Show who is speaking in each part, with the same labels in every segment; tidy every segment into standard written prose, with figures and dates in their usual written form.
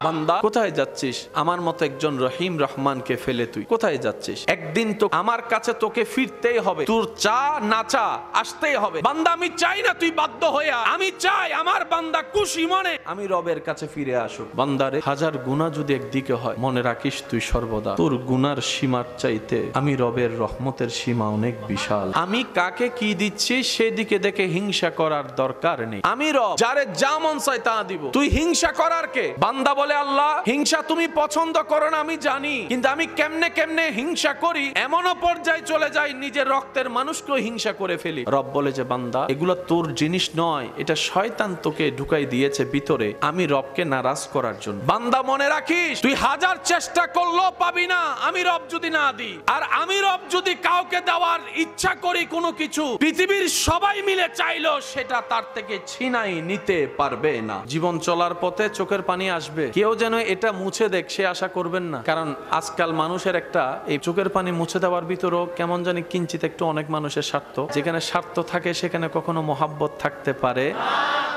Speaker 1: বান্দা কোথায় যাচ্ছিস? আমার মতো একজন রহিম রহমানকে ফেলে তুই কোথায় যাচ্ছিস? একদিন তো আমার কাছে তোকে ফিরতেই হবে, তোর চা না চা আসতেই হবে। বান্দা আমি চাই না তুই বাধ্য হয়ে, আমি চাই আমার বান্দা খুশি মনে আমি রবের কাছে ফিরে আসুক। বান্দারে হাজার গুনাহ যদি একদিকে হয়, মনে রাখিস তুই সর্বদা তোর গুনার সীমার চাইতে আমি রবের রহমতের সীমা অনেক বিশাল। আমি কাকে কি দিচ্ছি সেদিকে দেখে হিংসা করার দরকার নেই। আমি রব, যারে যা মন চায় তা দিব। তুই হিংসা করার কে? বান্দা বলে আল্লাহ হিংসা তুমি পছন্দ করো না আমি জানি, কিন্তু আমি কেমনে কেমনে হিংসা করি এমনও পর্যায়ে চলে যাই নিজের রক্তের মানুষকেও হিংসা করে ফেলি। রব বলে যে বান্দা এগুলো তোর জিনিস নয়, এটা শয়তান তোকে ঢুকাই দিয়েছে ভিতরে আমি রবকে নারাজ করার জন্য। বান্দা মনে রাখিস তুই হাজার চেষ্টা করলেও পাবি না আমি রব যদি না দিই। আর আমি রব যদি কাউকে দেওয়ার ইচ্ছা করি কোনো কিছু, পৃথিবীর সবাই মিলে চাইলো সেটা তার থেকে ছিনাই নিতে পারবে না। জীবন চলার পথে চোখের পানি আসবে, কেউ যেন এটা মুছে দেখ সে আশা করবেন না। কারণ আজকাল মানুষের একটা এই চোখের পানি মুছে দেওয়ার ভিতরেও কেমন জানি কিঞ্চিত একটু অনেক মানুষের স্বার্থ। যেখানে স্বার্থ থাকে সেখানে কখনো মহাব্বত থাকতে পারে।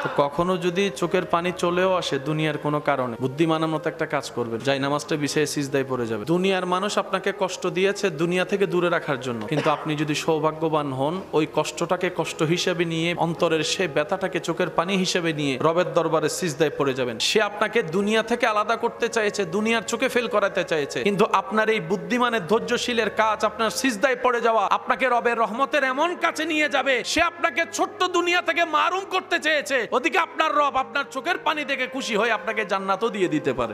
Speaker 1: তো কখনো যদি চোখের পানি চলেও আসে দুনিয়ার কোনো কারণে, বুদ্ধিমানের মতো একটা কাজ করবেন, যাই নামাজটা বিছায়ে সিজদায় পড়ে যাবে। দুনিয়ার মানুষ আপনাকে কষ্ট দিয়েছে দুনিয়া থেকে দূরে রাখার জন্য, কিন্তু আপনি যদি সৌভাগ্যবান হন ওই কষ্টটাকে কষ্ট হিসেবে নিয়ে, অন্তরের সে ব্যথাটাকে চোখের পানি হিসেবে নিয়ে রবের দরবারে সিজদায় পড়ে যাবেন। সে আপনাকে দুনিয়া থেকে আলাদা করতে চাইছে, দুনিয়ার চোখে ফেল করাতে চাইছে, কিন্তু আপনার এই বুদ্ধিমানের ধৈর্যশীলের কাজ আপনার সিজদায় পড়ে যাওয়া আপনাকে রবের রহমতের এমন কাছে নিয়ে যাবে। সে আপনাকে ছোট্ট দুনিয়া থেকে মারুম করতে চেয়েছে, ওদিকে আপনার রব আপনার চোখের পানি দেখে খুশি হয়ে আপনাকে জান্নাতও দিয়ে দিতে পারে।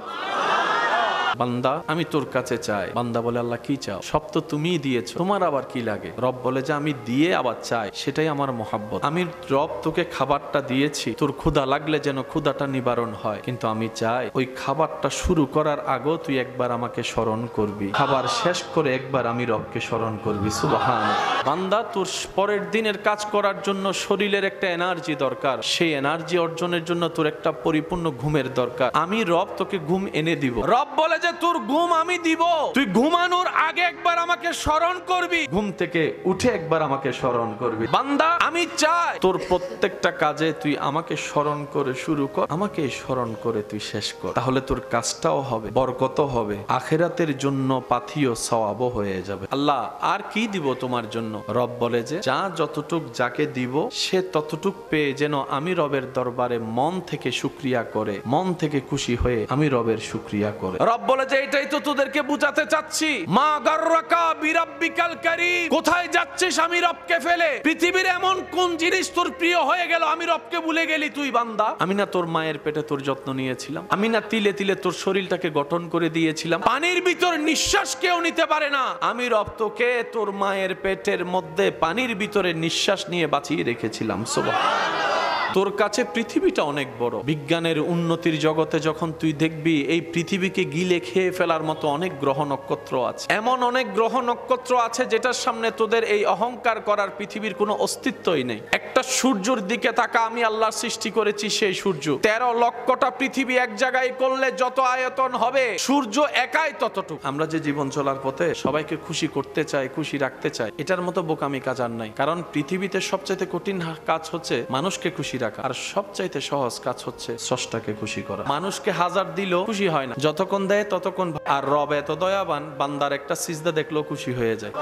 Speaker 1: বান্দা আমি তোর কাছে চাই। বান্দা বলে আল্লাহ কি চাও? সব তো তুমিই দিয়েছো, তোমার আবার কি লাগে? রব বলে যে আমি দিয়ে আবার চাই, সেটাই আমার মহাব্বত। আমি রব তোকে খাবারটা দিয়েছি, তোর ক্ষুধা লাগলে যেন ক্ষুধাটা নিবারণ হয়, কিন্তু আমি চাই ওই খাবারটা শুরু করার আগেও তুই একবার আমাকে স্মরণ করবি, খাবার শেষ করে একবার আমি রবকে স্মরণ করবি। সুবহান। বান্দা তোর পরের দিনের কাজ করার জন্য শরীরের একটা এনার্জি দরকার, সেই এনার্জি অর্জনের জন্য তোর একটা পরিপূর্ণ ঘুমের দরকার। আমি রব তোকে ঘুম এনে দিব। রব বলে যে তোর ঘুম আমি দিব, তুই ঘুমানোর আগে একবার আমাকে স্মরণ করবি, ঘুম থেকে উঠে একবার আমাকে স্মরণ করবি। বান্দা আমি চাই তোর প্রত্যেকটা কাজে তুই আমাকে স্মরণ করে শুরু কর, আমাকে স্মরণ করে তুই শেষ কর, তাহলে তোর কাজটাও হবে, বরকতও হবে, আখিরাতের জন্য পাথিও সওয়াবও হয়ে যাবে। আল্লাহ আর কি দিব তোমার জন্য? রব বলে যে যা যতটুক যাকে দিব সে ততটুক পেয়ে যেন আমি রবের দরবারে মন থেকে শুকরিয়া করে, মন থেকে খুশি হয়ে আমি রবের শুকরিয়া করে। রব বলে যে এটাই তো তোদেরকে বুঝাতে চাচ্ছি, মা গাররাকা বিরাব্বিকাল কারীম। কোথায় যাচ্ছিস আমি রবকে ফেলে? পৃথিবীর এমন কোন জিনিস তোর প্রিয় হয়ে গেল আমি রবকে ভুলে গেলি তুই? বান্দা আমি না তোর মায়ের পেটে তোর যত্ন নিয়েছিলাম, আমি না তিলে তিলে তোর শরীরটাকে গঠন করে দিয়েছিলাম, পানির ভিতর নিঃশ্বাস কেউ নিতে পারে না, আমি রব তোকে তোর মায়ের পেটের মধ্যে পানির ভিতরে নিঃশ্বাস নিয়ে বাঁচিয়ে রেখেছিলাম। সুবহানাল্লাহ। তোর কাছে পৃথিবীটা অনেক বড়। বিজ্ঞানের উন্নতির জগতে যখন তুই দেখবি এই পৃথিবীকে গিলে খেয়ে ফেলার মতো অনেক গ্রহ নক্ষত্র আছে, এমন অনেক গ্রহ নক্ষত্র আছে যেটার সামনে তোদের এই অহংকার করার পৃথিবীর কোনো অস্তিত্বই নেই। একটা সূর্যের দিকে তাকা, আমি আল্লাহর সৃষ্টি করেছি সেই সূর্য, 13 লক্ষটা পৃথিবী এক জায়গায় করলে যত আয়তন হবে সূর্য একাই ততটুকু। আমরা যে জীবন চলার পথে সবাইকে খুশি করতে চাই, খুশি রাখতে চাই, এটার মতো বোকামি কাজ আর নাই। কারণ পৃথিবীতে সবচাইতে কঠিন কাজ হচ্ছে মানুষকে খুশি রাখা, আর সবচাইতে সহজ কাজ হচ্ছে স্রষ্টাকে খুশি করা। মানুষকে হাজার দিলেও খুশি হয় না, যতক্ষণ দেয় ততক্ষণ। আর রব এত দয়াবান, বান্দার একটা সিজদা দেখলেও খুশি হয়ে যায়।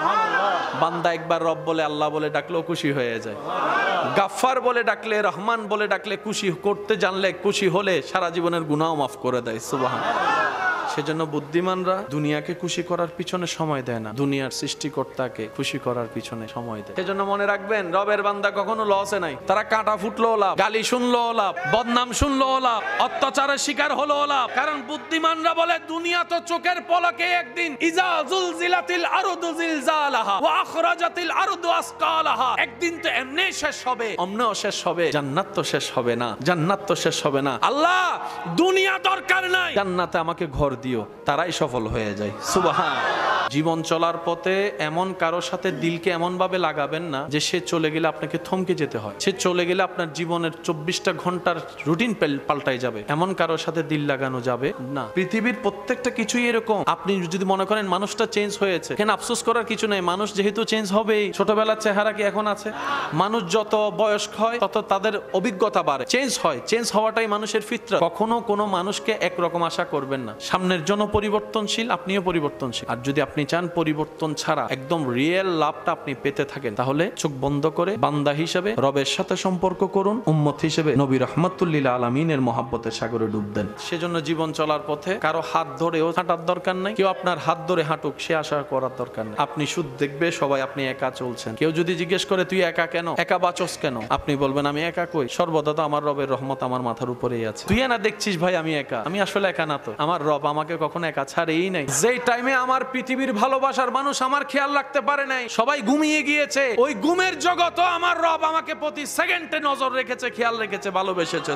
Speaker 1: বান্দা একবার রব বলে আল্লাহ বলে ডাকলেও খুশি হয়ে যায়। গাফফার বলে ডাকলে, রহমান বলে ডাকলে, খুশি করতে জানলে, খুশি হলে সারা জীবনের গুনাহ মাফ করে দেয়। সুবহানাল্লাহ। সেজন্য বুদ্ধিমানরা দুনিয়াকে খুশি করার পিছনে সময় দেয় না, দুনিয়ার সৃষ্টিকর্তাকে খুশি করার পিছনে সময় দেয়। সেজন্য মনে রাখবেন রবের বান্দা কখনো লসে নাই। তারা কাঁটা ফুটলো লাভ, গালি শুনলো লাভ, বদনাম শুনলো লাভ, অত্যাচারের শিকার হলো লাভ। কারণ বুদ্ধিমানরা বলে দুনিয়া তো চোখের পলকে একদিন, ইজা জুলজিলাতিল আরদু জিলজালাহা ওয়া আখরাজাতিল আরদু আসকালাহা, একদিন তো এমনি শেষ হবে, অমনেও শেষ হবে। জান্নাত তো শেষ হবে না, জান্নাত তো শেষ হবে না। আল্লাহ দুনিয়া দরকার নাই, জান্নাতে আমাকে ঘর দিও, তারাই সফল হয়ে যায়। সুবহান। জীবন চলার পথে এমন কারো সাথে দিলকে এমন ভাবে লাগাবেন না যে সে চলে গেলে আপনাকে থমকে যেতে হয়, সে চলে গেলে আপনার জীবনের 24টা ঘন্টার রুটিন পাল্টাই যাবে, এমন কারো সাথে দিল লাগানো যাবে না। পৃথিবীর প্রত্যেকটা কিছুই এরকম। আপনি যদি মনে করেন মানুষটা চেঞ্জ হয়েছে, কেন আফসোস করার কিছু নেই, মানুষ যেহেতু চেঞ্জ হবেই। ছোটবেলার চেহারা কি এখন আছে? মানুষ যত বয়স্ক হয় তত তাদের অভিজ্ঞতা বাড়ে, চেঞ্জ হয়, চেঞ্জ হওয়াটাই মানুষের ফিতরত। কখনো কোনো মানুষকে একরকম আশা করবেন না। সামনের জন্য পরিবর্তনশীল, আপনিও পরিবর্তনশীল। আর যদি আপনি চান পরিবর্তন ছাড়া একদম রিয়েল লাভটা আপনি পেতে থাকেন, তাহলে চোখ বন্ধ করে বান্দা হিসেবে রবের সাথে সম্পর্ক করুন, উম্মত হিসেবে নবী রাহমাতুল্লিল আলামিনের মহাব্বতের সাগরে ডুব দেন। সেজন্য জীবন চলার পথে কারো হাত ধরেও হাঁটার দরকার নাই, কেউ আপনার হাত ধরে হাঁটুক সে আশা করার দরকার নেই। আপনি শুধু দেখবে সবাই আপনি একা চলছেন। কেউ যদি জিজ্ঞেস করে তুই একা কেন, একা বাঁচস কেন, আপনি বলবেন আমি একা কই, সর্বদা তো আমার রবের রহমত আমার মাথার উপরেই আছে। তুই না দেখছিস ভাই আমি একা, আমি আসলে একা না তো, আমার রব আমাকে কখনো একা ছাড়েই নাই। যেই টাইমে আমার পৃথিবীর ভালোবাসার মানুষ আমার খেয়াল রাখতে পারে নাই, সবাই ঘুমিয়ে গিয়েছে, ওই ঘুমের জগতও আমার রব আমাকে প্রতি সেকেন্ডে নজর রেখেছে, খেয়াল রেখেছে, ভালোবেসেছে।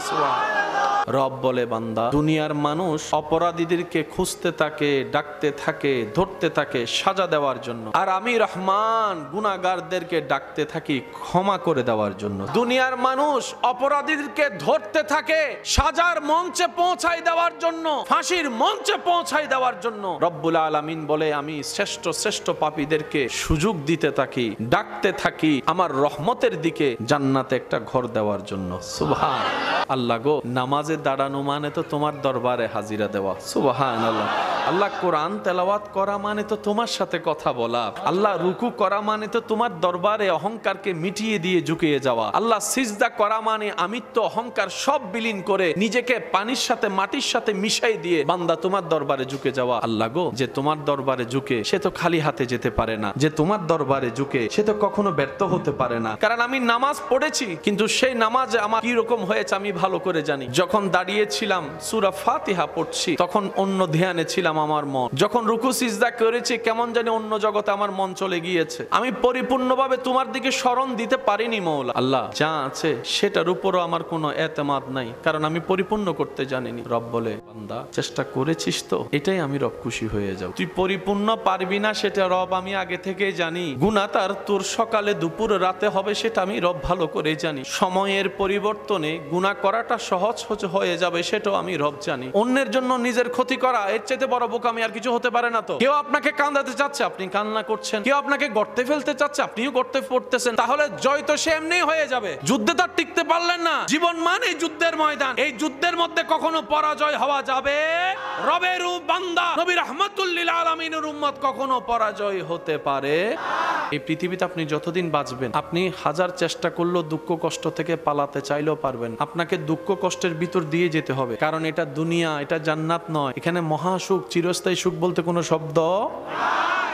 Speaker 1: রব বলে বান্দা, দুনিয়ার মানুষ অপরাধীদেরকে খুঁজতে থাকে, ডাকতে থাকে, ধরতে থাকে সাজা দেওয়ার জন্য, আর আমি রহমান গুনাহগারদেরকে ডাকতে থাকি ক্ষমা করে দেওয়ার জন্য। দুনিয়ার মানুষ অপরাধীদেরকে ধরতে থাকে সাজার মঞ্চে পৌঁছাই দেওয়ার জন্য, ফাঁসির মঞ্চে পৌঁছাই দেওয়ার জন্য। রব্বুল আলামিন বলে আমি শ্রেষ্ঠ শ্রেষ্ঠ পাপীদেরকে সুযোগ দিতে থাকি, ডাকতে থাকি আমার রহমতের দিকে, জান্নাতে একটা ঘর দেওয়ার জন্য। সুবহান আল্লাহ গো, নামাজে দাঁড়ানো মানে তো তোমার দরবারে হাজিরা দেওয়া। সুবহানাল্লাহ। আল্লাহ কোরআন তেলাওয়াত করা মানে তো তোমার সাথে কথা বলা। আল্লাহ রুকু করা মানে তো তোমার দরবারে অহংকারকে মিটিয়ে দিয়ে ঝুঁকিয়ে যাওয়া। আল্লাহ সিজদা করা মানে আমিত্ব অহংকার সব বিলীন করে নিজেকে পানির সাথে মাটির সাথে মিশাই দিয়ে বান্দা তোমার দরবারে ঝুঁকে যাওয়া। আল্লাহ গো, যে তোমার দরবারে ঝুঁকে সে তো খালি হাতে যেতে পারে না, যে তোমার দরবারে ঝুঁকে সে তো কখনো ব্যর্থ হতে পারে না। কারণ আমি নামাজ পড়েছি, কিন্তু সেই নামাজ আমার কি রকম হয়েছে আমি ভালো করে জানি। যখন দাঁড়িয়েছিলাম সূরা ফাতিহা পড়ছি তখন অন্য ধ্যানে ছিলাম আমার মন, যখন রুকু সিজদা করেছি কেমন জানি অন্য জগতে আমার মন চলে গিয়েছে। আমি পরিপূর্ণভাবে তোমার দিকে স্মরণ দিতে পারিনি মওলা। আল্লাহ যা আছে সেটার উপরও আমার কোনো এতেমাদ নাই, কারণ আমি পরিপূর্ণ করতে জানিনি। রব বলে বান্দা চেষ্টা করেছিস তো, এটাই আমি রব খুশি হয়ে যাও। তুই পরিপূর্ণ পারবি না সেটা রব আমি আগে থেকেই জানি। গুনাহ তার তোর সকালে দুপুর রাতে হবে সেটা আমি রব ভালো করে জানি। সময়ের পরিবর্তনে গুনাহ করাটা সহজ হয়ে যাবে সেটাও আমি রব জানি। অন্যের জন্য নিজের ক্ষতি করা এর চাইতে বড় বোকামি আর কিছু হতে পারে না। তো কেউ আপনাকে কাঁদাতে চাচ্ছে আপনি কান্না করছেন, কেউ আপনাকে গর্তে ফেলতে চাচ্ছে আপনিও গর্তে পড়তেছেন, তাহলে জয় তো সে এমনি হয়ে যাবে। যুদ্ধে তার টিকতে পারলেন না। জীবন মানে যুদ্ধের ময়দান, এই যুদ্ধের মধ্যে কখনো পরাজয় হওয়া যাবে রবের বান্দা নবী রাহমাতুল্লিল আলামিনের উম্মত কখনো পরাজয় হতে পারে। এই পৃথিবীতে আপনি যতদিন বাঁচবেন আপনি হাজার চেষ্টা করলেও দুঃখ কষ্ট থেকে পালাতে চাইলেও পারবেন। আপনাকে দুঃখ কষ্টের ভিতর দিয়ে যেতে হবে, কারণ এটা দুনিয়া, এটা জান্নাত নয়। এখানে মহাসুখ চিরস্থায়ী সুখ বলতে কোনো শব্দ,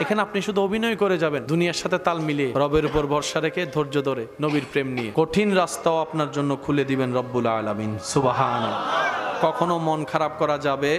Speaker 1: এখানে আপনি শুধু অভিনয় করে যাবেন দুনিয়ার সাথে তাল মিলিয়ে, রবের উপর ভরসা রেখে ধৈর্য ধরে নবীর প্রেম নিয়ে কঠিন রাস্তাও আপনার জন্য খুলে দিবেন রব্বুল আলামিন। সুবহানাল্লাহ। কখনো মন খারাপ করা যাবে?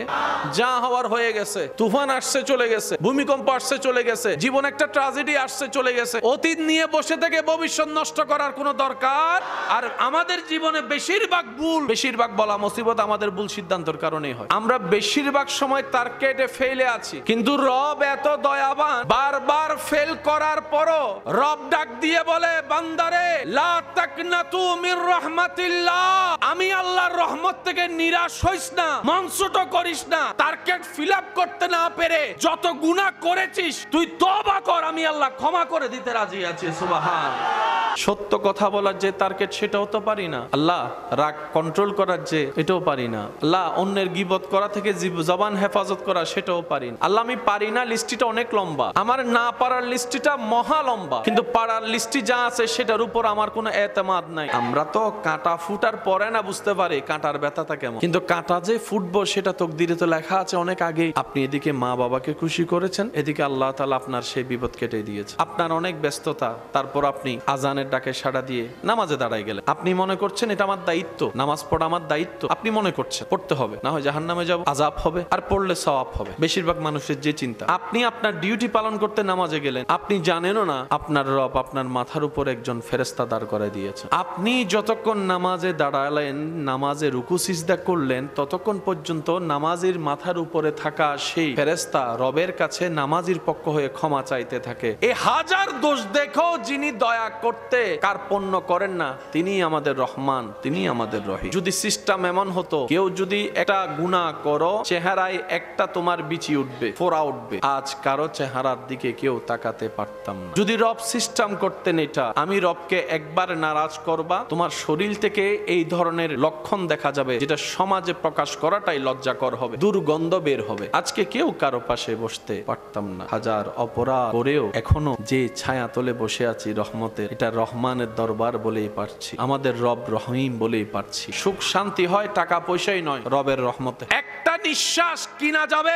Speaker 1: যা হওয়ার হয়ে গেছে, তুফান আসছে চলে গেছে, ভূমিকম্প আসছে চলে গেছে, জীবন একটা ট্র্যাজেডি আসছে চলে গেছে। অতীত নিয়ে বসে থেকে ভবিষ্যৎ নষ্ট করার কোনো দরকার। আর আমাদের জীবনে বেশিরভাগ ভুল, বেশিরভাগ বলা মুসিবত আমাদের ভুল সিদ্ধান্তের কারণেই হয়। আমরা বেশিরভাগ সময় তার কেটে ফেলে আছি, কিন্তু রব এত দয়াবান, বারবার ফেল করার পরও রব ডাক দিয়ে বলে বান্দারে লা তাকনাতু মির রাহমাতিল্লাহ, আমি আল্লাহর রহমত থেকে নিরাশ হইস না, মন ছোট করিস না। টার্গেট ফিল আপ করতে না পেরে যত গুনাহ করেছিস তুই তওবা কর, আমি আল্লাহ ক্ষমা করে দিতে রাজি আছি। সুবহানাল্লাহ। সত্য কথা বলার যে টার্গেট সেটাও তো পারি না। আল্লাহ রাগ কন্ট্রোল করার যে এটাও পারি না। আল্লাহ অন্যের গীবত করা থেকে জবান হেফাজত করা সেটাও পারি না। আল্লাহ আমি পারি না লিস্টিটা অনেক লম্বা, আমার না পারার লিস্টিটা মহা লম্বা, কিন্তু পারার লিস্টি যা আছে সেটার উপর আমার কোনো এতেমাদ নাই। আমরা তো কাঁটা ফুটার পরে না বুঝতে পারি কাঁটার ব্যথাটা কেমন, কিন্তু কাঁটা যে ফুটবো সেটা তকদিরে তো লেখা আছে অনেক আগেই। আপনি এদিকে মা বাবাকে খুশি করেছেন, এদিকে আল্লাহ তাআলা আপনার সেই বিপদ কেটে দিয়েছে। আপনার অনেক ব্যস্ততা, তারপর আপনি আজানের রহমানের ডাকে সাড়া দিয়ে নামাজে দাঁড়ায় গেলেন। আপনি মনে করছেন এটা আমার দায়িত্ব, নামাজ পড়া আমার দায়িত্ব। আপনি মনে করছেন পড়তে হবে, না হয় জাহান্নামে যাব, আযাব হবে, আর পড়লে সওয়াব হবে। বেশিরভাগ মানুষের যে চিন্তা। আপনি আপনার ডিউটি পালন করতে নামাজে গেলেন, আপনি জানেনও না আপনার রব আপনার মাথার উপর একজন ফেরেশতা দাঁড় করে দিয়েছে। আপনি যতক্ষণ নামাজে দাঁড়ালেন, নামাজে রুকু সিজদা করলেন, ততক্ষণ পর্যন্ত নামাজের মাথার উপরে থাকা সেই ফেরেশতা রবের কাছে নামাজির পক্ষ হয়ে ক্ষমা চাইতে থাকে। এই হাজার দোষ দেখো যিনি দয়া করতে কার্পণ্য করেন না, তিনি আমাদের রহমান, তিনি আমাদের রহিম। যদি সিস্টেম এমন হতো, কেউ যদি একটা গুনাহ করো, চেহারায় একটা তোমার বিচি উঠবে, ফোড়া উঠবে, আজ কারো চেহারার দিকে কেউ তাকাতে পারতাম না। যদি রব সিস্টেম করতেন এটা, আমি রবকে একবার নারাজ করবা, তোমার শরীর থেকে এই ধরনের লক্ষণ দেখা যাবে, যেটা সমাজে প্রকাশ করাটাই লজ্জাকর হবে, দুর্গন্ধ বের হবে। আজকে কেউ কারো পাশে বসতে পারতাম না। হাজার অপরাধ করেও এখনো যে ছায়া তলে বসে আছি রহমতের, এটা রহমানের দরবার বলেই পারছি, আমাদের রব রহিম বলেই পারছি। সুখ শান্তি হয় টাকা পয়সাই নয়, রবের রহমতে। একটা নিঃশ্বাস কিনা যাবে,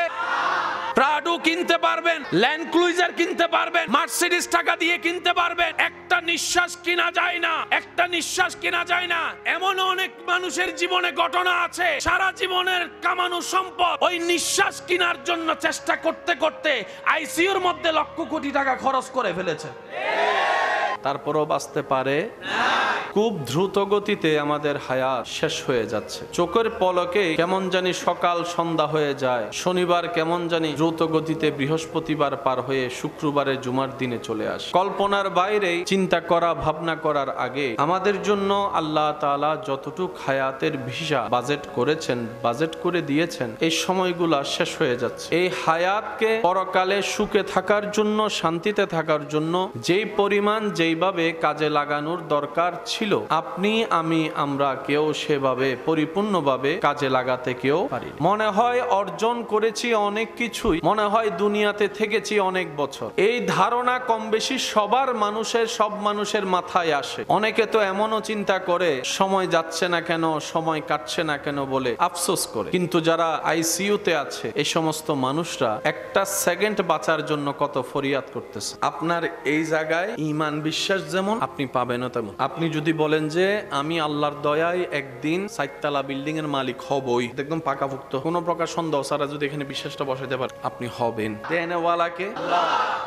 Speaker 1: প্রাডো কিনতে পারবেন, ল্যান্ড ক্রুইজার কিনতে পারবেন, মার্সিডিজ টাকা দিয়ে কিনতে পারবেন। একটা নিঃশ্বাস কিনা যায় না, একটা নিঃশ্বাস কিনা যায় না। এমন অনেক মানুষের জীবনে ঘটনা আছে, সারা জীবনের কামানো সম্পদ ওই নিঃশ্বাস কেনার জন্য চেষ্টা করতে করতে আইসিইউর মধ্যে লক্ষ কোটি টাকা খরচ করে ফেলেছে, তারপরও বাঁচতে পারে না। খুব দ্রুত গতিতে আমাদের হায়াত শেষ হয়ে যাচ্ছে। চোখের পলকে কেমন জানি সকাল সন্ধ্যা হয়ে যায়, শনিবার কেমন জানি দ্রুত গতিতে বৃহস্পতিবার পার হয়ে শুক্রবারে জুমার দিনে চলে আসে। কল্পনার বাইরে চিন্তা করা, ভাবনা করার আগে আমাদের জন্য আল্লাহ তাআলা যতটুক হায়াতের ভিসা বাজেট করেছেন, বাজেট করে দিয়েছেন, এই সময়গুলা শেষ হয়ে যাচ্ছে। এই হায়াতকে পরকালে সুখে থাকার জন্য, শান্তিতে থাকার জন্য যেই পরিমাণ যেইভাবে কাজে লাগানোর দরকার ছিল, আপনি আমি আমরা কেউ সেভাবে পরিপূর্ণভাবে কাজে লাগাতে কেউ পারি। মনে হয় অর্জন করেছি অনেক কিছুই, মনে হয় দুনিয়াতে থেকেছি অনেক বছর, এই ধারণা কম বেশি সবার মানুষের, সব মানুষের মাথায় আসে। অনেকে তো এমনও চিন্তা করে সময় যাচ্ছে না কেন, সময় কাটছে না কেন বলে আফসোস করে। কিন্তু যারা আইসিইউতে আছে, এই সমস্ত মানুষরা একটা সেকেন্ড বাঁচার জন্য কত ফরিয়াদ করতেছে। আপনার এই জায়গায় ঈমান বিশ্বাস যেমন আপনি পাবেনও তেমন। আপনি যদি বলেন যে আমি আল্লাহর দয়ায় একদিন 4 তলা বিল্ডিং এর মালিক হবই, একদম পাকাপোক্ত, কোনো প্রকার সন্দেহ ছাড়া যদি এখানে বিশ্বাসটা বসাইতে পারেন, আপনি হবেন। দেনওয়ালাকে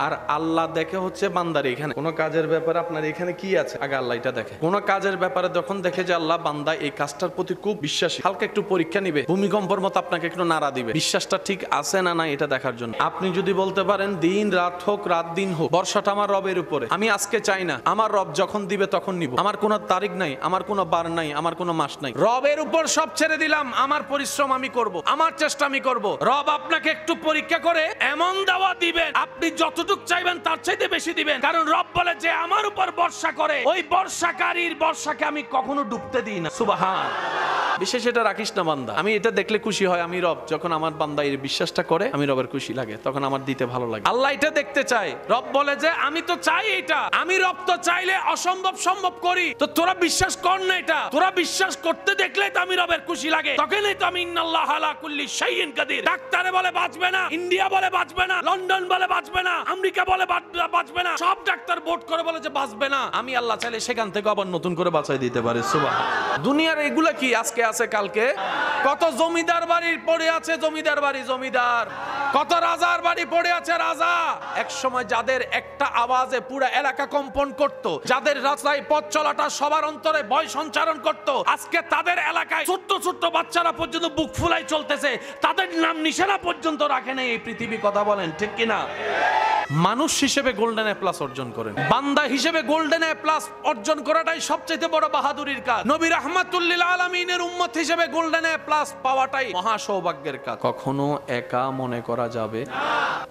Speaker 1: আর আল্লাহ দেখে হচ্ছে বান্দার এখানে কোনো কাজের ব্যাপারে আপনার এখানে কি আছে, আগে আল্লাহ এটা দেখে। কোনো কাজের ব্যাপারে যখন দেখে যে আল্লাহ বান্দা এই কাজটার প্রতি খুব বিশ্বাসী, হালকা একটু পরীক্ষা নিবে, ভূমিকম্পের মতো আপনাকে একটু নাড়া দিবে, বিশ্বাসটা ঠিক আছে না না এটা দেখার জন্য। আপনি যদি বলতে পারেন দিন রাত হোক, রাত দিন হোক, বর্ষাটা আমার রবের উপরে, আমি আজকে চাই না, আমার রব যখন দিবে তখন নিব, আমার কোনো তারিখ নাই, আমার কোনো বার নাই, আমার কোনো মাস নাই, রবের উপর সব ছেড়ে দিলাম, আমার পরিশ্রম আমি করব, আমার চেষ্টা আমি করব। রব আপনাকে একটু পরীক্ষা করে এমন দাওয়া দিবেন, আপনি যতটুকু চাইবেন তার চাইতে বেশি দিবেন, কারণ রব বলে যে আমার উপর ভরসা করে, ওই বর্ষাকারীর বর্ষাকে আমি কখনো ডুবতে দিই না। সুবহান। বিশেষ এটা রাখিস না বান্দা, আমি এটা দেখলে খুশি হয়, আমি রব যখন আমার বান্দা এই বিশ্বাসটা করে, আমি রবের খুশি লাগে, তখন আমার দিতে ভালো লাগে। আল্লাহ এটা দেখতে চায়। রব বলে যে আমি তো চাই এটা, আমি রব তো চাইলে অসম্ভব সম্ভব করি, তো তোরা বিশ্বাস কর না এটা, তোরা বিশ্বাস করতে দেখলে তো আমি রবের খুশি লাগে, তখনই তো আমি ইন্নাল্লাহ আলা কুল্লি শাইইন কাদির। ডাক্তারে বলে বাঁচবে না, ইন্ডিয়া বলে বাঁচবে না, লন্ডন বলে বাঁচবে না, আমেরিকা বলে বাঁচবে না, সব ডাক্তার ভোট করে বলে যে বাঁচবে না, আমি আল্লাহ চাইলে সেখান থেকে আবার নতুন করে বাঁচাই দিতে পারি। সুবহান। দুনিয়ার এগুলা কি আজকে আছে কালকে? কত জমিদার বাড়ির পড়ে আছে জমিদার বাড়ি, জমিদার, কত রাজার বাড়ি পড়ে আছে রাজা। এক সময় যাদের একটা আওয়াজে পুরো এলাকা কম্পন করত, যাদের রাস্তায় পথ চলাটা সবার অন্তরে ভয় সঞ্চারণ করত, আজকে তাদের এলাকায় ছোট্ট ছোট্ট বাচ্চারা পর্যন্ত বুক ফুলাই চলতেছে, তাদের নাম নিশানা পর্যন্ত রাখে নেই এই পৃথিবী। কথা বলেন ঠিক কিনা? মানুষ হিসেবে গোল্ডেন এ প্লাস অর্জন করেন, বান্দা হিসেবে গোল্ডেন এ প্লাস অর্জন করাটাই সবচেয়ে বড় বাহাদুরির কাজ। নবী রাহমাতুল্লিল আলামিনের উম্মত হিসেবে গোল্ডেন এ প্লাস পাওয়াটাই মহা সৌভাগ্যের কাজ। কখনো একা মনে করা যাবে না,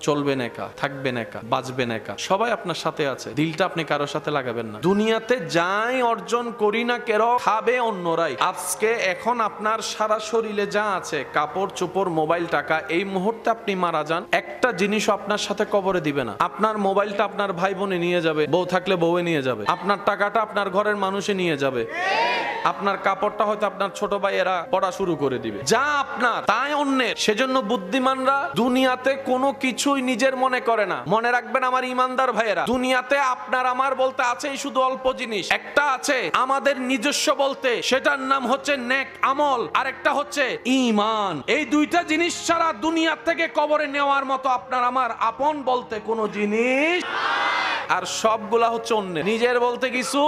Speaker 1: চলবেন একা, থাকবেন একা, বাঁচবেন একা, সবাই আপনার সাথে আছে, দিলটা আপনি কারোর সাথে লাগাবেন না। দুনিয়াতে যাই অর্জন করি না কেন, খাবে অন্যরাই। আজকে এখন আপনার সারা শরীরে যা আছে, কাপড় চোপড়, মোবাইল, টাকা, এই মুহূর্তে আপনি মারা যান, একটা জিনিসও আপনার সাথে কবরে দিবে না। আপনার মোবাইলটা আপনার ভাই বোনে নিয়ে যাবে, বউ থাকলে বউয়ে নিয়ে যাবে, আপনার টাকাটা আপনার ঘরের মানুষে নিয়ে যাবে। আপনার কাপড়টা হয়তো আপনার ছোট ভাইয়েরা পড়া শুরু করে দিবে, যা আপনার তাই অন্যের। সেজন্য বুদ্ধিমানরা দুনিয়াতে কোনো কিছুই নিজের মনে করে না। মনে রাখবেন আমার ইমানদার ভাইয়েরা, দুনিয়াতে আপনার আমার বলতে আছেই শুধু অল্প জিনিস। একটা আছে আমাদের নিজস্ব বলতে, সেটার নাম হচ্ছে নেক আমল, আর একটা হচ্ছে ঈমান। এই দুইটা জিনিস ছাড়া দুনিয়া থেকে কবরে নেওয়ার মতো আপনার আমার আপন বলতে কোনো জিনিস, আর সবগুলা হচ্ছে অন্যের। নিজের বলতে কিছু,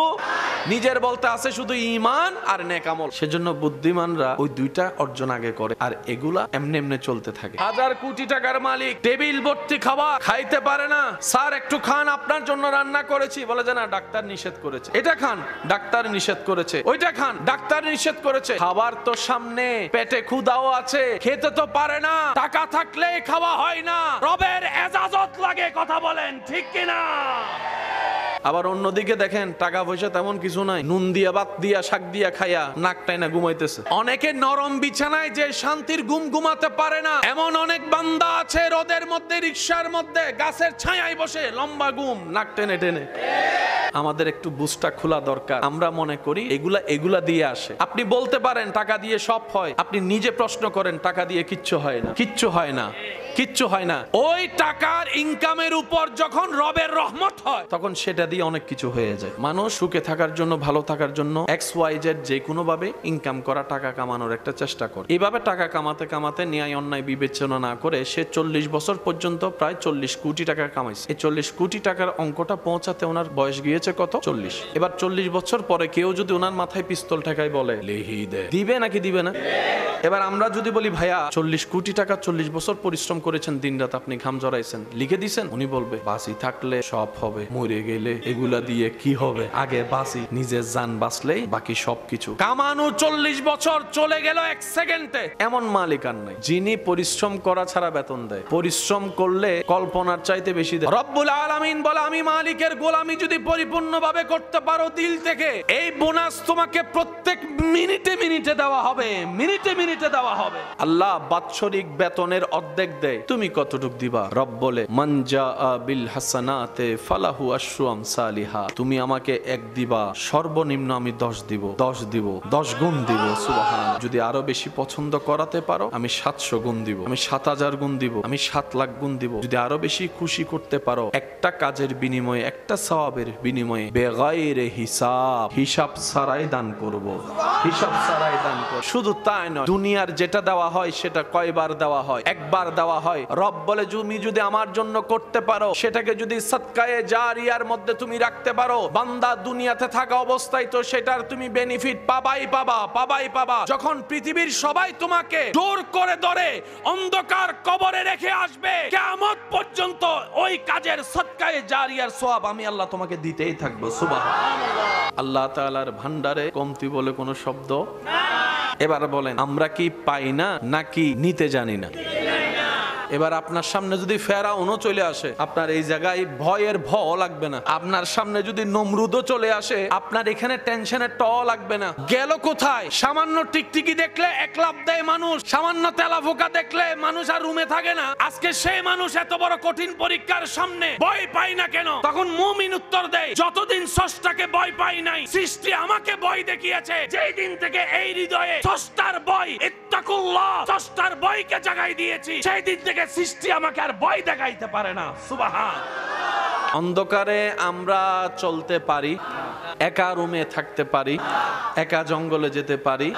Speaker 1: নিজের বলতে আছে শুধু ঈমান আর নেক আমল। সেজন্য বুদ্ধিমানরা ওই দুইটা অর্জন আগে করে, আর এগুলা এমনি এমনি চলতে থাকে। হাজার কোটি টাকার মালিক, টেবিল ভর্তি খাবার, খাইতে পারে না। স্যার একটু খান, আপনার জন্য রান্না করেছি। বলে যে না, ডাক্তার নিষেধ করেছে। এটা খান, ডাক্তার নিষেধ করেছে। ওইটা খান, ডাক্তার নিষেধ করেছে। খাবার তো সামনে, পেটে ক্ষুধাও আছে, খেতে তো পারে না। টাকা থাকলে খাওয়া হয় না, রবের এজাজত লাগে। কথা বলেন ঠিক কিনা? আবার অন্যদিকে দেখেন, টাকা পয়সা তেমন কিছু নাই, নুন দিয়া ভাত দিয়া শাক দিয়া খাইয়া নাকটাই না ঘুমাইতেছে। অনেকে নরম বিছানায় যে শান্তির ঘুম ঘুমাতে পারে না, এমন অনেক বান্দা আছে রোদের মধ্যে, রিকশার মধ্যে, গাছের ছায়ায় বসে লম্বা ঘুম, নাক টেনে টেনে। আমাদের একটু বুঝটা খোলা দরকার। আমরা মনে করি এগুলা দিয়ে আসে। আপনি বলতে পারেন টাকা দিয়ে সব হয়, আপনি নিজে প্রশ্ন করেন টাকা দিয়ে কিচ্ছু হয় না, কিচ্ছু হয় না, কিচ্ছু হয় না। ওই টাকার ইনকামের উপর যখন রবের রহমত হয়, তখন সেটা দিয়ে অনেক কিছু হয়ে যায়। মানুষ সুখে থাকার জন্য, ভালো থাকার জন্য XYZ যে কোনো ভাবে ইনকাম করা, টাকা কামানোর একটা চেষ্টা করে। এইভাবে টাকা কামাতে কামাতে ন্যায় অন্যায় বিবেচনা না করে সে 40 বছর পর্যন্ত প্রায় 40 কোটি টাকা কামাইছে। এই 40 কোটি টাকার অঙ্কটা পৌঁছাতে ওনার বয়স গিয়েছে কত? 40। এবার 40 বছর পরে কেউ যদি ওনার মাথায় পিস্তল ঠেকায় বলে লিহি দে, দিবে নাকি দিবে না? এবার আমরা যদি বলি ভাইয়া 40 কোটি টাকা 40 বছর পরিশ্রম করেছেন, দিনরাত আপনি ঘাম জড়াইছেন, লিখে দিছেন, উনি বলবে বাঁচি থাকলে সব হবে, মরে গেলে এগুলা দিয়ে কি হবে, আগে বাঁচি, নিজের জান বাঁচলেই বাকি সবকিছু। কামানো 40 বছর চলে গেল 1 সেকেন্ডে, এমন মালিক আর নাই যিনি পরিশ্রম করা ছাড়া বেতন দেয়। পরিশ্রম করলে কল্পনার চাইতে বেশি দেয়। রব্বুল আলামিন বলে আমি মালিকের গোলামি যদি পরিপূর্ণভাবে করতে পারো দিল থেকে, এই বোনাস তোমাকে প্রত্যেক মিনিটে মিনিটে দেওয়া হবে, মিনিটে মিনিটে দেওয়া হবে। আল্লাহ বাৎসরিক বেতনের অর্ধেক দেয়, তুমি কতটুক দিবা? রব বলে মান জাআ বিল হাসানাতে ফালাহু আশরু আমসালিহা, তুমি আমাকে 1 দিবা, সর্বনিম্ন আমি 10 দিব, 10 দিব, 10 গুণ দিব। সুবহান। যদি আরো বেশি পছন্দ করাতে পারো আমি 700 গুণ দিব, আমি 7000 গুণ দিব, আমি 7 লাখ গুণ দিব। যদি আরো বেশি খুশি করতে পারো, একটা কাজের বিনিময়ে, একটা সওয়াবের বিনিময়ে বেগাইরে হিসাব, হিসাব ছাড়াই দান করব, হিসাব ছাড়াই দান করব। শুধু তাই নয়, দুনিয়ার যেটা দেওয়া হয় সেটা কয়বার দেওয়া হয়? একবার দেওয়া হয়। রব বলে তুমি যদি আমার জন্য করতে পারো, সেটাকে যদি সদকায়ে জারিয়ার মধ্যে তুমি রাখতে পারো, বান্দা দুনিয়াতে থাকা অবস্থায় তো সেটার তুমি বেনিফিট পাবাই পাবা, পাবাই পাবা। যখন পৃথিবীর সবাই তোমাকে জোর করে ধরে অন্ধকার কবরে রেখে আসবে, কিয়ামত পর্যন্ত ওই কাজের সদকায়ে জারিয়ার সওয়াব আমি আল্লাহ তোমাকে দিতেই থাকবো। সুবহানাল্লাহ। আল্লাহ তাআলার ভান্ডারে কমতি বলে কোনো শব্দ না। এবার বলেন আমরা কি পাই না নাকি নিতে জানি না? এবার আপনার সামনে যদি ফেরাউনও চলে আসে, আপনার এই জায়গায় ভয়ের ভ লাগবে না। আপনার সামনে যদি নমরুদও চলে আসে, আপনার এখানে টেনশনের ট লাগবে না। গেল কোথায়? সামান্য টিকটিকি দেখলে এক লাফ দেয় মানুষ, সামান্য তেলাফোকা দেখলে মানুষ আর রুমে থাকে না। আজকে সেই মানুষ এত বড় কঠিন পরীক্ষার সামনে ভয় পায় না কেন? তখন মুমিন উত্তর দেয়, যতদিন স্রষ্টাকে ভয় পাই নাই, সৃষ্টি আমাকে ভয় দেখিয়েছে। যেই দিন থেকে এই হৃদয়ে স্রষ্টার ভয়, ইত্তাকুল্লাহ, স্রষ্টার ভয়কে জাগাই দিয়েছি, সেই দিন থেকে সৃষ্টি আমাকে আর ভয় দেখাইতে পারে না। সুবহান। অন্ধকারে আমরা চলতে পারি, একা রুমে থাকতে পারি, একা জঙ্গলে যেতে পারি,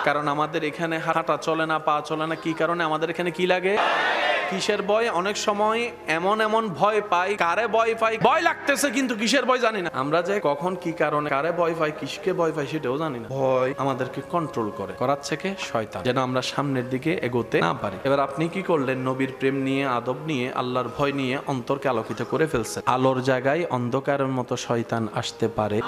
Speaker 1: কারণ আমাদের এখানে হাঁটা চলে না, পা চলে না। কি কারণে? আমাদের এখানে কি লাগে? কিসের ভয়? অনেক সময় এমন এমন ভয় পাই, কারে ভয় পাই, ভয় লাগতেছে কিন্তু কিসের ভয় জানি না। আমরা যে কখন কি কারণে কারে ভয় পাই, কিসকে ভয় পাই সেটাও জানি না। ভয় আমাদেরকে কন্ট্রোল করে, করাচ্ছে কে? শয়তান, যেন আমরা সামনের দিকে এগোতে না পারি। এবার আপনি কি করলেন? নবীর প্রেম নিয়ে, আদব নিয়ে, আল্লাহর ভয় নিয়ে অন্তরকে আলোকিত করে ফেলছেন। আলোর জায়গায় অন্ধকারের মতো শয়তান আসতে পারে,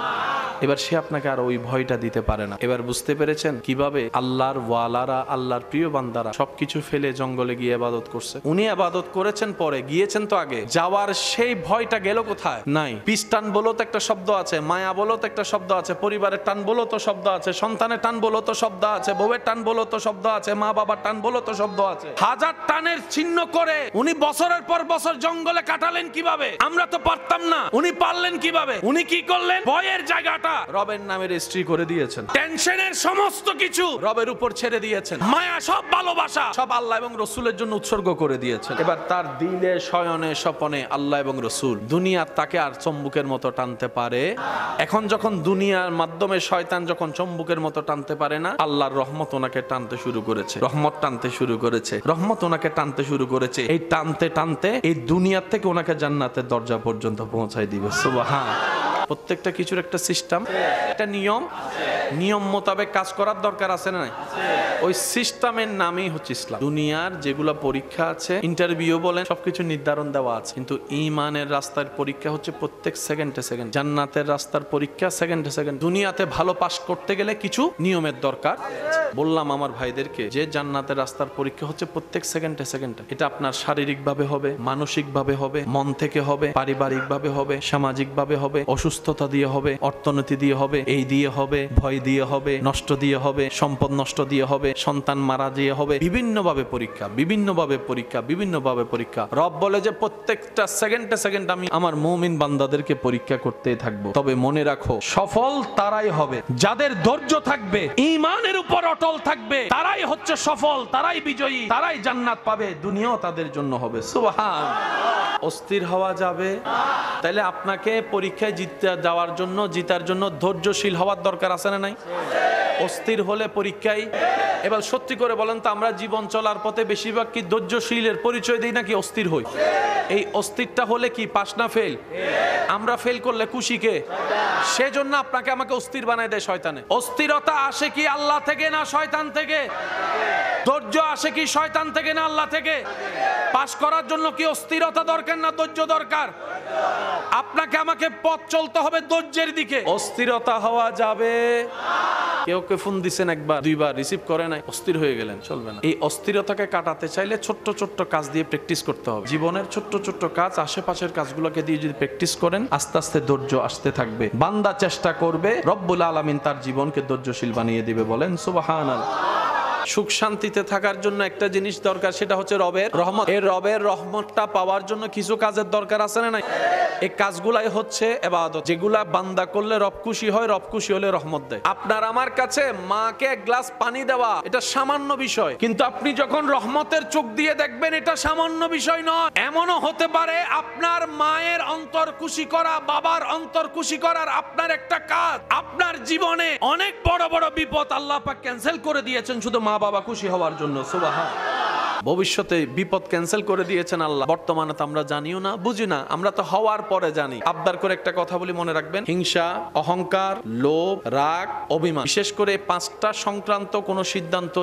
Speaker 1: এবার সে আপনাকে আর ওই ভয়টা দিতে পারে না। এবার বুঝতে পেরেছেন কিভাবে আল্লাহর ওয়ালারা, আল্লাহর প্রিয় বান্দারা সবকিছু ফেলে জঙ্গলে গিয়ে ইবাদত করছে। উনি ইবাদত করেছেন, পরে গিয়েছেন তো আগে, যাওয়ার সেই ভয়টা গেল কোথায়? নাই। পিস্টান বলো তো একটা শব্দ আছে, মায়া বলো তো একটা শব্দ আছে, পরিবারের টান বলো তো শব্দ আছে, সন্তানের টান বলো তো শব্দ আছে, বউয়ের টান বলো তো শব্দ আছে, মা বাবার টান বলো তো শব্দ আছে। হাজার টানের চিহ্ন করে উনি বছরের পর বছর জঙ্গলে কাটালেন কিভাবে? আমরা তো পারতাম না, উনি পারলেন কিভাবে? উনি কি করলেন? ভয়ের জায়গাটা টাকাটা রবের নামে রেজিস্ট্রি করে দিয়েছেন, টেনশনের সমস্ত কিছু রবের উপর ছেড়ে দিয়েছেন, মায়া সব ভালোবাসা সব আল্লাহ এবং রসুলের জন্য উৎসর্গ করে দিয়েছেন। এবার তার দিলে শয়নে স্বপনে আল্লাহ এবং রসুল, দুনিয়া তাকে আর চম্বুকের মতো টানতে পারে। এখন যখন দুনিয়ার মাধ্যমে শয়তান যখন চম্বুকের মতো টানতে পারে না, আল্লাহর রহমত ওনাকে টানতে শুরু করেছে, রহমত টানতে শুরু করেছে, রহমত ওনাকে টানতে শুরু করেছে। এই টানতে টানতে এই দুনিয়ার থেকে ওনাকে জান্নাতের দরজা পর্যন্ত পৌঁছায় দিবে। সুবহান। প্রত্যেকটা কিছুর একটা সিস্টেম, একটা নিয়ম, নিয়ম মোতাবেক কাজ করার দরকার আছে না? ওই সিস্টেমের নামই হচ্ছে ইসলাম। দুনিয়ার যেগুলো পরীক্ষা আছে, ইন্টারভিউ বলেন, সবকিছু নির্ধারণ দেওয়া আছে, কিন্তু ঈমানের রাস্তার পরীক্ষা হচ্ছে প্রত্যেক সেকেন্ডে সেকেন্ড, জান্নাতের রাস্তার পরীক্ষা সেকেন্ডে সেকেন্ড। দুনিয়াতে ভালো পাস করতে গেলে কিছু নিয়মের দরকার। বললাম আমার ভাইদেরকে যে জান্নাতের রাস্তার পরীক্ষা হচ্ছে প্রত্যেক সেকেন্ডে সেকেন্ডে। এটা আপনার শারীরিক ভাবে হবে, মানসিক ভাবে হবে, মন থেকে হবে, পারিবারিক ভাবে হবে, সামাজিক ভাবে হবে, অসুস্থতা দিয়ে হবে, অর্থনীতি দিয়ে হবে, এই দিয়ে হবে, ভয় দিয়ে হবে, নষ্ট দিয়ে হবে, সম্পদ নষ্ট দিয়ে হবে, সন্তান মারা দিয়ে হবে। বিভিন্নভাবে পরীক্ষা, বিভিন্নভাবে পরীক্ষা, বিভিন্নভাবে পরীক্ষা। রব বলে যে প্রত্যেকটা সেকেন্ডে সেকেন্ড আমি আমার মুমিন বান্দাদেরকে পরীক্ষা করতেই থাকবো। তবে মনে রাখো, সফল তারাই হবে যাদের ধৈর্য থাকবে, ঈমানের উপর অটল থাকবে, তারাই হচ্ছে সফল, তারাই বিজয়ী, তারাই জান্নাত পাবে, দুনিয়াও তাদের জন্য হবে। সুবহান। অস্থির হওয়া যাবে? তাহলে আপনাকে পরীক্ষায় জিততে যাওয়ার জন্য, জিতার জন্য ধৈর্যশীল হওয়ার দরকার আছে না নাই? অস্থির হলে পরীক্ষায়, এবার সত্যি করে বলেন তো, আমরা জীবন চলার পথে বেশিরভাগ কি ধৈর্যশীলের পরিচয় দিই নাকি অস্থির হই? এই অস্থিরটা হলে কি পাস না ফেল? আমরা ফেল করলে খুশি কে? সেজন্য আপনাকে আমাকে অস্থির বানায় দেয় শয়তানে। অস্থিরতা আসে কি আল্লাহ থেকে না শয়তান থেকে? ধৈর্য আসে কি শয়তান থেকে না আল্লাহ থেকে? পাস করার জন্য কি অস্থিরতা দরকার না ধৈর্য দরকার? আপনাকে আমাকে পথ চলতে হবে ধৈর্যের দিকে। অস্থিরতা হওয়া যাবে? কেউ কে ফোন দিছেন একবার দুইবার, রিসিভ করে নাই, অস্থির হয়ে গেলেন, চলবে না। এই অস্থিরতাকে কাটাতে চাইলে ছোট্ট ছোট্ট কাজ দিয়ে প্র্যাকটিস করতে হবে। জীবনের ছোট্ট ছোট্ট কাজ, আশেপাশের কাজগুলোকে দিয়ে যদি প্র্যাকটিস করেন, আস্তে আস্তে ধৈর্য আসতে থাকবে। বান্দা চেষ্টা করবে, রব্বুল আলামিন তার জীবনকে ধৈর্যশীল বানিয়ে দিবে। বলেন সুবহানাল্লাহ। সুখ শান্তিতে থাকার জন্য একটা জিনিস দরকার, সেটা হচ্ছে রবের রহমত। এই রবের রহমতটা পাওয়ার জন্য কিছু কাজের দরকার আছে না নাই? এই কাজগুলাই হচ্ছে ইবাদত, যেগুলা বান্দা করলে রব খুশি হয়, রব খুশি হলে রহমত দেয়। আপনার আমার কাছে মাকে এক গ্লাস পানি দেওয়া এটা সামান্য বিষয়, কিন্তু আপনি যখন রহমতের চোখ দিয়ে দেখবেন এটা সামান্য বিষয় নয়। এমনও হতে পারে আপনার মায়ের অন্তর খুশি করা, বাবার অন্তর খুশি করার আপনার একটা কাজ আপনার জীবনে অনেক বড় বড় বিপদ আল্লাহ পাক ক্যান্সেল করে দিয়েছেন শুধু মা বাবা খুশি হওয়ার জন্য। সুবহান। ভবিষ্যতে বিপদ ক্যান্সেল করে দিয়েছেন আল্লাহ, বর্তমানে তো আমরা জানিও না, বুঝি না, আমরা তো হওয়ার পরে জানি। আবদার করে একটা কথা বলি, মনে রাখবেন, হিংসা, অহংকার, লোভ, রাগ, অভিমান, বিশেষ করে পাঁচটা সংক্রান্ত কোন সিদ্ধান্ত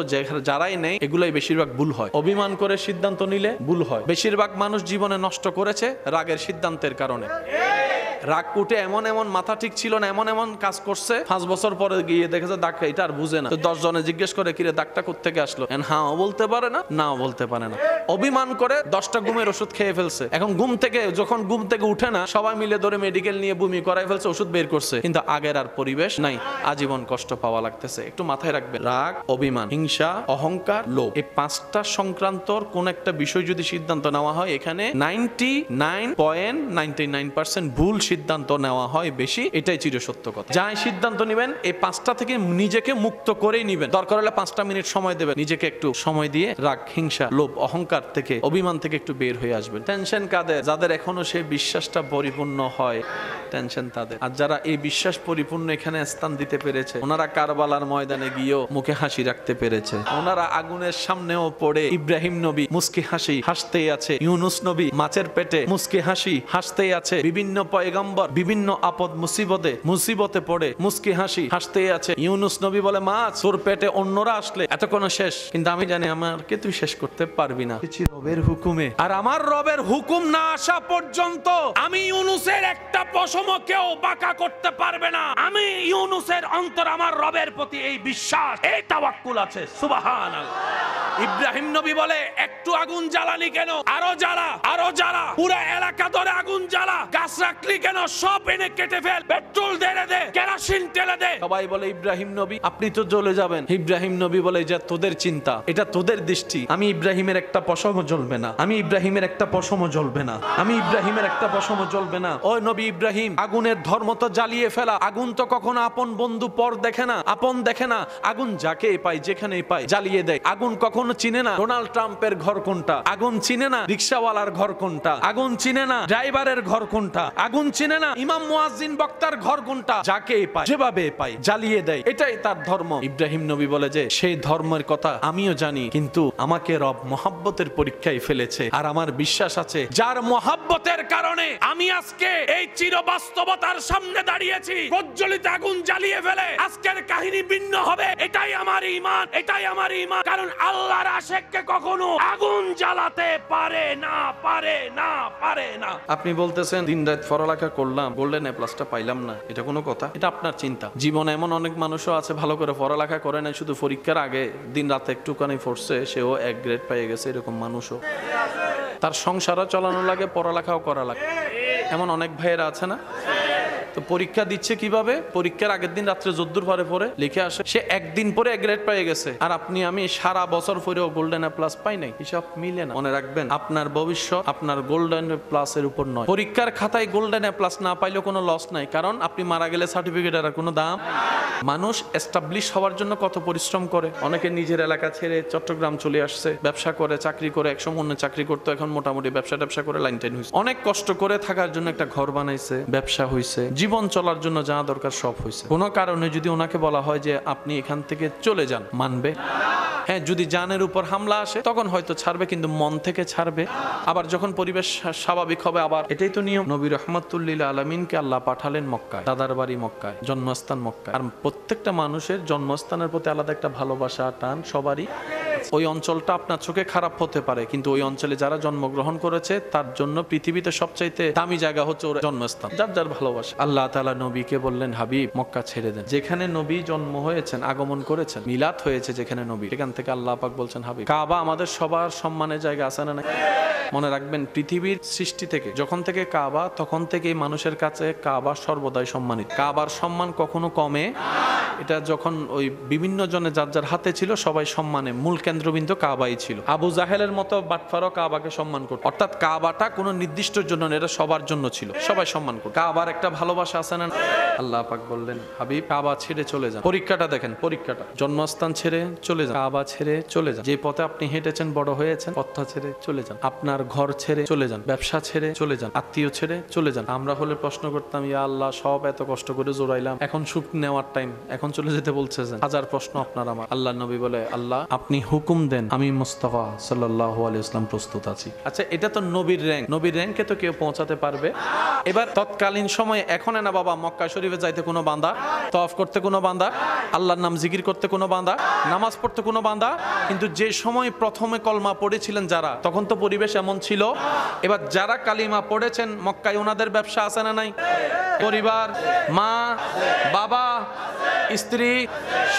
Speaker 1: যারাই নেই, এগুলাই বেশিরভাগ ভুল হয়। অভিমান করে সিদ্ধান্ত নিলে ভুল হয়। বেশিরভাগ মানুষ জীবনে নষ্ট করেছে রাগের সিদ্ধান্তের কারণে। রাগ কুটে এমন এমন মাথা ঠিক ছিল না, এমন এমন কাজ করছে, 5 বছর পরে গিয়ে দেখেছে দাগটা এটা আর বুঝে না। তো 10 জনে জিজ্ঞেস করে, কিরে দাগটা কোত্থেকে আসলো? হ্যাঁ বলতে পারে না, নাও বলতে পারে না। অভিমান করে 10টা ঘুমের ওষুধ খেয়ে ফেলছে। এখন যখন ঘুম থেকে উঠে না, সবাই মিলে ধরে মেডিকেল নিয়ে বমি করাই ফেলছে, ওষুধ বের করছে, কিন্তু আগের আর পরিবেশ নাই, আজীবন কষ্ট পাওয়া লাগতেছে। একটু মাথায় রাখবেন, রাগ, অভিমান, হিংসা, অহংকার, লোভ, এই 5টা সংক্রান্তর কোন একটা বিষয় যদি সিদ্ধান্ত নেওয়া হয়, এখানে 99.99% ভুল সিদ্ধান্ত নেওয়া হয় বেশি। এটাই চিরসত্য কথা। যাই সিদ্ধান্ত নেবেন, এই 5টা থেকে নিজেকে মুক্ত করেই নেবেন। দরকার হলে 5টা মিনিট সময় দেবেন, নিজেকে একটু সময় দিয়ে রাগ, হিংসা, লোভ, অহংকার থেকে, অভিমান থেকে একটু বের হয়ে আসবেন। টেনশন কাদের? যাদের এখনো সেই বিশ্বাসটা পরিপূর্ণ হয়, টেনশন তাদের। আর যারা এই বিশ্বাস পরিপূর্ণ এখানে স্থান দিতে পেরেছে, ওনারা কারবালার ময়দানে গিয়েও মুখে হাসি রাখতে পেরেছে। ওনারা আগুনের সামনেও পড়ে ইব্রাহিম নবী মুস্কি হাসি হাসতেই আছে, ইউনুস নবী মাছের পেটে মুস্কি হাসি হাসতেই আছে, বিভিন্ন পয়গম্বর বিভিন্ন আপদ মুসিবতে পড়ে মুস্কি হাসি হাসতেই আছে। ইউনুস নবী বলে, মাছ তোর পেটে অন্যরা আসলে এতক্ষণ শেষ, কিন্তু আমি জানি আমাকে তুই শেষ করতে পারবি না, রবের হুকুমে। আর আমার রবের হুকুম না আসা পর্যন্ত আমি ইউনুসের একটা পশমও কেউ বাঁকা করতে পারবে না। আমি ইউনুসের অন্তর আমার রবের প্রতি এই বিশ্বাস, এই তাওয়াক্কুল আছে। সুবহানাল্লাহ। ইব্রাহিম নবী বলে একটু আগুন জ্বালানি কেন, আরো জ্বালা, আরো জ্বালা, পুরো এলাকা ধরে আগুন জ্বালা, গাছ রাখলি কেন, সব এনে কেটে ফেল, পেট্রোল ঢেলে দে, কেরোসিন ঢেলে দে। সবাই বলে ইব্রাহিম নবী আপনি তো জ্বলে যাবেন। ইব্রাহিম নবী বলে যে তোদের চিন্তা, এটা তোদের দৃষ্টি, আমি ইব্রাহিমের একটা পশমও জ্বলবে না, আমি ইব্রাহিমের একটা পশমও জ্বলবে না, আমি ইব্রাহিমের একটা পশমও জ্বলবে না। ও নবী ইব্রাহিম, আগুনের ধর্ম তো জ্বালিয়ে ফেলা। আগুন তো কখনো আপন বন্ধু পর দেখে না, আপন দেখে না। আগুন যাকে পায় যেখানেই পায় জ্বালিয়ে দেয়। আগুন কখনো চিনে না ডোনাল্ড ট্রাম্পের ঘর কোনটা, আগুন চিনে না রিকশাওয়ালার ঘর কোনটা, আগুন চিনে না ড্রাইভারের ঘর কোনটা, আগুন চিনে না ইমাম মুয়াজ্জিন বক্তার ঘর কোনটা। যাকে পায় যেভাবে পায় জ্বালিয়ে দেয়, এটাই তার ধর্ম। ইব্রাহিম নবী বলে যে সেই ধর্মের কথা আমিও জানি, কিন্তু আমাকে রব মহব্বতের পরীক্ষায় ফেলেছে। আর আমার বিশ্বাস আছে যার মহব্বতের কারণে আমি আজকে এই চিরবাস্তবতার সামনে দাঁড়িয়েছি, প্রজ্বলিত আগুন জ্বালিয়ে ফেলে আজকের কাহিনী ভিন্ন হবে। এটাই আমার ঈমান, এটাই আমার ঈমান। কারণ আল্লাহর আশিককে কখনো আগুন জ্বালাতে পারে না, পারে না, পারে না। আপনি বলতেছেন দিনরাত পড়ালেখা করলাম, গোল্ডেন এ প্লাসটা পাইলাম না, এটা কোনো কথা? এটা আপনার চিন্তা। জীবনে এমন অনেক মানুষও আছে ভালো করে পড়ালেখা করে না, শুধু পরীক্ষার আগে দিন রাতে একটুখানি পড়ছে, সেও 1 গ্রেড পেয়ে গেছে, এরকম মানুষও। তার সংসারও চালানো লাগে, পড়ালেখাও করা লাগে, এমন অনেক ভাইয়েরা আছে না? তো পরীক্ষা দিচ্ছে কিভাবে? পরীক্ষার আগের দিন রাত্রে যদ্দুর পরে লিখে আসে, সে একদিন পরে 1 গ্রেড পেয়ে গেছে, আর আপনি আমি সারা বছর পরেও গোল্ডেন এ প্লাস পাই নাই। হিসাব মিলে না। মনে রাখবেন আপনার ভবিষ্যৎ আপনার গোল্ডেন এ প্লাস এর উপর নয়। পরীক্ষার খাতায় গোল্ডেন এ প্লাস না পাইলেও কোনো লস নাই, কারণ আপনি মারা গেলে সার্টিফিকেটের আর কোনো দাম। মানুষ এস্টাবলিশ হওয়ার জন্য কত পরিশ্রম করে। অনেকে নিজের এলাকা ছেড়ে চট্টগ্রাম চলে আসছে, ব্যবসা করে, চাকরি করে, একসময় অন্য চাকরি করতো, এখন মোটামুটি ব্যবসা করে লাইন টাইন হয়েছে। অনেক কষ্ট করে থাকার জন্য একটা ঘর বানাইছে, ব্যবসা হয়েছে, জীবন চলার জন্য যা দরকার সব হয়েছে। কোনো কারণে যদি ওনাকে বলা হয় যে আপনি এখান থেকে চলে যান, মানবে? হ্যাঁ, যদি জানের উপর হামলা আসে তখন হয়তো ছাড়বে, কিন্তু মন থেকে ছাড়বে। আবার যখন পরিবেশ স্বাভাবিক হবে, আবার এটাই তো নিয়ম। নবী রাহমাতুল লিল আলামিনকে আল্লাহ পাঠালেন মক্কায়, দাদার বাড়ি মক্কায়, জন্মস্থান মক্কায়। আর প্রত্যেকটা মানুষের জন্মস্থানের প্রতি আলাদা একটা ভালোবাসা, টান সবারই। ওই অঞ্চলটা আপনার চোখে খারাপ হতে পারে, কিন্তু ওই অঞ্চলে যারা জন্মগ্রহণ করেছে তার জন্য পৃথিবীতে সবচাইতে দামি জায়গা হচ্ছে ওর জন্মস্থান, যার যার ভালোবাসা। আল্লাহ তাআলা নবীকে বললেন, হাবিব মক্কা ছেড়ে দেন। যেখানে নবী জন্ম হয়েছেন, আগমন করেছেন, মিলাদ হয়েছে যেখানে নবী, সেখান থেকে আল্লাহ পাক বলছেন, হাবিব কাবা আমাদের সবার সম্মানের জায়গা, আছে না? মনে রাখবেন পৃথিবীর সৃষ্টি থেকে যখন থেকে কাবা, তখন থেকেই মানুষের কাছে কাবা সর্বদাই সম্মানিত। কাবার সম্মান কখনো কমে। এটা যখন ওই বিভিন্ন জনে যার যার হাতে ছিল, সবাই সম্মানে মূল কেন্দ্রবিন্দু কাবাই ছিল। আবু জাহেলের মতো বাটফারও কাবাকে সম্মান করত। অর্থাৎ কাবাটা কোনো নির্দিষ্ট জন্য না, এটা সবার জন্য ছিল, সবাই সম্মান করত। কাবার একটা ভালোবাসা আছে না? আল্লাহ পাক বললেন, হাবিব কাবা ছেড়ে চলে যান। পরীক্ষাটা দেখেন, পরীক্ষাটা জন্মস্থান ছেড়ে চলে যান, কাবা ছেড়ে চলে যান। যে পথে আপনি হেঁটেছেন, বড় হয়েছেন, পথটা ছেড়ে চলে যান। আপনার ঘর ছেড়ে চলে যান, ব্যবসা ছেড়ে চলে যান, আত্মীয় ছেড়ে চলে যান। আমরা হলে প্রশ্ন করতাম, ইয়া আল্লাহ, সব এত কষ্ট করে জোড়াইলাম, এখন সুখ নেওয়ার টাইম, এখন চলে যেতে বলছেন। হাজার প্রশ্ন আপনার আমার। আল্লাহ নবী বলে, আল্লাহ আপনি হুকুম দেন, আমি মুস্তাফা সাল্লাল্লাহু আলাইহি ওয়াসাল্লাম প্রস্তুত আছি। আচ্ছা, এটা তো নবীর র‍্যাঙ্ক, নবীর র‍্যাঙ্কে তো কেউ পৌঁছাতে পারবে। এবার তৎকালীন সময়ে, এখন না বাবা, মক্কা শরীফে যাইতে কোনো বান্দা, তওয়াফ করতে কোনো বান্দা, আল্লাহর নাম জিকির করতে কোনো বান্দা, নামাজ পড়তে কোনো বান্দা। কিন্তু যে সময় প্রথমে কলমা পড়েছিলেন যারা, তখন তো পরিবেশ এমন ছিল। এবার যারা কালিমা পড়েছেন মক্কায়, ওনাদের ব্যবসা আছে না নাই? পরিবার, মা, বাবা, স্ত্রী,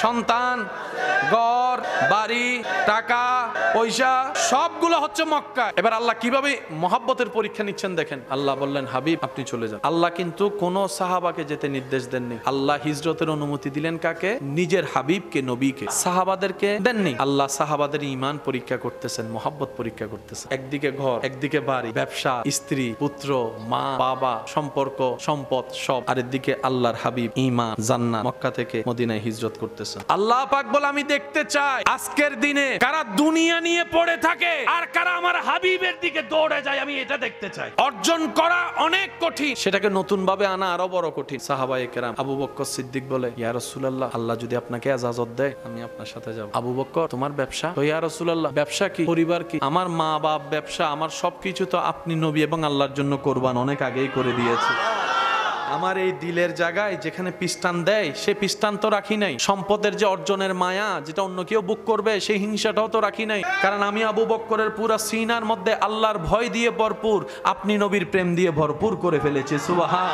Speaker 1: সন্তান, ঘর, বাড়ি, টাকা, পয়সা, সবগুলো হচ্ছে মক্কা। এবার আল্লাহ কিভাবে মহব্বতের পরীক্ষা নিচ্ছেন দেখেন। আল্লাহ বললেন, হাবিব আপনি চলে যান। আল্লাহ কিন্তু কোন সাহাবাকে যেতে নির্দেশ দেননি। আল্লাহ হিজরতের অনুমতি দিলেন কাকে? নিজের হাবিবকে, নবীকে। সাহাবাদেরকে দেননি। আল্লাহ সাহাবাদের ঈমান পরীক্ষা করতেছেন, মহব্বত পরীক্ষা করতেছেন। একদিকে ঘর, একদিকে বাড়ি, ব্যবসা, স্ত্রী, পুত্র, মা, বাবা, সম্পর্ক, সম্পদ সব, আর এদিকে আল্লাহর হাবিব, ঈমান, জান্নাত। মক্কা থেকে মদিনায় হিজরত করতেছেন। আল্লাহ পাক বলে, আমি দেখতে চাই আজকের দিনে কারা দুনিয়া নিয়ে পড়ে থাকে আর কারা আমার হাবিবের দিকে দৌড়ে যায়। আমি এটা দেখতে চাই। অর্জন করা অনেক কঠিন, সেটাকে নতুন ভাবে আনা আরো বড় কঠিন। সাহাবায়ে কেরাম, আবু বকর সিদ্দিক বলে, ইয়া রাসূলুল্লাহ, আল্লাহ যদি আপনাকে ইজাজত দেয় আমি আপনার সাথে যাব। আবু বকর, তোমার ব্যবসা? তো ইয়া রাসূলুল্লাহ, ব্যবসা কি, পরিবার কি? আমার মা বাপ, ব্যবসা, আমার সবকিছু তো আপনি নবী এবং আল্লাহর জন্য কোরবান অনেক আগেই করে দিয়েছি। আমার এই দিলের জায়গায় যেখানে পিস্টান দেয়, সে পিস্টান তো রাখি নাই। সম্পদের যে অর্জনের মায়া, যেটা অন্য কেউ বুক করবে, সেই হিংসাটাও তো রাখি নাই। কারণ আমি আবু বকরের পুরা সিনার মধ্যে আল্লাহর ভয় দিয়ে ভরপুর, আপনি নবীর প্রেম দিয়ে ভরপুর করে ফেলেছি। সুবহান।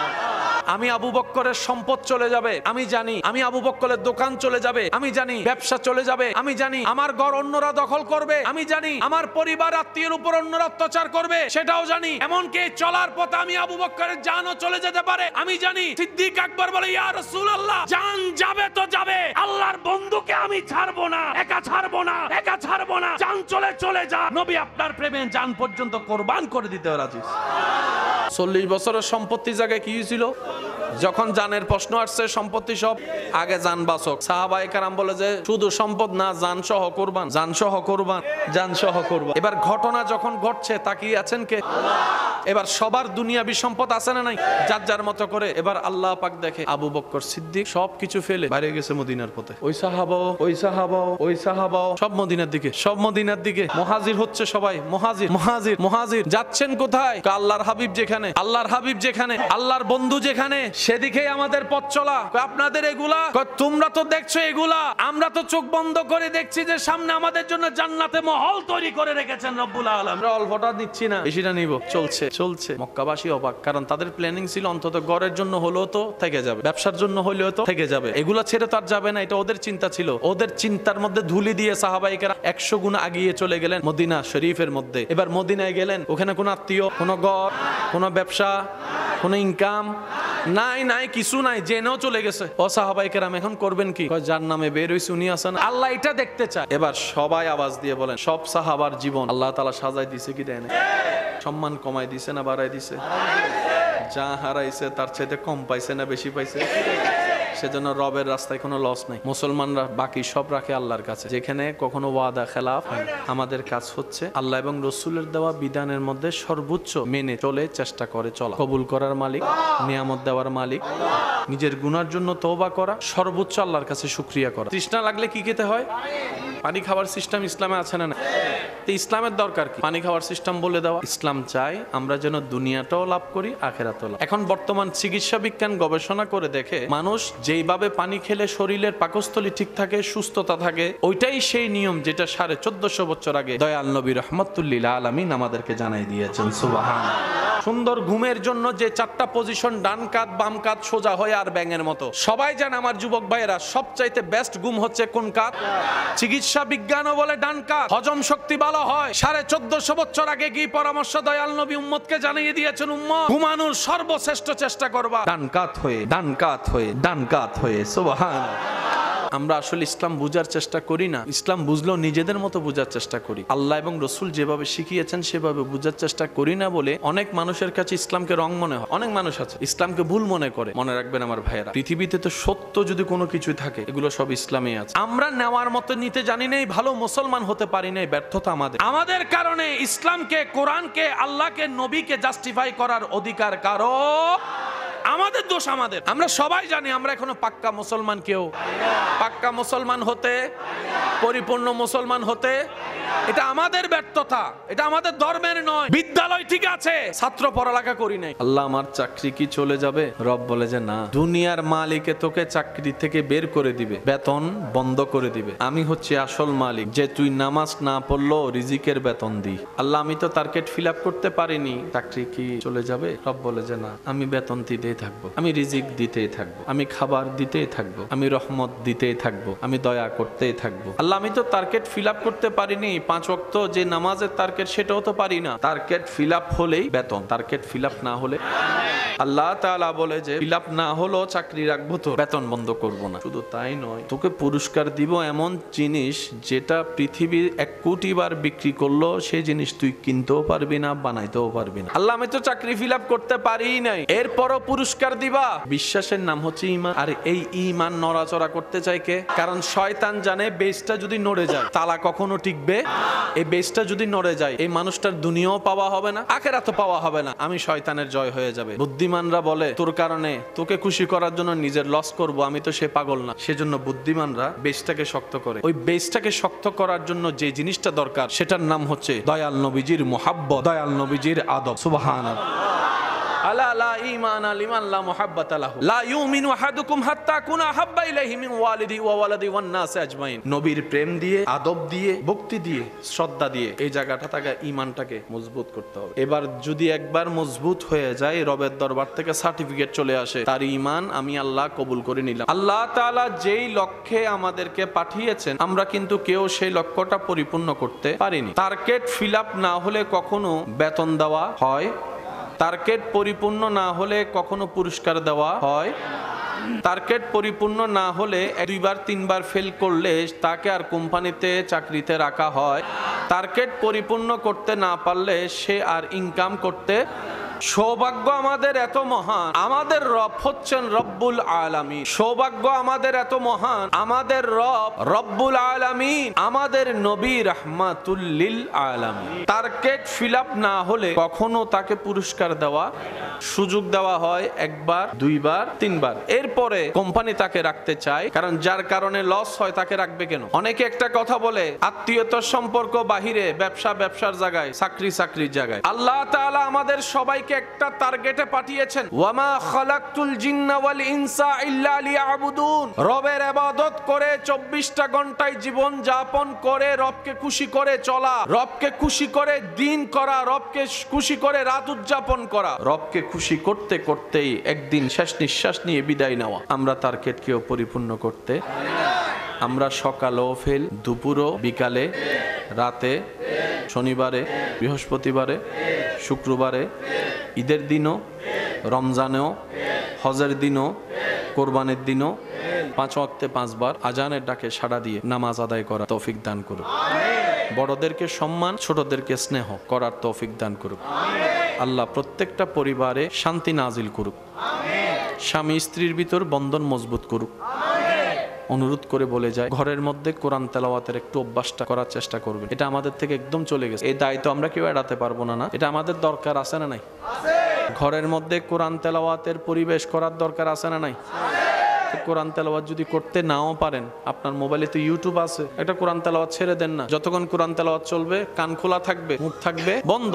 Speaker 1: আমি আবু বকরের সম্পদ চলে যাবে, আমি জানি। আমি আবু বকরের দোকান চলে যাবে, আমি জানি। ব্যবসা চলে যাবে, আমি জানি। আমার ঘর অন্যরা দখল করবে, আমি জানি। আমার পরিবার আত্মীয়ের উপর অন্যরা অত্যাচার করবে, সেটাও জানি। এমনকি চলার পথে আমি আবু বকরের জানও চলে যেতে পারে, আমি জানি। সিদ্দিক আকবর বলে, ইয়া রাসূলুল্লাহ, জান যাবে তো যাবে, আল্লাহর বন্ধুকে আমি ছাড়বো না, একা ছাড়বো না, একা ছাড়বো না। জান চলে যা, নবী আপনার প্রেমে জান পর্যন্ত কোরবান করে দিতে রাজি। 40 বছরের সম্পত্তি জায়গায় কি হয়েছিল? যখন জানের প্রশ্ন আসছে, সম্পত্তি সব আগে জান বাঁচক। সাহাবায়ে কেরাম বলে যে শুধু সম্পদ না, জান সহ কোরবান, জান সহ কোরবান, জান সহ কোরবান। এবার ঘটনা যখন ঘটছে, তাকিয়ে আছেন কে? এবার সবার দুনিয়াবি সম্পদ আছে না নাই, যার যার মতো করে। এবার আল্লাহ পাক দেখে আবু বকর সিদ্দিক সবকিছু ফেলে বাইরে গেছে মদিনার পথে। ওই সাহাবাও, ওই সাহাবাও, ওই সাহাবাও সব মদিনার দিকে, সব মদিনার দিকে। মুহাজির হচ্ছে সবাই, মুহাজির, মুহাজির, মুহাজির। যাচ্ছেন কোথায়? আল্লাহর হাবিব যেখানে, আল্লাহর হাবিব যেখানে, আল্লাহর বন্ধু যেখানে, সেদিকেই আমাদের পথ চলা। আপনাদের এগুলা, তোমরা তো দেখছো এগুলা, আমরা তো চোখ বন্ধ করে দেখছি যে সামনে আমাদের জন্য জান্নাতে মহল তৈরি করে রেখেছেন রব্বুল আলামিন। আমরা অল্পটা নিচ্ছি না, বেশিটা নিব। চলছে চলছে। মক্কাবাসী অবাক, কারণ তাদের প্ল্যানিং ছিল অন্তত ঘরের জন্য হলেও তো থেকে যাবে, ব্যবসার জন্য হলেও তো থেকে যাবে। এগুলা ছেড়ে তো আর যাবে না, এটা ওদের চিন্তা ছিল। ওদের চিন্তার মধ্যে ধুলি দিয়ে সাহাবায়ে কেরাম 100 গুণ আগিয়ে চলে গেলেন মদিনা শরীফের মধ্যে। এবার মদিনায় গেলেন, ওখানে কোনো আত্মীয়, কোনো ঘর, কোনো ব্যবসা, কোনো ইনকাম নাই, নাই কিছু নাই, জেনেও চলে গেছে। ও সাহাবায়ে কেরাম এখন করবেন কি? যার নামে বের হইছে উনি আছেন, আল্লাহ এটা দেখতে চায়। এবার সবাই আওয়াজ দিয়ে বলেন, সব সাহাবার জীবন আল্লাহ তাআলা সাজাই দিছে কি দেয় না? সম্মান কমাই দিছে না বাড়াই দিছে? যা হারাইছে তার চাইতে কম পাইছে না বেশি পাইছে? সেজন্য রবের রাস্তায় কোনো লস নাই। মুসলমানরা বাকি সব রাখে আল্লাহর কাছে, যেখানে কখনো ওয়াদা খেলাফ হয় না। আমাদের কাজ হচ্ছে আল্লাহ এবং রসুলের দেওয়া বিধানের মধ্যে সর্বোচ্চ মেনে চলে চেষ্টা করে চলা। কবুল করার মালিক, নিয়ামত দেওয়ার মালিক, নিজের গুনার জন্য তওবা করা, সর্বোচ্চ আল্লাহর কাছে শুকরিয়া করা। তৃষ্ণা লাগলে কি খেতে হয়? পানি খাওয়ার সিস্টেম ইসলামে আছে না? তো ইসলামের দরকার কি? পানি খাওয়ার সিস্টেম বলে দেওয়া। ইসলাম চাই আমরা যেন দুনিয়াটাও লাভ করি, আখিরাতও লাভ। এখন বর্তমান চিকিৎসা বিজ্ঞান গবেষণা করে দেখে, মানুষ যেইভাবে পানি খেলে শরীরের পাকস্থলী ঠিক থাকে, সুস্থতা থাকে, ওইটাই সেই নিয়ম যেটা 1450 বছর আগে দয়াল নবী রাহমাতুল্লিল আলামিন আমাদেরকে জানাই দিয়েছেন। সুবহানাল্লাহ। সুন্দর ঘুমের জন্য যে 4টা পজিশন, ডান কাত, বাম কাত, সোজা হয়ে আর ব্যাঙের মতো। সবাই জানে আমার যুবক ভাইয়েরা, সবচাইতে বেস্ট ঘুম হচ্ছে কোন কাত? চিকিৎসা বিজ্ঞানও বলে ডান কাত। হজম শক্তি ভালো হয়। 1450 বছর আগে কি পরামর্শ দয়াল নবী উম্মতকে জানিয়ে দিয়েছেন? উম্মত, ঘুমানোর সর্বশ্রেষ্ঠ চেষ্টা করবা ডান কাত হয়ে, ডান কাত হয়ে, ডান কাত হয়ে। সুবহানাল্লাহ। আমরা আসলে ইসলাম বুঝার চেষ্টা করি না, ইসলাম বুঝলেও নিজেদের মতো বুঝার চেষ্টা করি। আল্লাহ এবং রসুল যেভাবে শিখিয়েছেন সেভাবে বুঝার চেষ্টা করি না বলে অনেক মানুষের কাছে ইসলামকে রং মনে হয়। অনেক মানুষ আছে ইসলামকে ভুল মনে করে। মনে রাখবেন আমার ভাইয়েরা, পৃথিবীতে তো সত্য যদি কোনো কিছু থাকে, এগুলো সব ইসলামে আছে। আমরা নেওয়ার মতো নিতে জানি নাই, ভালো মুসলমান হতে পারি নাই, ব্যর্থতা আমাদের কারণে। ইসলামকে, কোরআনকে, আল্লাহকে, নবীকে জাস্টিফাই করার অধিকার কারো, আমাদের দোষ আমাদের। আমরা সবাই জানি আমরা এখনো পাক্কা মুসলমান কেউ। পাক্কা মুসলমান হতে, পরিপূর্ণ মুসলমান হতে, এটা আমাদের ব্যর্থতা, এটা আমাদের ধর্মের নয়। বিদ্যালয় ঠিক আছে, ছাত্র পড়ালেখা করি নাই। আল্লাহ আমার চাকরি কি চলে যাবে? রব বলে যে না, দুনিয়ার মালিকে তোকে চাকরি থেকে বের করে দিবে, বেতন বন্ধ করে দিবে। আমি হচ্ছে আসল মালিক, যে তুই নামাজ না পড়লো রিজিকের বেতন দি। আল্লাহ, আমি তো টার্গেট ফিল আপ করতে পারিনি, চাকরি কি চলে যাবে? রব বলে যে না, আমি বেতন দিতেই থাকবো, আমি রিজিক দিতেই থাকবো, আমি খাবার দিতেই থাকবো, আমি রহমত দিতেই থাকবো, আমি দয়া করতেই থাকবো। আল্লাহ, আমি তো টার্গেট ফিল আপ করতে পারিনি, 5 ওয়াক্ত যে নামাজের টার্গেট সেটাও তো পারি না। টার্গেট ফিল আপ হলেই বেতন, টার্গেট ফিল আপ না হলে আল্লাহ তাআলা বলে যে ফিল আপ না হলো চাকরি রাখবো, তো বেতন বন্ধ করবো না। শুধু তাই নয়, তোকে পুরস্কার দিব এমন জিনিস যেটা পৃথিবীর 1 কোটি বার বিক্রি করলো সেই জিনিস তুই কিনতেও পারবি না, বানাইতেও পারবি না। আল্লাহ, আমি তো চাকরি ফিল আপ করতে পারি নাই, এরপরও পুরস্কার দিবা। বিশ্বাসের নাম হচ্ছে ঈমান। আর এই ঈমান নড়াচড়া করতে চাই কে? কারণ শয়তান জানে বেসটা যদি নড়ে যায় তালা কখনো টিকবে। এই বেসটা যদি নড়ে যায় এই মানুষটার দুনিয়াও পাওয়া হবে না, আখিরাতও পাওয়া হবে না। আমি শয়তানের জয় হয়ে যাবে। বুদ্ধিমানরা বলে তোর কারণে তোকে খুশি করার জন্য নিজের লস করব, আমি তো সে পাগল না। সেজন্য বুদ্ধিমানরা বেসটাকে শক্ত করে। ওই বেসটাকে শক্ত করার জন্য যে জিনিসটা দরকার সেটার নাম হচ্ছে দয়াল নবীজির মুহাব্বত, দয়াল নবীজির আদব। সুবহানাল্লাহ। আলা লা ঈমানা লিমান লা মুহাব্বাতা লাহু লা ইউমিনু আহাদুকুম হাত্তা কুনা হাব্বা ইলাইহি মিন ওয়ালিদি ওয়া ওয়ালাদি ওয়ান নাস আজমাইন। নবীর প্রেম দিয়ে, আদব দিয়ে, ভক্তি দিয়ে, শ্রদ্ধা দিয়ে এই জায়গাটা থেকে ঈমানটাকে মজবুত করতে হবে। এবার যদি একবার মজবুত হয়ে যায়, রবের দরবার থেকে সার্টিফিকেট চলে আসে, তার ঈমান আমি আল্লাহ কবুল করে নিলাম। আল্লাহ তাআলা যেই লক্ষ্যে আমাদেরকে পাঠিয়েছেন, আমরা কিন্তু কেউ সেই লক্ষ্যটা পরিপূর্ণ করতে পারিনি। টার্গেট ফিল আপ না হলে কখনো বেতন দেওয়া হয়, টার্গেট পরিপূর্ণ না হলে কখনো পুরস্কার দেওয়া হয়, টার্গেট পরিপূর্ণ না হলে দুইবার তিনবার ফেল করলে তাকে আর কোম্পানিতে চাকরিতে রাখা হয়, টার্গেট পরিপূর্ণ করতে না পারলে সে আর ইনকাম করতে। সৌভাগ্য আমাদের এত মহান, আমাদের রব হচ্ছেন রব্বুল আলামিন। সৌভাগ্য আমাদের এত মহান, আমাদের রব রব্বুল আলামিন, আমাদের নবী রাহমাতুল লিল আলামিন। টার্গেট ফিল আপ না হলে কখনো তাকে পুরস্কার দেওয়া, সুযোগ দেওয়া হয় একবার, দুইবার, তিনবার, এরপরে কোম্পানি তাকে রাখতে চায়, কারণ যার কারণে লস হয় তাকে রাখবে কেন? অনেকে একটা কথা বলে, আত্মীয়তার সম্পর্ক বাহিরে, ব্যবসা ব্যবসার জায়গায়, চাকরি চাকরির জায়গায়। আল্লাহ তাআলা আমাদের সবাইকে একটা টার্গেটে পাঠিয়েছেন। ওয়ামা খালাকতুল জিন্না ওয়াল ইনসা ইল্লা লিয়াবুদুন। রবের ইবাদত করে 24টা ঘন্টায় জীবন যাপন করে রবকে খুশি করে চলা, রবকে খুশি করে দিন করা, রবকে খুশি করে রাত উদযাপন করা, রবকে খুশি করতে করতেই একদিন শেষ নিঃশ্বাস নিয়ে বিদায় নেওয়া। আমরা টার্গেটকেও পরিপূর্ণ করতে, আমরা সকালেও ফেল, দুপুরও, বিকালে, রাতে, শনিবারে, বৃহস্পতিবারে, শুক্রবারে, ঈদের দিনও, রমজানেও, হজের দিনও, কোরবানির দিনও 5 ওয়াক্তে 5 বার আজানের ডাকে সাড়া দিয়ে নামাজ আদায় করা তৌফিক দান করুক। বড়দেরকে সম্মান, ছোটদেরকে স্নেহ করার তৌফিক দান করুক। আল্লাহ প্রত্যেকটা পরিবারে শান্তি নাজিল করুক। স্বামী স্ত্রীর ভিতর বন্ধন মজবুত করুক। অনুরোধ করে বলে যায়, ঘরের মধ্যে কোরআন তেলাওয়াতের একটু অভ্যাসটা করার চেষ্টা করবেন। এটা আমাদের থেকে একদম চলে গেছে, এই দায়িত্ব আমরা কেউ এড়াতে পারবো না। না, এটা আমাদের দরকার আছে না নাই? ঘরের মধ্যে কোরআন তেলাওয়াতের পরিবেশ করার দরকার আছে না নাই? কোরআন তেলাওয়াত যদি করতে নাও পারেন, আপনার মোবাইলে তো ইউটিউব আছে, একটা কোরআন তেলাওয়াত ছেড়ে দেন না। যতক্ষণ কোরআন তেলাওয়াত চলবে, কান খোলা থাকবে, মুখ থাকবে বন্ধ,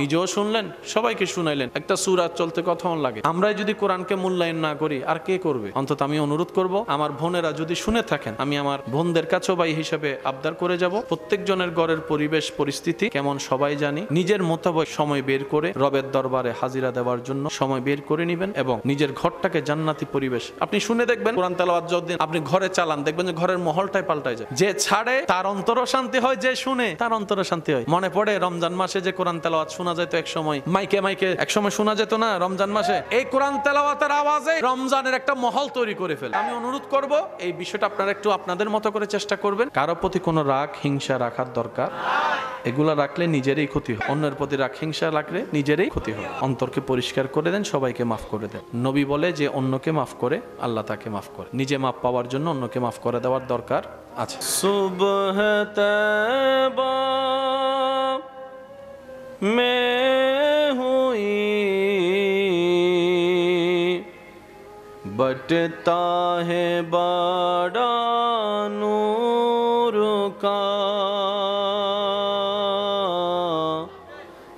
Speaker 1: নিজেও শুনলেন, সবাইকে শুনাইলেন। একটা সূরা চলতে কতক্ষণ লাগে? আমরাই যদি কোরআনকে মূল্যায়ন না করি, আর কে করবে? অন্তত আমি অনুরোধ করব, আমার বোনেরা যদি শুনে থাকেন, আমি আমার বোনদের কাছেও ভাই হিসেবে আবদার করে যাব, প্রত্যেকজনের ঘরের পরিবেশ পরিস্থিতি কেমন সবাই জানি, নিজের মোতাবেক সময় বের করে রবের দরবারে হাজিরা দেওয়ার জন্য সময় বের করে নেবেন এবং নিজের ঘরটাকে জান্নাতি পরিবেশ আপনি শুনে দেখবেন। কোরআন তেলাওয়াত যদি আপনি ঘরে চালান, দেখবেন যে ঘরের মহলটাই পাল্টায় যায়। যে ছাড়ে তার অন্তরও শান্তি হয়, যে শুনে তার অন্তরও শান্তি হয়। মনে পড়ে রমজান মাসে যে কোরআন তেলাওয়াত শোনা যেত এক সময়, মাইকে মাইকে এক সময় শোনা যেত না রমজান মাসে? এই কোরআন তেলাওয়াতের আওয়াজে রমজানের একটা মহল তৈরি করে ফেলে। আমি অনুরোধ করব, এই বিষয়টা আপনারা একটু আপনাদের মতো করে চেষ্টা করবেন। কারো প্রতি কোনো রাগ হিংসা রাখার দরকার, এগুলা রাখলে নিজেরই ক্ষতি হয়। অন্যের প্রতি রাগ হিংসা রাখলে নিজেরই ক্ষতি হয়। অন্তরকে পরিষ্কার করে দেন, সবাইকে মাফ করে দেন। নবী বলে যে অন্যকে মাফ করে আল্লাহ তাকে মাফ করে। নিজে মাফ পাওয়ার জন্য অন্যকে মাফ করে দেওয়ার দরকার আছে। সুবহ তওবা মে হুই बटता है बड़ा नूर का,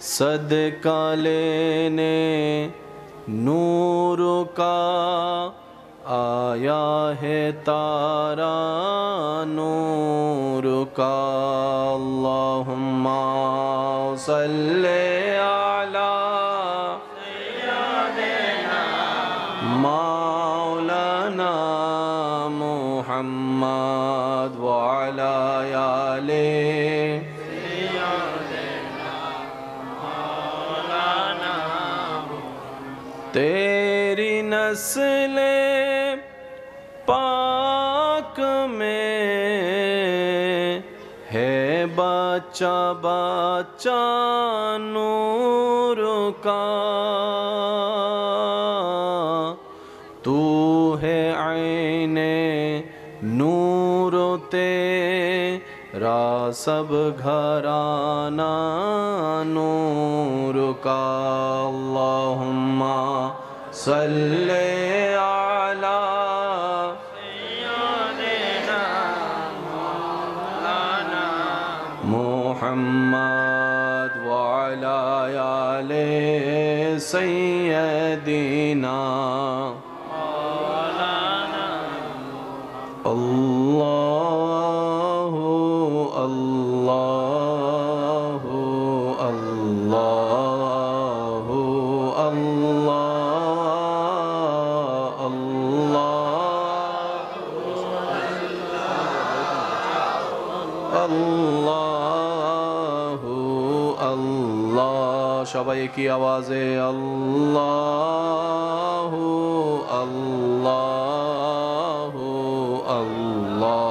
Speaker 1: सदका लेने नूर का आया है तारा नूर का। अल्लाहुम्मा सल्ले अला मौलाना मुहम्मद व अला आले तेरी नस्ले पाक में है बच्चा बच्चा नूर का, तू है आईने नूर तेरा सब घराना नूर का। अल्लाहुम्मा सल्ले अला सय्यिदिना मौलाना मुहम्मद व अला आले सय्यदिना अल्लाहु अल्लाहु अल्लाहु अल्लाह अल्लाहु अल्लाह सबाई की आवाज़े अल्लाहु अल्लाहु अल्लाह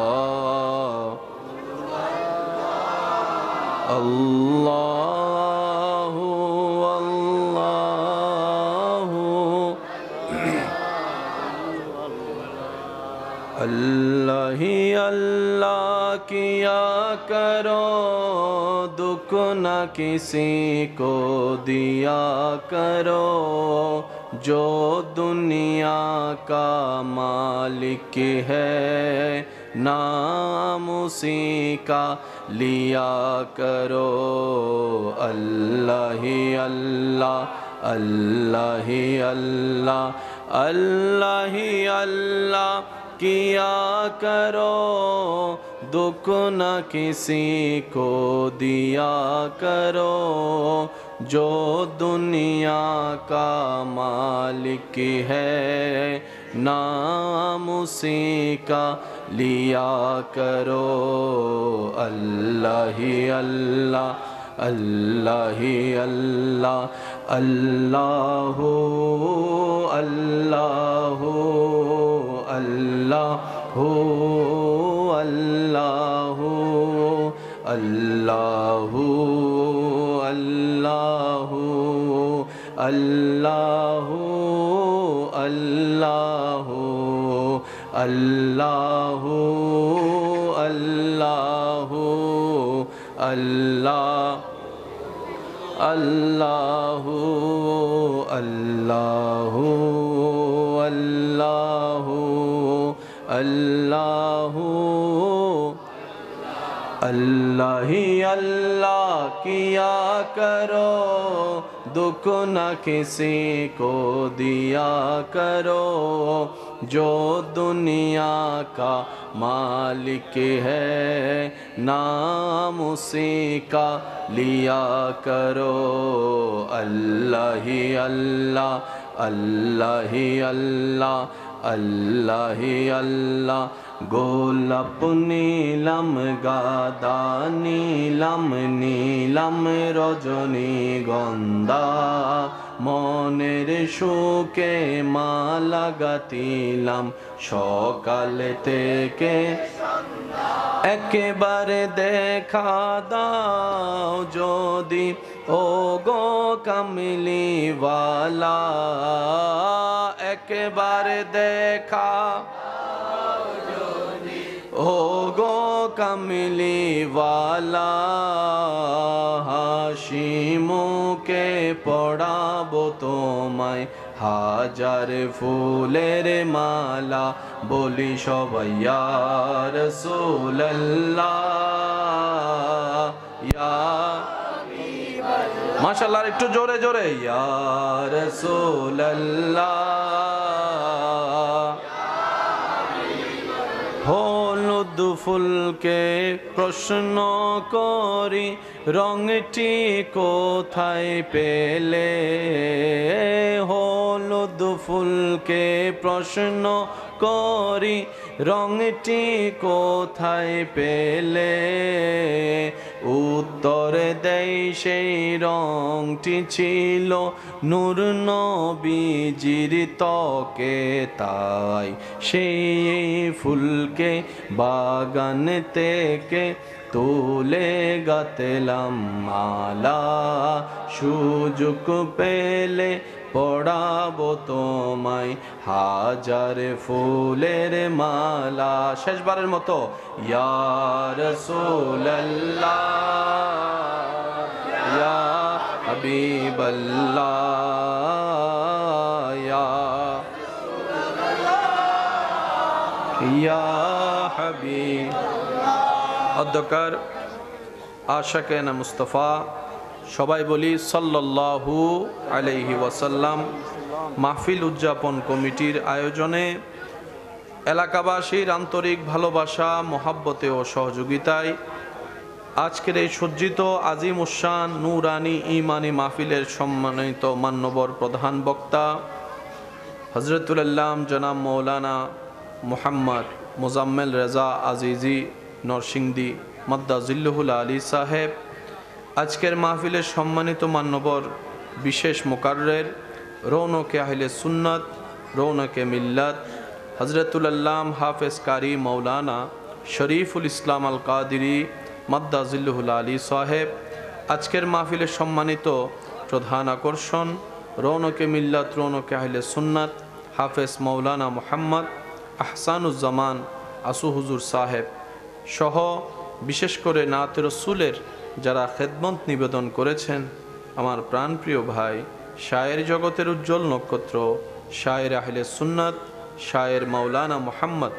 Speaker 1: अल्लाहु अल्लाहु अल्लाह ही अल्लाह किया करो दुख न किसी को दिया करो जो दुनिया का मालिक है नाम उसी का लिया करो अल्लाह ही अल्लाह अल्लाह ही अल्लाह अल्लाह ही अल्लाह किया करो दुख न किसी को दिया करो जो दुनिया का मालिक है नाम उसी का लिया करो अल्लाह ही अल्लाह अल्लाह ही अल्लाह अल्लाहु अल्लाहु अल्लाहु अल्लाहु अल्लाहु अल्लाहु अल्लाहु अल्लाहु अल्लाहु अल्लाहु अल्लाह अल्लाहु अल्लाहु अल्लाहु अल्लाहु अल्लाह ही अल्लाह किया करो दुख न किसी को दिया करो जो दुनिया का मालिक है नाम उसी का लिया करो अल्लाह ही अल्लाह अल्लाह ही अल्लाह अल्लाह ही अल्लाह गोलाप नीलम गादा नीलम नीलम रजनी गंधा মনের সুখে মালা গাতিলাম সকাল থেকে একেবারে দেখা দাও যদি ও গো কামলিওয়ালা একেবারে দেখা ও গো কামলিওয়ালা হাসি মুখে পড়াবো তোমায় হাজার ফুলের মালা বলি সবাই ইয়া রাসূলুল্লাহ ইয়া মাশাআল্লাহ একটু জোরে জোরে ইয়া রাসূলুল্লাহ হলুদ ফুলকে প্রশ্ন করি রংটি কোথায় পেলে হলুদ ফুলকে প্রশ্ন করি রংটি কোথায় পেলে উত্তর দেয় সেই রংটি ছিল নূর নবীজির ত্বকে তাই সেই ফুলকে বাগান থেকে তুলে গাতলাম মালা সুযোগ পেলে পড়াবো তোমায় হাজার ফুলের মালা শেষবারের মতো ইয়া রাসূলুল্লাহ ইয়া হাবিবাল্লাহ ইয়া হাবিব অধ্যকার আশাকেনা মুস্তফা সবাই বলি সাল্লাল্লাহু আলাইহি ওয়াসাল্লাম। মাহফিল উদযাপন কমিটির আয়োজনে এলাকাবাসীর আন্তরিক ভালোবাসা, মহাব্বতে ও সহযোগিতায় আজকের এই সজ্জিত আজিম উসান নুরানি ইমানি মাহফিলের সম্মানিত মান্যবর প্রধান বক্তা হযরতুল আল্লাম জনাব মৌলানা মুহাম্মদ মোজাম্মেল রেজা আজিজি নরসিংদী মাদ্দাজিল্লুহুল আলী সাহেব, আজকের মাহফিলের সম্মানিত মান্যবর বিশেষ মুকাররের রৌনকে আহলে সুন্নাত, রৌনকে মিল্লাত হযরতুল আল্লাম হাফেজ কারি মৌলানা শরীফুল ইসলাম আল কাদিরি মাদ্দাজিল্লুহুল আলী সাহেব, আজকের মাহফিলের সম্মানিত প্রধান আকর্ষণ রৌনকে মিল্লাত, রৌনকে আহলে সুন্নাত হাফেজ মৌলানা মুহাম্মদ আহসানুজ্জামান আসু হুজুর সাহেব সহ বিশেষ করে নাতে রসুলের যারা খেদমত নিবেদন করেছেন, আমার প্রাণপ্রিয় ভাই শায়ের জগতের উজ্জ্বল নক্ষত্র শায়ের আহলে সুন্নাত শায়ের মৌলানা মুহাম্মদ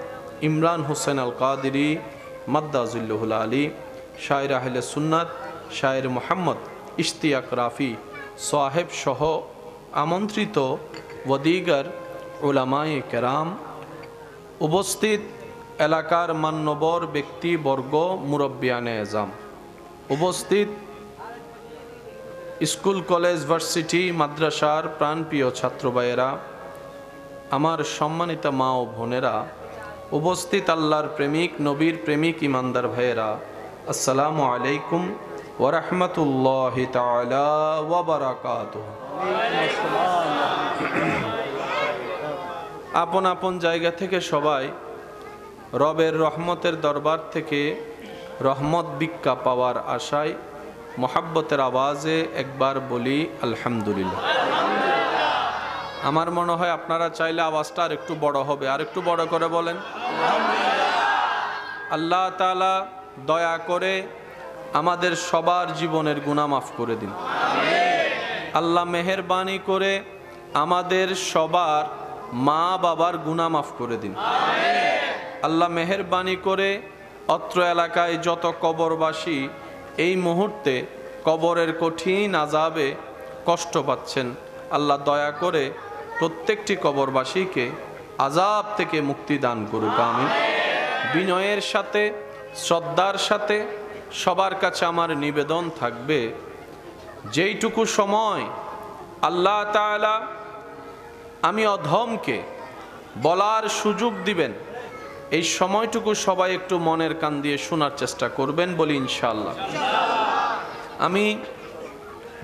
Speaker 1: ইমরান হোসেন আল কাদিরি মাদ্দাজিল্লুহুল আলী, শায়ের আহলে সুন্নাত শায়ের মুহাম্মদ ইশতিয়াক রাফি সাহেব সহ আমন্ত্রিত ওয়াদিগার উলামায়ে কেরাম, উপস্থিত এলাকার মান্যবর ব্যক্তিবর্গ, মুরব্বিয়ানে এজাম, উপস্থিত স্কুল কলেজ ভার্সিটি মাদ্রাসার প্রাণপ্রিয় ছাত্র ভাইয়েরা, আমার সম্মানিত মা ও বোনেরা, উপস্থিত আল্লাহর প্রেমিক নবীর প্রেমিক ইমানদার ভাইয়েরা, আসসালামু আলাইকুম ওয়া রাহমাতুল্লাহি তাআলা ওয়া বারাকাতুহু। আপন আপন জায়গা থেকে সবাই রবের রহমতের দরবার থেকে রহমত ভিক্ষা পাওয়ার আশায় মোহাব্বতের আওয়াজে একবার বলি আলহামদুলিল্লাহ। আমার মনে হয় আপনারা চাইলে আওয়াজটা আর একটু বড় হবে, আর একটু বড় করে বলেন। আল্লাহ তাআলা দয়া করে আমাদের সবার জীবনের গুনাহ মাফ করে দিন। আল্লাহ মেহেরবানি করে আমাদের সবার মা বাবার গুনাহ মাফ করে দিন। আল্লাহ মেহেরবানি করে অত্র এলাকায় যত কবরবাসী এই মুহূর্তে কবরের কঠিন আযাবে কষ্ট পাচ্ছেন, আল্লাহ দয়া করে প্রত্যেকটি কবরবাসীকে আযাব থেকে মুক্তি দান করুক, আমিন। বিনয়ের সাথে শ্রদ্ধার সাথে সবার কাছে আমার নিবেদন থাকবে, যেইটুকু সময় আল্লাহ তাআলা আমি অধমকে বলার সুযোগ দিবেন, এই সময়টুকু সবাই একটু মনের কান দিয়ে শোনার চেষ্টা করবেন, বলি ইনশাআল্লাহ। আমি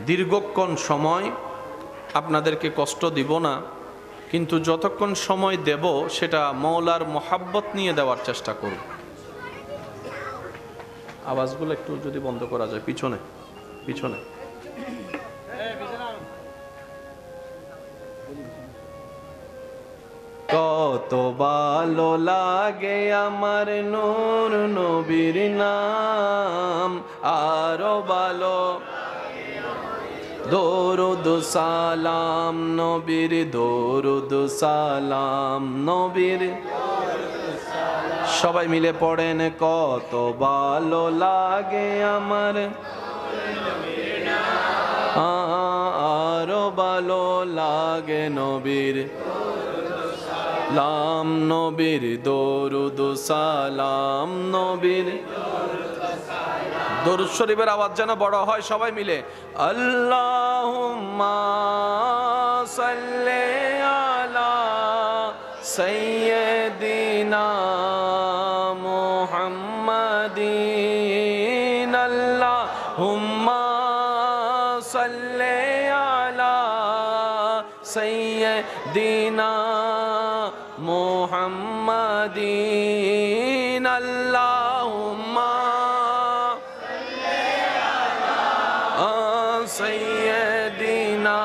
Speaker 1: দীর্ঘক্ষণ সময় আপনাদেরকে কষ্ট দিব না, কিন্তু যতক্ষণ সময় দেব সেটা মওলার মোহাব্বত নিয়ে দেওয়ার চেষ্টা করব। আওয়াজগুলো একটু যদি বন্ধ করা যায়, পিছনে পিছনে। কত ভালো লাগে আমার নূর নবীর নাম, আরো ভালো দরুদ সালাম নবীর, দরুদ সালাম নবীর। সবাই মিলে পড়েন, কত ভালো লাগে আমার, আরো ভালো লাগে নবীর লাম নবীর, দরুদ সালাম নবীর। দরুদ শরীফের আওয়াজ যেন বড় হয়, সবাই মিলে আল্লাহুম্মা সাল্লি আলা সাইয়্যিদিনা মুহাম্মাদিন, আল্লাহুম্মা সাল্লি আলা সাইয়্যিদিনা মুহাম্মাদিন, আল্লাহুম্মা সাইয়্যিদিনা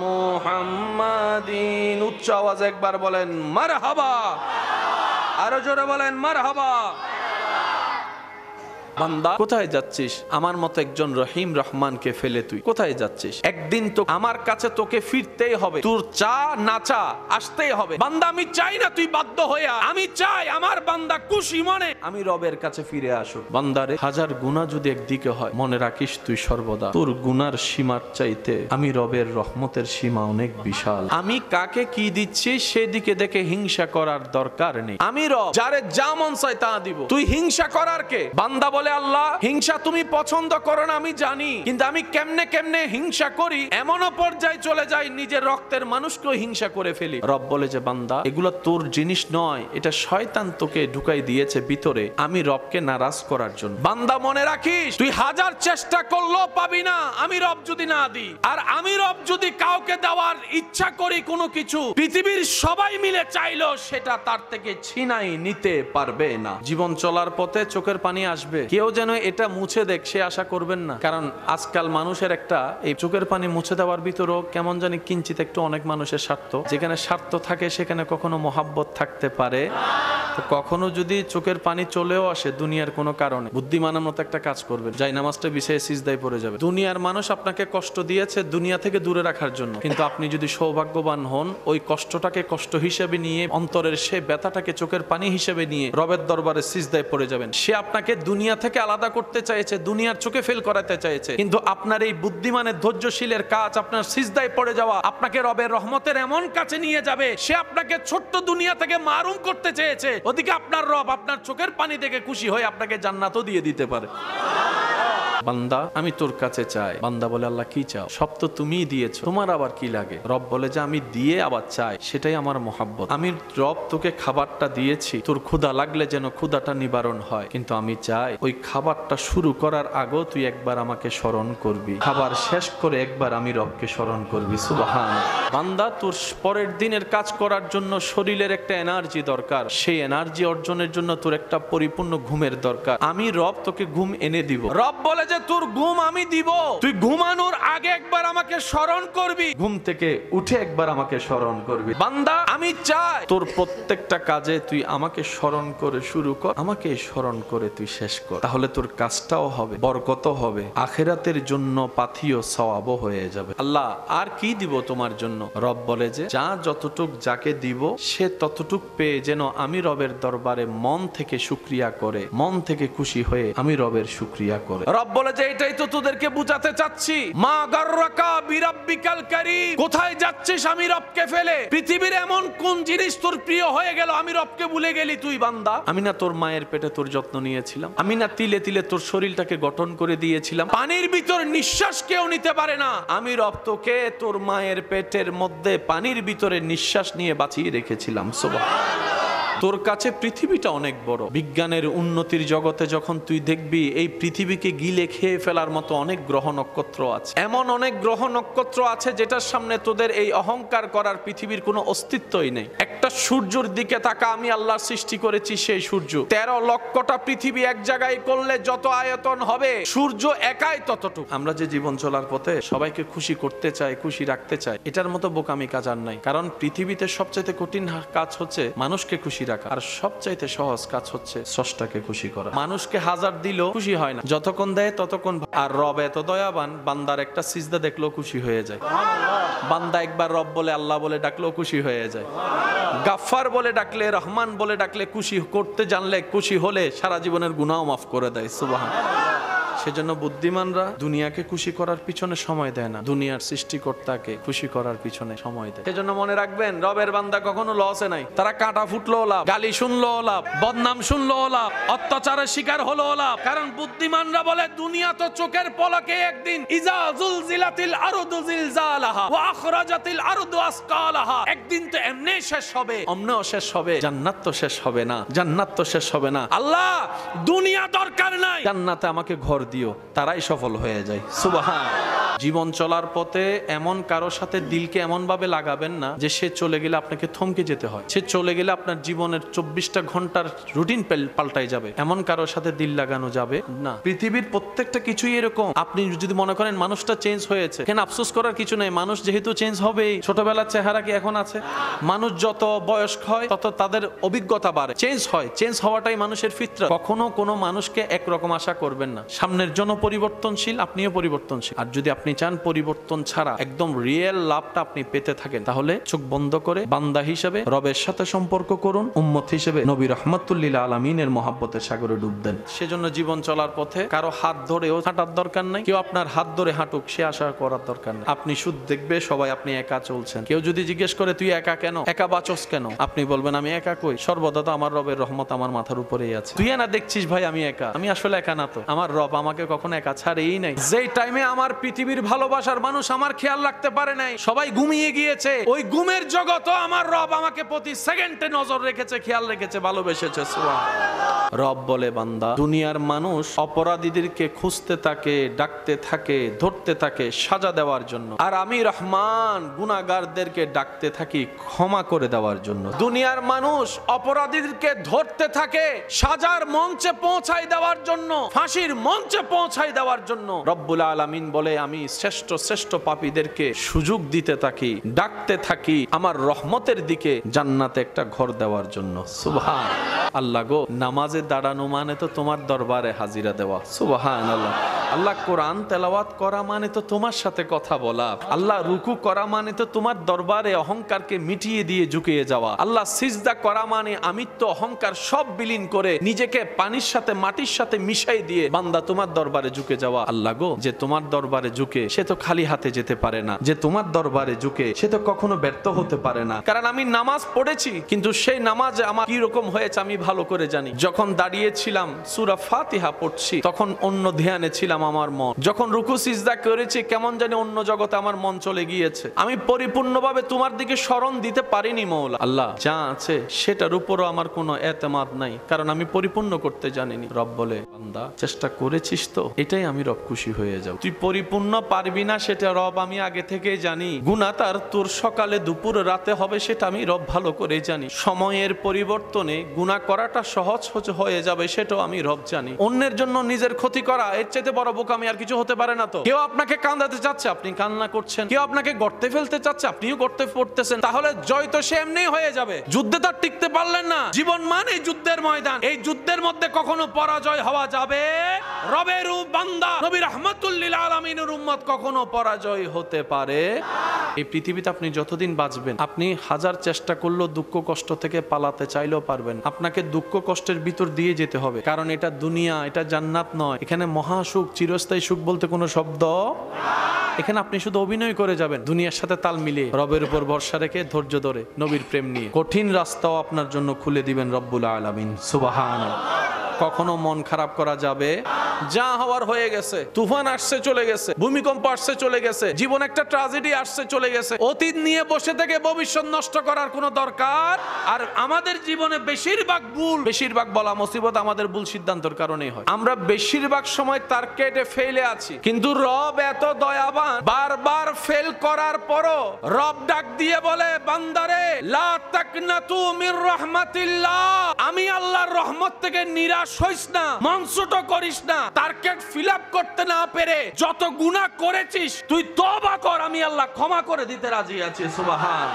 Speaker 1: মুহাম্মাদিন। উচ্চ আওয়াজে একবার বলেন মারহাবা, আরো জোরে বলেন মারহাবা। বান্দা কোথায় যাচ্ছিস? আমার মতো একজন রহিম রহমানকে ফেলে তুই কোথায় যাচ্ছিস? একদিন তো আমার কাছে তোকে ফিরতেই হবে, তোর চা না চা আসতেই হবে। বান্দা আমি চাই না তুই বাধ্য হইয়া, আমি চাই আমার বান্দা খুশি মনে আমি রবের কাছে ফিরে আসুক। বান্দারে হাজার গুনাহ যদি একদিকে হয়, মনে রাখিস তুই সর্বদা তোর গুনার সীমার চাইতে আমি রবের রহমতের সীমা অনেক বিশাল। আমি কাকে কি দিচ্ছি সেদিকে দেখে হিংসা করার দরকার নেই। আমি রব, যারে যা মন চায় তা দিব। তুই হিংসা করার কে? বান্দা বলে আল্লাহ হিংসা তুমি পছন্দ করো না আমি জানি, কিন্তু আমি কেমনে কেমনে হিংসা করি এমনও পর্যায়ে চলে যাই নিজের রক্তের মানুষকেও হিংসা করে ফেলি। রব বলে যে বান্দা এগুলো তোর জিনিস নয়, এটা শয়তান তোকে ঢুকাই দিয়েছে ভিতরে আমি রবকে নারাজ করার জন্য। বান্দা মনে রাখিস তুই হাজার চেষ্টা করলেও পাবি না আমি রব যদি না দিই। আর আমি রব যদি কাউকে দেওয়ার ইচ্ছা করি কোনো কিছু, পৃথিবীর সবাই মিলে চাইলো সেটা তার থেকে ছিনাই নিতে পারবে না। জীবন চলার পথে চোখের পানি আসবে, কেউ যেন এটা মুছে দেখ সে আশা করবেন না। কারণ আজকাল মানুষের একটা এই চোখের পানি মুছে দেওয়ার ভিতরেও কেমন জানি কিঞ্চিত একটু অনেক মানুষের স্বার্থ। যেখানে স্বার্থ থাকে সেখানে কখনো মহাব্বত থাকতে পারে। তো কখনো যদি চোখের পানি চলেও আসে দুনিয়ার কোনো কারণে, বুদ্ধিমানের মতো একটা কাজ করবেন, যাই নামাজটা বিছায়ে সিজদায় পড়ে যাবে। দুনিয়ার মানুষ আপনাকে কষ্ট দিয়েছে দুনিয়া থেকে দূরে রাখার জন্য, কিন্তু আপনি যদি সৌভাগ্যবান হন ওই কষ্টটাকে কষ্ট হিসেবে নিয়ে, অন্তরের সে ব্যথাটাকে চোখের পানি হিসেবে নিয়ে রবের দরবারে সিজদায় পড়ে যাবেন। সে আপনাকে দুনিয়া থেকে আলাদা করতে চাইছে, দুনিয়ার চোখে ফেল করাতে চাইছে, কিন্তু আপনার এই বুদ্ধিমানের ধৈর্যশীলের কাজ আপনার সিজদায় পড়ে যাওয়া আপনাকে রবের রহমতের এমন কাছে নিয়ে যাবে। সে আপনাকে ছোট্ট দুনিয়া থেকে মারুম করতে চেয়েছে, ওদিকে আপনার রব আপনার চোখের পানি দেখে খুশি হয়ে আপনাকে জান্নাতও দিয়ে দিতে পারে। বান্দা আমি তোর কাছে চাই। বান্দা বলে আল্লাহ কি চাও? সব তো তুমিই দিয়েছো, তোমার আবার কি লাগে? রব বলে যে আমি দিয়ে আবার চাই, সেটাই আমার মহাব্বত। আমি রব তোকে খাবারটা দিয়েছি, তোর ক্ষুধা লাগলে যেন ক্ষুধাটা নিবারণ হয়, কিন্তু আমি চাই ওই খাবারটা শুরু করার আগেও তুই একবার আমাকে স্মরণ করবি, খাবার শেষ করে একবার আমি রবকে স্মরণ করবি। সুবহান। বান্দা তোর পরের দিনের কাজ করার জন্য শরীরের একটা এনার্জি দরকার, সেই এনার্জি অর্জনের জন্য তোর একটা পরিপূর্ণ ঘুমের দরকার। আমি রব তোকে ঘুম এনে দিব। রব বলে যে তোর ঘুম আমি দিব, তুই ঘুমানোর আগে একবার আমাকে স্মরণ করবি, ঘুম থেকে উঠে একবার আমাকে স্মরণ করবি। বান্দা আমি চাই তোর প্রত্যেকটা কাজে তুই আমাকে স্মরণ করে শুরু কর, আমাকে স্মরণ করে তুই শেষ কর, তাহলে তোর কাজটাও হবে, বরকতও হবে, আখিরাতের জন্য পাথিও সওয়াবও হয়ে যাবে। আল্লাহ আর কি দিব তোমার জন্য? রব বলে যে যা যতটুক যাকে দিব সে ততটুক পেয়ে যেন আমি রবের দরবারে মন থেকে শুকরিয়া করে, মন থেকে খুশি হয়ে আমি রবের শুকরিয়া করে। রব বলে যে এটাই তো তোদেরকে বুঝাতে চাচ্ছি, মা গাররাকা বিরাব্বিকাল কারীম। কোথায় যাচ্ছিস আমি রবকে ফেলে? পৃথিবীর এমন কোন জিনিস তোর প্রিয় হয়ে গেল আমি রবকে ভুলে গেলি তুই? বান্দা আমি না তোর মায়ের পেটে তোর যত্ন নিয়েছিলাম, আমি না তিলে তিলে তোর শরীরটাকে গঠন করে দিয়েছিলাম, পানির ভিতর নিঃশ্বাস কেউ নিতে পারে না, আমি রব তোকে তোর মায়ের পেটের মধ্যে পানির ভিতরে নিঃশ্বাস নিয়ে বাঁচিয়ে রেখেছিলাম। সুবহানাল্লাহ। তোর কাছে পৃথিবীটা অনেক বড়। বিজ্ঞানের উন্নতির জগতে যখন তুই দেখবি এই পৃথিবীকে গিলে খেয়ে ফেলার মতো অনেক গ্রহ নক্ষত্র আছে, এমন অনেক গ্রহ নক্ষত্র আছে যেটার সামনে তোদের এই অহংকার করার পৃথিবীর কোনো অস্তিত্বই নেই। একটা সূর্যের দিকে তাকা, আমি আল্লাহর সৃষ্টি করেছি সেই সূর্য, 13 লক্ষটা পৃথিবী এক জায়গায় করলে যত আয়তন হবে সূর্য একাই ততটুকু। আমরা যে জীবন চলার পথে সবাইকে খুশি করতে চাই, খুশি রাখতে চাই, এটার মতো বোকামি কাজ আর নাই। কারণ পৃথিবীতে সবচাইতে কঠিন কাজ হচ্ছে মানুষকে খুশি রাখা, আর সবচাইতে সহজ কাজ হচ্ছে স্রষ্টাকে খুশি করা। মানুষকে হাজার দিলেও খুশি হয় না, যতক্ষণ দেয় ততক্ষণ। আর রব এত দয়াবান, বান্দার একটা সিজদা দেখলেও খুশি হয়ে যায়। বান্দা একবার রব বলে আল্লাহ বলে ডাকলেও খুশি হয়ে যায়। গাফফার বলে ডাকলে, রহমান বলে ডাকলে, খুশি করতে জানলে, খুশি হলে সারা জীবনের গুনাহও মাফ করে দেয়। সুবহানাল্লাহ। সেজন্য বুদ্ধিমানরা দুনিয়াকে খুশি করার পিছনে সময় দেয় না, দুনিয়ার সৃষ্টিকর্তাকে খুশি করার পিছনে সময় দেয়। সেজন্য মনে রাখবেন রবের বান্দা কখনো লসে নাই। তারা কাঁটা ফুটলো লাভ, গালি শুনলো লাভ, বদনাম শুনলো লাভ, অত্যাচারের শিকার হলো লাভ। কারণ বুদ্ধিমানরা বলে দুনিয়া তো চোখের পলকে একদিন, ইজা জুলজিলাতিল আরদু জিলজালাহা ওয়া আখরাজাতিল আরদু আসকালাহা, একদিন তো এমনি শেষ হবে, অমনেও শেষ হবে। জান্নাত তো শেষ হবে না, জান্নাত তো শেষ হবে না। আল্লাহ দুনিয়া দরকার নাই, জান্নাতে আমাকে ঘর দিও, তারাই সফল হয়ে যায়। সুবহান। জীবন চলার পথে এমন কারো সাথে দিলকে এমন ভাবে লাগাবেন না যে সে চলে গেলে আপনাকে থমকে যেতে হয়, সে চলে গেলে আপনার জীবনের 24টা ঘন্টার রুটিন পাল্টাই যাবে, এমন কারো সাথে দিল লাগানো যাবে না। পৃথিবীর প্রত্যেকটা কিছুই এরকম। আপনি যদি মনে করেন মানুষটা চেঞ্জ হয়েছে, কেন আফসোস করার কিছু নেই, মানুষ যেহেতু চেঞ্জ হবেই। ছোটবেলার চেহারা কি এখন আছে? মানুষ যত বয়স্ক হয় তত তাদের অভিজ্ঞতা বাড়ে, চেঞ্জ হয়, চেঞ্জ হওয়াটাই মানুষের ফিতরত। কখনো কোনো মানুষকে একরকম আশা করবেন না। সামনের জন্য পরিবর্তনশীল, আপনিও পরিবর্তনশীল। আর যদি আপনি চান পরিবর্তন ছাড়া একদম রিয়েল লাভটা আপনি পেতে থাকেন, তাহলে চোখ বন্ধ করে বান্দা হিসেবে রবের সাথে সম্পর্ক করুন, উম্মত হিসেবে নবী রাহমাতুল্লিল আলামিনের মহাব্বতের সাগরে ডুব দেন। সেজন্য জীবন চলার পথে কারো হাত ধরেও হাঁটার দরকার নাই, কেউ আপনার হাত ধরে হাঁটুক সে আশা করার দরকার নেই। আপনি শুধু দেখবে সবাই আপনি একা চলছেন। কেউ যদি জিজ্ঞেস করে তুই একা কেন, একা বাঁচস কেন, আপনি বলবেন আমি একা কই, সর্বদা তো আমার রবের রহমত আমার মাথার উপরেই আছে। তুই না দেখছিস ভাই আমি একা, আমি আসলে একা না তো, আমার রব আমাকে কখনো একা ছাড়েই নাই। যেই টাইমে আমার পৃথিবীর ভালোবাসার মানুষ আমার খেয়াল রাখতে পারে নাই, সবাই ঘুমিয়ে গিয়েছে, ওই ঘুমের জগতও আমার রব আমাকে প্রতি সেকেন্ডে নজর রেখেছে, খেয়াল রেখেছে, ভালোবেসেছে। রব বলে বান্দা, দুনিয়ার মানুষ অপরাধীদেরকে খুঁজতে থাকে, ডাকতে থাকে, ধরতে থাকে সাজা দেওয়ার জন্য, আর আমি রহমান গুনাহগারদেরকে ডাকতে থাকি ক্ষমা করে দেওয়ার জন্য। দুনিয়ার মানুষ অপরাধীদেরকে ধরতে থাকে সাজার মঞ্চে পৌঁছাই দেওয়ার জন্য, ফাঁসির মঞ্চে পৌঁছাই দেওয়ার জন্য। রব্বুল আলামিন বলে আমি শ্রেষ্ঠ শ্রেষ্ঠ পাপীদেরকে সুযোগ দিতে থাকি, ডাকতে থাকি আমার রহমতের দিকে, জান্নাতে একটা ঘর দেওয়ার জন্য। সুবহান আল্লাহ গো, নামাজে দাঁড়ানো মানে তো তোমার দরবারে হাজিরা দেওয়া। সুবহানাল্লাহ। আল্লাহ কোরআন তেলাওয়াত করা মানে তো তোমার সাথে কথা বলা। আল্লাহ রুকু করা মানে তো তোমার দরবারে অহংকারকে মিটিয়ে দিয়ে ঝুঁকিয়ে যাওয়া। আল্লাহ সিজদা করা মানে আমিত্ব অহংকার সব বিলীন করে নিজেকে পানির সাথে মাটির সাথে মিশাই দিয়ে বান্দা তোমার দরবারে ঝুঁকে যাওয়া। আল্লাহ গো, যে তোমার দরবারে ঝুঁকে সে তো খালি হাতে যেতে পারে না, যে তোমার দরবারে ঝুঁকে সে তো কখনো ব্যর্থ হতে পারে না। কারণ আমি নামাজ পড়েছি, কিন্তু সেই নামাজ আমার কি রকম হয়েছে আমি ভালো করে জানি। যখন দাঁড়িয়েছিলাম সূরা ফাতিহা পড়ছি তখন অন্য ধ্যানে ছিলাম আমার মন, যখন রুকু সিজদা করেছি কেমন জানি অন্য জগতে আমার মন চলে গিয়েছে। আমি পরিপূর্ণভাবে তোমার দিকে স্মরণ দিতে পারিনি মওলা। আল্লাহ যা আছে সেটার উপরও আমার কোনো এতেমাদ নাই, কারণ আমি পরিপূর্ণ করতে জানিনি। রব বলে বান্দা চেষ্টা করেছিস তো, এটাই আমি রব খুশি হয়ে যাও। তুই পরিপূর্ণ পারবি না সেটা রব আমি আগে থেকেই জানি। গুনাহ তার তোর সকালে দুপুর রাতে হবে সেটা আমি রব ভালো করে জানি। সময়ের পরিবর্তনে গুনাহ করাটা সহজ হয়ে যাবে সেটাও আমি রব জানি। অন্যের জন্য নিজের ক্ষতি করা এর চাইতে বড় বোকামি আর কিছু হতে পারে না। তো কেউ আপনাকে কাঁদাতে চাচ্ছে আপনি কান্না করছেন, কেউ আপনাকে গর্তে ফেলতে চাচ্ছে আপনিও গর্তে পড়তেছেন, তাহলে জয় তো সে এমনি হয়ে যাবে। যুদ্ধে তো টিকতে পারলেন না। জীবন মানে যুদ্ধের ময়দান, এই যুদ্ধের মধ্যে কখনো পরাজয় হওয়া যাবে রবের বান্দা নবী রাহমাতুল্লিল আলামিনের উম্মত কখনো পরাজয় হতে পারে। এই পৃথিবীতে আপনি যতদিন বাঁচবেন আপনি হাজার চেষ্টা করলেও দুঃখ কষ্ট থেকে পালাতে চাইলেও পারবেন। আপনাকে দুঃখ কষ্টের ভিতর দিয়ে যেতে হবে, কারণ এটা দুনিয়া, এটা জান্নাত নয়। এখানে মহাসুখ চিরস্থায়ী সুখ বলতে কোনো শব্দ, এখানে আপনি শুধু অভিনয় করে যাবেন দুনিয়ার সাথে তাল মিলিয়ে, রবের উপর ভরসা রেখে ধৈর্য ধরে নবীর প্রেম নিয়ে কঠিন রাস্তাও আপনার জন্য খুলে দিবেন রব্বুল আলামিন। সুবহানাল্লাহ। কখনো মন খারাপ করা যাবে? যা হওয়ার হয়ে গেছে, তুফান আসছে চলে গেছে, ভূমিকম্প আসছে চলে গেছে, জীবন একটা ট্র্যাজেডি আসছে চলে গেছে। অতীত নিয়ে বসে থেকে ভবিষ্যৎ নষ্ট করার কোনো দরকার। আর আমাদের জীবনে বেশিরভাগ বলা মুসিবত আমাদের ভুল সিদ্ধান্তের কারণেই হয়। আমরা বেশিরভাগ সময় টার্গেটে ফেলে আছি, কিন্তু রব এত দয়াবান, বারবার ফেল করার পরও রব ডাক দিয়ে বলে বান্দারে লা তাকনাতু মির রাহমাতিল্লাহ, আমি আল্লাহর রহমত থেকে নিরাশ হইস না, মন ছোট করিস না। টার্গেট ফিল আপ করতে না পেরে যত গুনাহ করেছিস তুই তওবা কর, আমি আল্লাহ ক্ষমা করে দিতে রাজি আছি। সুবহান।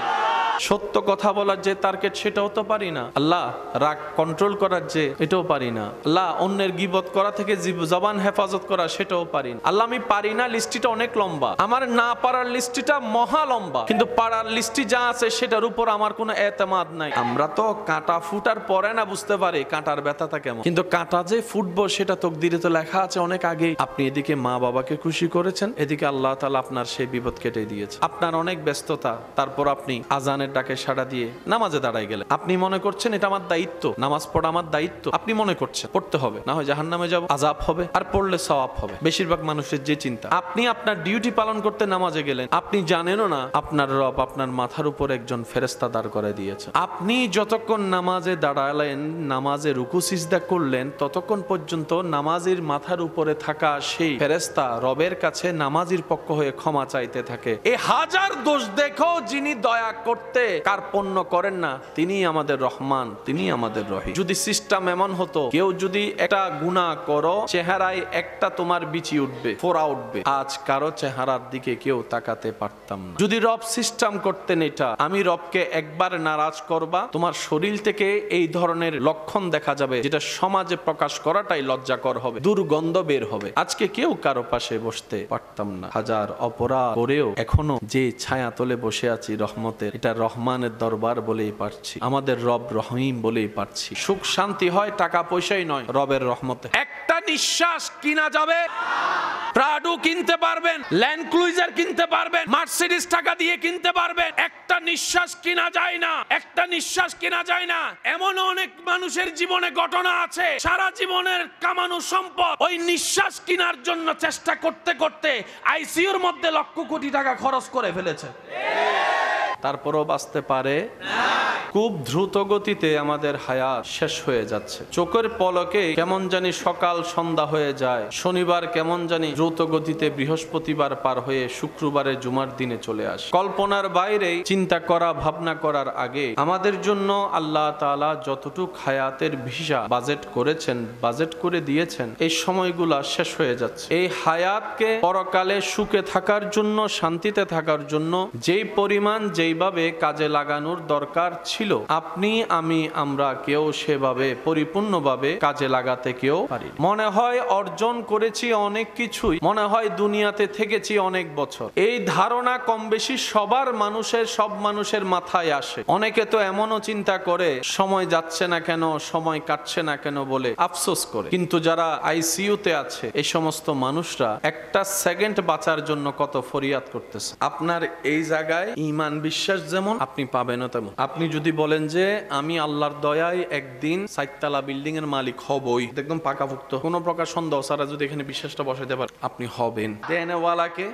Speaker 1: সত্য কথা বলার যে টার্গেট সেটাও তো পারি না। আল্লাহ রাগ কন্ট্রোল করার যে এটাও পারি না। আল্লাহ অন্যের গীবত করা থেকে জবান হেফাজত করা সেটাও পারি না। আল্লাহ আমি পারি না লিস্টিটা অনেক লম্বা, আমার না পারার লিস্টিটা মহা লম্বা, কিন্তু পারার লিস্টি যা আছে সেটার উপর আমার কোনো এতেমাদ নাই। আমরা তো কাঁটা ফুটার পরে না বুঝতে পারি কাঁটার ব্যথাটা কেমন, কিন্তু কাঁটা যে ফুটবো সেটা তকদিরে তো লেখা আছে অনেক আগেই। আপনি এদিকে মা বাবাকে খুশি করেছেন, এদিকে আল্লাহ তাআলা আপনার সেই বিপদ কেটে দিয়েছে। আপনার অনেক ব্যস্ততা, তারপর আপনি আজানের রহমানের ডাকে সাড়া দিয়ে নামাজে দাঁড়ায় গেলেন। আপনি মনে করছেন এটা আমার দায়িত্ব, নামাজ পড়া আমার দায়িত্ব। আপনি মনে করছেন পড়তে হবে, না হয় জাহান্নামে যাব, আযাব হবে, আর পড়লে সওয়াব হবে। বেশিরভাগ মানুষের যে চিন্তা। আপনি আপনার ডিউটি পালন করতে নামাজে গেলেন, আপনি জানেনও না আপনার রব আপনার মাথার উপর একজন ফেরেশতা দাঁড় করে দিয়েছে। আপনি যতক্ষণ নামাজে দাঁড়ালেন, নামাজে রুকু সিজদা করলেন, ততক্ষণ পর্যন্ত নামাজির মাথার উপরে থাকা সেই ফেরেশতা রবের কাছে নামাজির পক্ষ হয়ে ক্ষমা চাইতে থাকে। এই হাজার দোষ দেখো যিনি দয়া করতে কার্পণ্য করেন না, তিনি আমাদের রহমান, তিনি আমাদের রহিম। যদি সিস্টেম এমন হতো, কেউ যদি একটা গুনাহ করো, চেহারায় একটা তোমার বিচি উঠবে, ফোড়া উঠবে, আজ কারো চেহারার দিকে কেউ তাকাতে পারতাম না। যদি রব সিস্টেম করতেন এটা, আমি রবকে একবার নারাজ করবা, তোমার শরীর থেকে এই ধরনের লক্ষণ দেখা যাবে, যেটা সমাজে প্রকাশ করাটাই লজ্জাকর হবে, দুর্গন্ধ বের হবে। আজকে কেউ কারো পাশে বসতে পারতাম না। হাজার অপরাধ করেও এখনো যে ছায়া তলে বসে আছি রহমতের, এটা রহমানের দরবার বলেই পারছি, আমাদের রব রহিম বলেই পারছি। সুখ শান্তি হয় টাকা পয়সাই নয়, রবের রহমতে। একটা নিঃশ্বাস কিনা যাবে, প্রাডো কিনতে পারবেন, ল্যান্ড ক্রুইজার কিনতে পারবেন, মার্সিডিজ টাকা দিয়ে কিনতে পারবেন। একটা নিঃশ্বাস কিনা যায় না, একটা নিঃশ্বাস কিনা যায় না। এমন অনেক মানুষের জীবনে ঘটনা আছে, সারা জীবনের কামানো সম্পদ ওই নিঃশ্বাস কেনার জন্য চেষ্টা করতে করতে আইসিইউর মধ্যে লক্ষ কোটি টাকা খরচ করে ফেলেছে, তারপরও বাঁচতে পারে না। খুব দ্রুত গতিতে আমাদের হায়াত শেষ হয়ে যাচ্ছে। চোখের পলকে কেমন জানি সকাল সন্ধ্যা হয়ে যায়, শনিবার কেমন জানি দ্রুত গতিতে বৃহস্পতিবার পার হয়ে শুক্রবারে জুমার দিনে চলে আসে। কল্পনার বাইরে চিন্তা করা, ভাবনা করার আগে আমাদের জন্য আল্লাহ তাআলা যতটুক হায়াতের ভিসা বাজেট করেছেন, বাজেট করে দিয়েছেন, এই সময়গুলা শেষ হয়ে যাচ্ছে। এই হায়াতকে পরকালে সুখে থাকার জন্য, শান্তিতে থাকার জন্য যেই পরিমাণ যেইভাবে কাজে লাগানোর দরকার ছিল, আপনি আমি আমরা কেউ সেভাবে পরিপূর্ণভাবে কাজে লাগাতে কেউ পারি। মনে হয় অর্জন করেছি অনেক কিছুই, মনে হয় দুনিয়াতে থেকেছি অনেক বছর, এই ধারণা কম বেশি সবার মানুষের, সব মানুষের মাথায় আসে। অনেকে তো এমনও চিন্তা করে সময় যাচ্ছে না কেন, সময় কাটছে না কেন বলে আফসোস করে। কিন্তু যারা আইসিইউতে আছে, এই সমস্ত মানুষরা একটা সেকেন্ড বাঁচার জন্য কত ফরিয়াদ করতেছে। আপনার এই জায়গায় ঈমান বিশ্বাস যেমন আপনি পাবেনও তেমন। আপনি যদি বলেন যে আমি আল্লাহর দয়ায় একদিন 4 তলা বিল্ডিং এর মালিক হবই, একদম পাকাপোক্ত, কোনো প্রকার সন্দেহ ছাড়া যদি এখানে বিশ্বাসটা বসাইতে পারেন, আপনি হবেন। দেনওয়ালাকে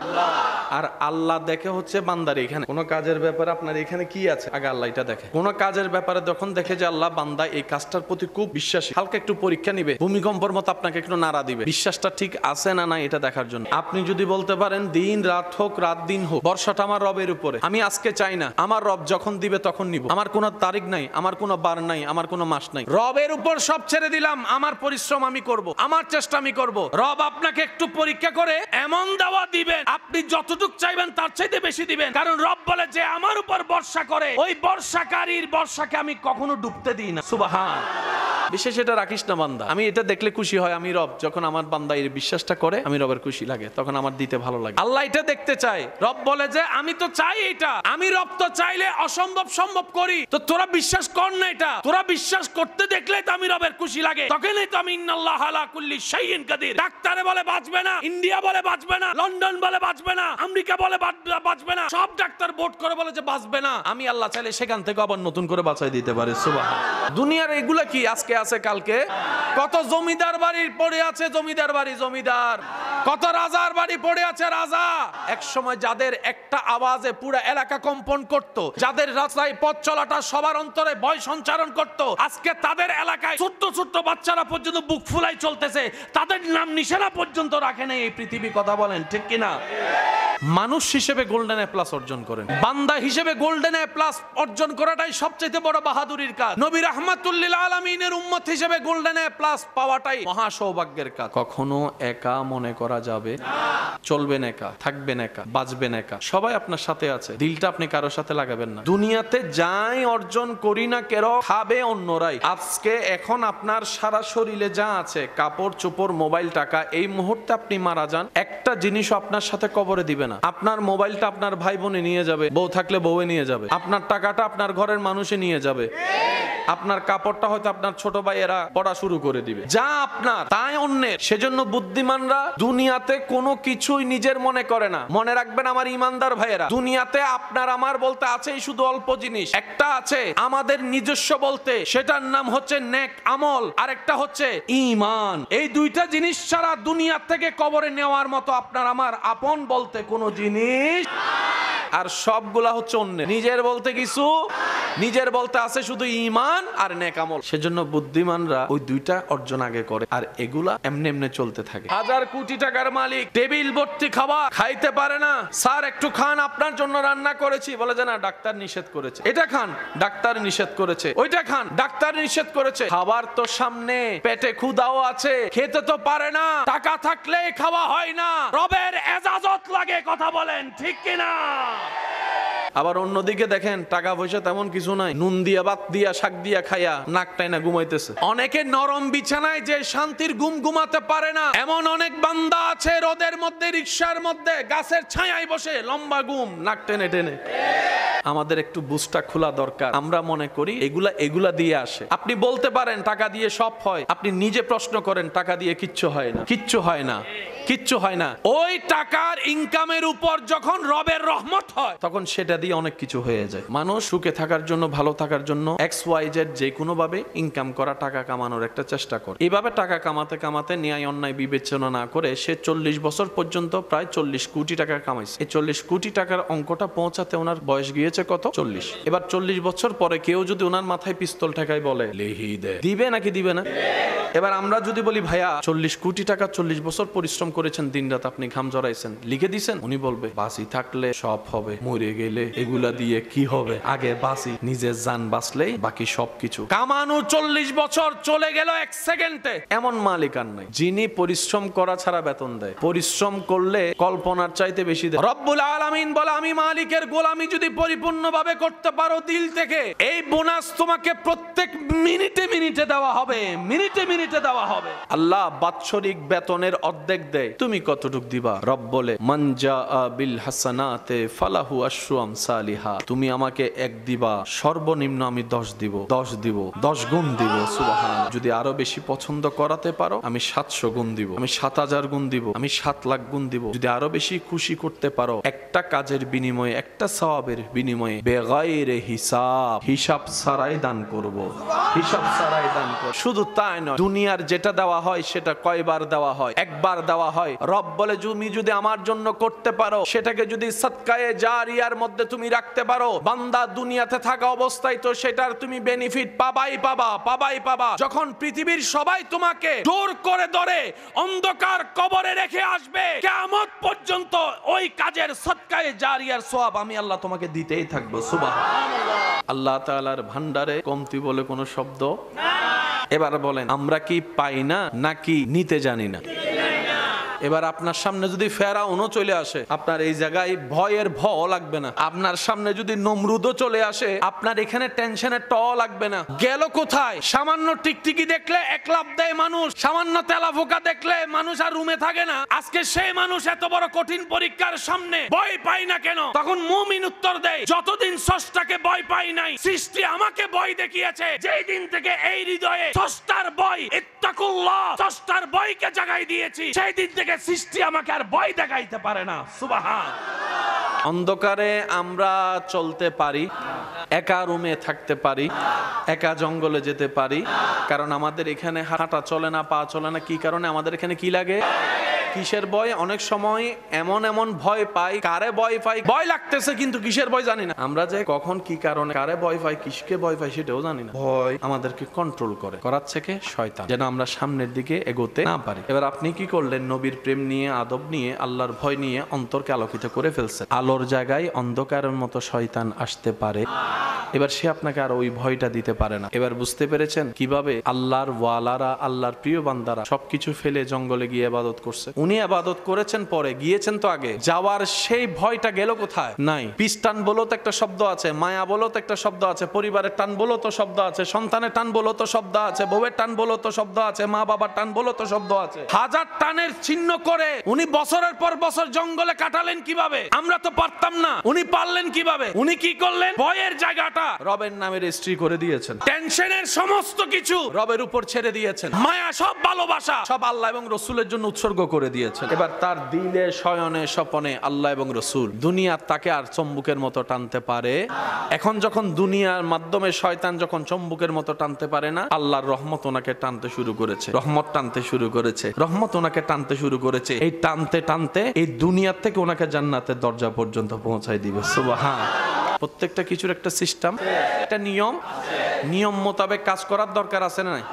Speaker 1: আর আল্লাহ দেখে হচ্ছে বান্দার এখানে কোনো কাজের ব্যাপারে আপনার এখানে কি আছে, আগে আল্লাহ এটা দেখে। কোনো কাজের ব্যাপারে যখন দেখে যে আল্লাহ বান্দা এই কাজটার প্রতি খুব বিশ্বাসী, হালকা একটু পরীক্ষা নিবে, ভূমিকম্পের মতো আপনাকে একটু নাড়া দিবে, বিশ্বাসটা ঠিক আছে না না এটা দেখার জন্য। আপনি যদি বলতে পারেন দিন রাত হোক, রাত দিন হোক, বর্ষাটা আমার রবের উপরে, আমি আজকে চাই না, আমার রব যখন দিবে তখন নিব, আমার কোনো তারিখ নাই, আমার কোনো বার নাই, আমার কোনো মাস নাই, রবের উপর সব ছেড়ে দিলাম, আমার পরিশ্রম আমি করব, আমার চেষ্টা আমি করব। রব আপনাকে একটু পরীক্ষা করে এমন দাওয়া দিবেন, আপনি যতটুকু চাইবেন তার চাইতে বেশি দিবেন, কারণ রব বলে যে আমার উপর বর্ষা করে, ওই বর্ষাকারীর বর্ষাকে আমি কখনো ডুবতে দিই না। সুবহান। বিশেষ এটা রাখিস না বান্দা, আমি এটা দেখলে খুশি হয়, আমি রব যখন আমার বান্দা এই বিশ্বাসটা করে, আমি রবের খুশি লাগে, তখন আমার দিতে ভালো লাগে। আল্লাহ এটা দেখতে চায়। রব বলে যে আমি তো চাই এটা, আমি রব তো চাইলে অসম্ভব সম্ভব করি, তো তোরা বিশ্বাস কর না এটা, তোরা বিশ্বাস করতে দেখলে তো আমি রবের খুশি লাগে, তখনই তো আমি ইন্নাল্লাহ আলা কুল্লি শাইইন কাদির। ডাক্তারে বলে বাঁচবে না, ইন্ডিয়া বলে বাঁচবে না, লন্ডন বলে বাঁচবে না, আমেরিকা বলে বাঁচবে না, সব ডাক্তার বোর্ড করে বলে যে বাঁচবে না, আমি আল্লাহ চাইলে সেখান থেকে আবার নতুন করে বাঁচাই দিতে পারি। সুবহান। দুনিয়ার এগুলা কি আজকে আছে কালকে? কত জমিদার বাড়ির পড়ে আছে জমিদার বাড়ি, জমিদার, কত রাজার বাড়ি পড়ে আছে রাজা। এক সময় যাদের একটা আওয়াজে পুরো এলাকা কম্পন করত, যাদের রাস্তায় পথ চলাটা সবার অন্তরে ভয় সঞ্চারণ করত, আজকে তাদের এলাকায় ছোট্ট ছোট্ট বাচ্চারা পর্যন্ত বুক ফুলাই চলতেছে, তাদের নাম নিশানা পর্যন্ত রাখে নাই এই পৃথিবী। কথা বলেন ঠিক কিনা? মানুষ হিসেবে গোল্ডেন এ প্লাস অর্জন করেন, বান্দা হিসেবে গোল্ডেন এ প্লাস অর্জন করাটাই সবচেয়ে বড় বাহাদুরির কাজ। নবী রাহমাতুল লিল আলামিনের উম্মত হিসেবে গোল্ডেন এ প্লাস পাওয়াটাই মহা সৌভাগ্যের কাজ। কখনো একা মনে করা যাবে না, চলবেন একা, থাকবেন একা, বাঁচবেন একা, সবাই আপনার সাথে আছে, দিলটা আপনি কারোর সাথে লাগাবেন না। দুনিয়াতে যাই অর্জন করি না কেন, খাবে অন্যরাই। আজকে এখন আপনার সারা শরীরে যা আছে, কাপড় চোপড়, মোবাইল, টাকা, এই মুহূর্তে আপনি মারা যান, একটা জিনিসও আপনার সাথে কবরে দিবে না। আপনার মোবাইলটা আপনার ভাই বোনে নিয়ে যাবে, বউ থাকলে বউয়ে নিয়ে যাবে, আপনার টাকাটা আপনার ঘরের মানুষে নিয়ে যাবে। আপনার কাপড়টা হয়তো আপনার ছোট ভাইয়েরা পড়া শুরু করে দিবে, যা আপনার তাই অন্যের। সেজন্য বুদ্ধিমানরা দুনিয়াতে কোনো কিছুই নিজের মনে করে না। মনে রাখবেন আমার ইমানদার ভাইয়েরা, দুনিয়াতে আপনার আমার বলতে আছেই শুধু অল্প জিনিস। একটা আছে আমাদের নিজস্ব বলতে, সেটার নাম হচ্ছে নেক আমল, আর একটা হচ্ছে ঈমান। এই দুইটা জিনিস ছাড়া দুনিয়া থেকে কবরে নেওয়ার মতো আপনার আমার আপন বলতে কোনো জিনিস, আর সবগুলা হচ্ছে অন্যের। নিজের বলতে কিছু, নিজের বলতে আছে শুধু ঈমান আর নেক আমল। সেজন্য বুদ্ধিমানরা ওই দুইটা অর্জন আগে করে, আর এগুলা এমনি এমনি চলতে থাকে। হাজার কোটি টাকার মালিক, টেবিল ভর্তি খাবার, খাইতে পারে না। স্যার একটু খান, আপনার জন্য রান্না করেছি। বলে যে না, ডাক্তার নিষেধ করেছে। এটা খান, ডাক্তার নিষেধ করেছে। ওইটা খান, ডাক্তার নিষেধ করেছে। খাবার তো সামনে, পেটে ক্ষুধাও আছে, খেতে তো পারে না। টাকা থাকলে খাওয়া হয় না, রবের এজাজত লাগে। কথা বলেন ঠিক কিনা? আবার অন্যদিকে দেখেন, টাকা পয়সা তেমন কিছু নাই, নুন দিয়া ভাত দিয়া শাক দিয়া খাইয়া নাকটাই না ঘুমাইতেছে। অনেকে নরম বিছানায় যে শান্তির ঘুম ঘুমাতে পারে না, এমন অনেক বান্দা আছে রোদের মধ্যে, রিকশার মধ্যে, গাছের ছায়ায় বসে লম্বা ঘুম, নাক টেনে টেনে। আমাদের একটু বুঝটা খোলা দরকার। আমরা মনে করি এগুলা দিয়ে আসে। আপনি বলতে পারেন টাকা দিয়ে সব হয়, আপনি নিজে প্রশ্ন করেন টাকা দিয়ে কিচ্ছু হয় না, কিচ্ছু হয় না, কিচ্ছু হয় না। ওই টাকার ইনকামের উপর যখন রবের রহমত হয়, তখন সেটা দিয়ে অনেক কিছু হয়ে যায়। মানুষ সুখে থাকার জন্য, ভালো থাকার জন্য XYZ যে কোনো ভাবে ইনকাম করা, টাকা কামানোর একটা চেষ্টা করে। এইভাবে টাকা কামাতে কামাতে ন্যায় অন্যায় বিবেচনা না করে সে 40 বছর পর্যন্ত প্রায় 40 কোটি টাকা কামাইছে। এই 40 কোটি টাকার অঙ্কটা পৌঁছাতে ওনার বয়স গিয়েছে কত? 40। এবার 40 বছর পরে কেউ যদি ওনার মাথায় পিস্তল ঠেকায় বলে লিহি দে, দিবে নাকি দিবে না? এবার আমরা যদি বলি ভাইয়া 40 কোটি টাকা 40 বছর পরিশ্রম করেছেন, দিনরাত আপনি ঘাম জড়াইছেন, লিখে দিছেন, উনি বলবে বাঁচি থাকলে সব হবে, মরে গেলে এগুলা দিয়ে কি হবে, আগে বাঁচি, নিজের জান বাঁচলেই বাকি সবকিছু। কামানো 40 বছর চলে গেল 1 সেকেন্ডে। এমন মালিক আর নাই যিনি পরিশ্রম করা ছাড়া বেতন দেয়। পরিশ্রম করলে কল্পনার চাইতে বেশি দেয়। রব্বুল আলামিন বলে আমি মালিকের গোলামি যদি পরিপূর্ণভাবে করতে পারো দিল থেকে, এই বোনাস তোমাকে প্রত্যেক মিনিটে মিনিটে দেওয়া হবে, মিনিটে মিনিটে দেওয়া হবে। আল্লাহ বাৎসরিক বেতনের অর্ধেক দেয়, তুমি কতটুক দিবা? রব বলে মান জাআ বিল হাসানাতে ফালাহু আশরু আমসালিহা। তুমি আমাকে 1 দিবা, সর্বনিম্ন আমি 10 দিব, 10 দিব, 10 গুণ দিব। সুবহান। যদি আরো বেশি পছন্দ করাতে পারো আমি 700 গুণ দিব, আমি 7000 গুণ দিব, আমি 7 লাখ গুণ দিব। যদি আরো বেশি খুশি করতে পারো, একটা কাজের বিনিময়ে, একটা সওয়াবের বিনিময়ে বেগাইরে হিসাব, হিসাব ছাড়াই দান করব, হিসাব ছাড়াই দান করব। শুধু তাই নয়, দুনিয়ার যেটা দেওয়া হয় সেটা কয়বার দেওয়া হয়? একবার দেওয়া হয়। রব বলে তুমি যদি আমার জন্য করতে পারো, সেটাকে যদি সদকায়ে জারিয়ার মধ্যে তুমি রাখতে পারো, বান্দা দুনিয়াতে থাকা অবস্থায় তো সেটার তুমি বেনিফিট পাবাই পাবা, পাবাই পাবা। যখন পৃথিবীর সবাই তোমাকে জোর করে ধরে অন্ধকার কবরে রেখে আসবে, কিয়ামত পর্যন্ত ওই কাজের সদকায়ে জারিয়ার সওয়াব আমি আল্লাহ তোমাকে দিতেই থাকবো। সুবহানাল্লাহ। আল্লাহ তাআলার ভান্ডারে কমতি বলে কোনো শব্দ না। এবার বলেন আমরা কি পাই না নাকি নিতে জানি না? এবার আপনার সামনে যদি ফেরাউনও চলে আসে, আপনার এই জায়গায় ভয়ের ভ লাগবে না। আপনার সামনে যদি নমরুদও চলে আসে, আপনার এখানে টেনশনের ট লাগবে না। গেল কোথায়? সামান্য টিকটিকি দেখলে এক লাফ দেয় মানুষ, সামান্য তেলাফোকা দেখলে মানুষ আর রুমে থাকে না। আজকে সেই মানুষ এত বড় কঠিন পরীক্ষার সামনে ভয় পায় না কেন? তখন মুমিন উত্তর দেয়, যতদিন স্রষ্টাকে ভয় পাই নাই, সৃষ্টি আমাকে ভয় দেখিয়েছে। যেই দিন থেকে এই হৃদয়ে স্রষ্টার ভয়, ইত্তাকুল্লাহ, স্রষ্টার ভয়কে জাগাই দিয়েছি, সেই দিন থেকে সৃষ্টি আমাকে আর ভয় দেখাইতে পারে না। সুবহান। অন্ধকারে আমরা চলতে পারি, একা রুমে থাকতে পারি, একা জঙ্গলে যেতে পারি, কারণ আমাদের এখানে হাঁটা চলে না, পা চলে না। কি কারণে? আমাদের এখানে কি লাগে? কিসের ভয়? অনেক সময় এমন এমন ভয় পাই, কারে ভয় পাই, ভয় লাগতেছে কিন্তু কিসের ভয় জানি না। আমরা যে কখন কি কারণে কারে ভয় পাই, কিসকে ভয় পাই সেটাও জানি না। ভয় আমাদেরকে কন্ট্রোল করে, করাচ্ছে কে? শয়তান, যেন আমরা সামনের দিকে এগোতে না পারি। এবার আপনি কি করলেন? নবীর প্রেম নিয়ে, আদব নিয়ে, আল্লাহর ভয় নিয়ে অন্তরকে আলোকিত করে ফেলছেন। আলোর জায়গায় অন্ধকারের মতো শয়তান আসতে পারে। এবার সে আপনাকে আর ওই ভয়টা দিতে পারে না। এবার বুঝতে পেরেছেন কিভাবে আল্লাহর ওয়ালারা, আল্লাহর প্রিয় বান্দারা সবকিছু ফেলে জঙ্গলে গিয়ে ইবাদত করছে। উনি ইবাদত করেছেন, পরে গিয়েছেন তো আগে। যাওয়ার সেই ভয়টা গেল কোথায়? নাই। পিস্টান বলো তো একটা শব্দ আছে, মায়া বলো তো একটা শব্দ আছে, পরিবারের টান বলো তো শব্দ আছে, সন্তানের টান বলো তো শব্দ আছে, বউয়ের টান বলো তো শব্দ আছে, মা বাবার টান বলো তো শব্দ আছে। হাজার টানের চিহ্ন করে উনি বছরের পর বছর জঙ্গলে কাটালেন কিভাবে? আমরা তো পারতাম না, উনি পারলেন কিভাবে? উনি কি করলেন? ভয়ের জায়গাটা টাকাটা রবের নামে রেজিস্ট্রি করে দিয়েছেন, টেনশনের সমস্ত কিছু রবের উপর ছেড়ে দিয়েছেন, মায়া সব ভালোবাসা সব আল্লাহ এবং রসুলের জন্য উৎসর্গ করে দিয়েছেন। এবার তার দিলে শয়নে স্বপনে আল্লাহ এবং রসুল, দুনিয়া তাকে আর চম্বুকের মতো টানতে পারে। এখন যখন দুনিয়ার মাধ্যমে শয়তান যখন চম্বুকের মতো টানতে পারে না, আল্লাহর রহমত ওনাকে টানতে শুরু করেছে, রহমত টানতে শুরু করেছে, রহমত ওনাকে টানতে শুরু করেছে। এই টানতে টানতে এই দুনিয়ার থেকে ওনাকে জান্নাতের দরজা পর্যন্ত পৌঁছায় দিবে। সুবহান। প্রত্যেকটা কিছুর একটা সিস্টেম, একটা নিয়ম, নিয়ম মোতাবেক কাজ করার দরকার আছে না নাই?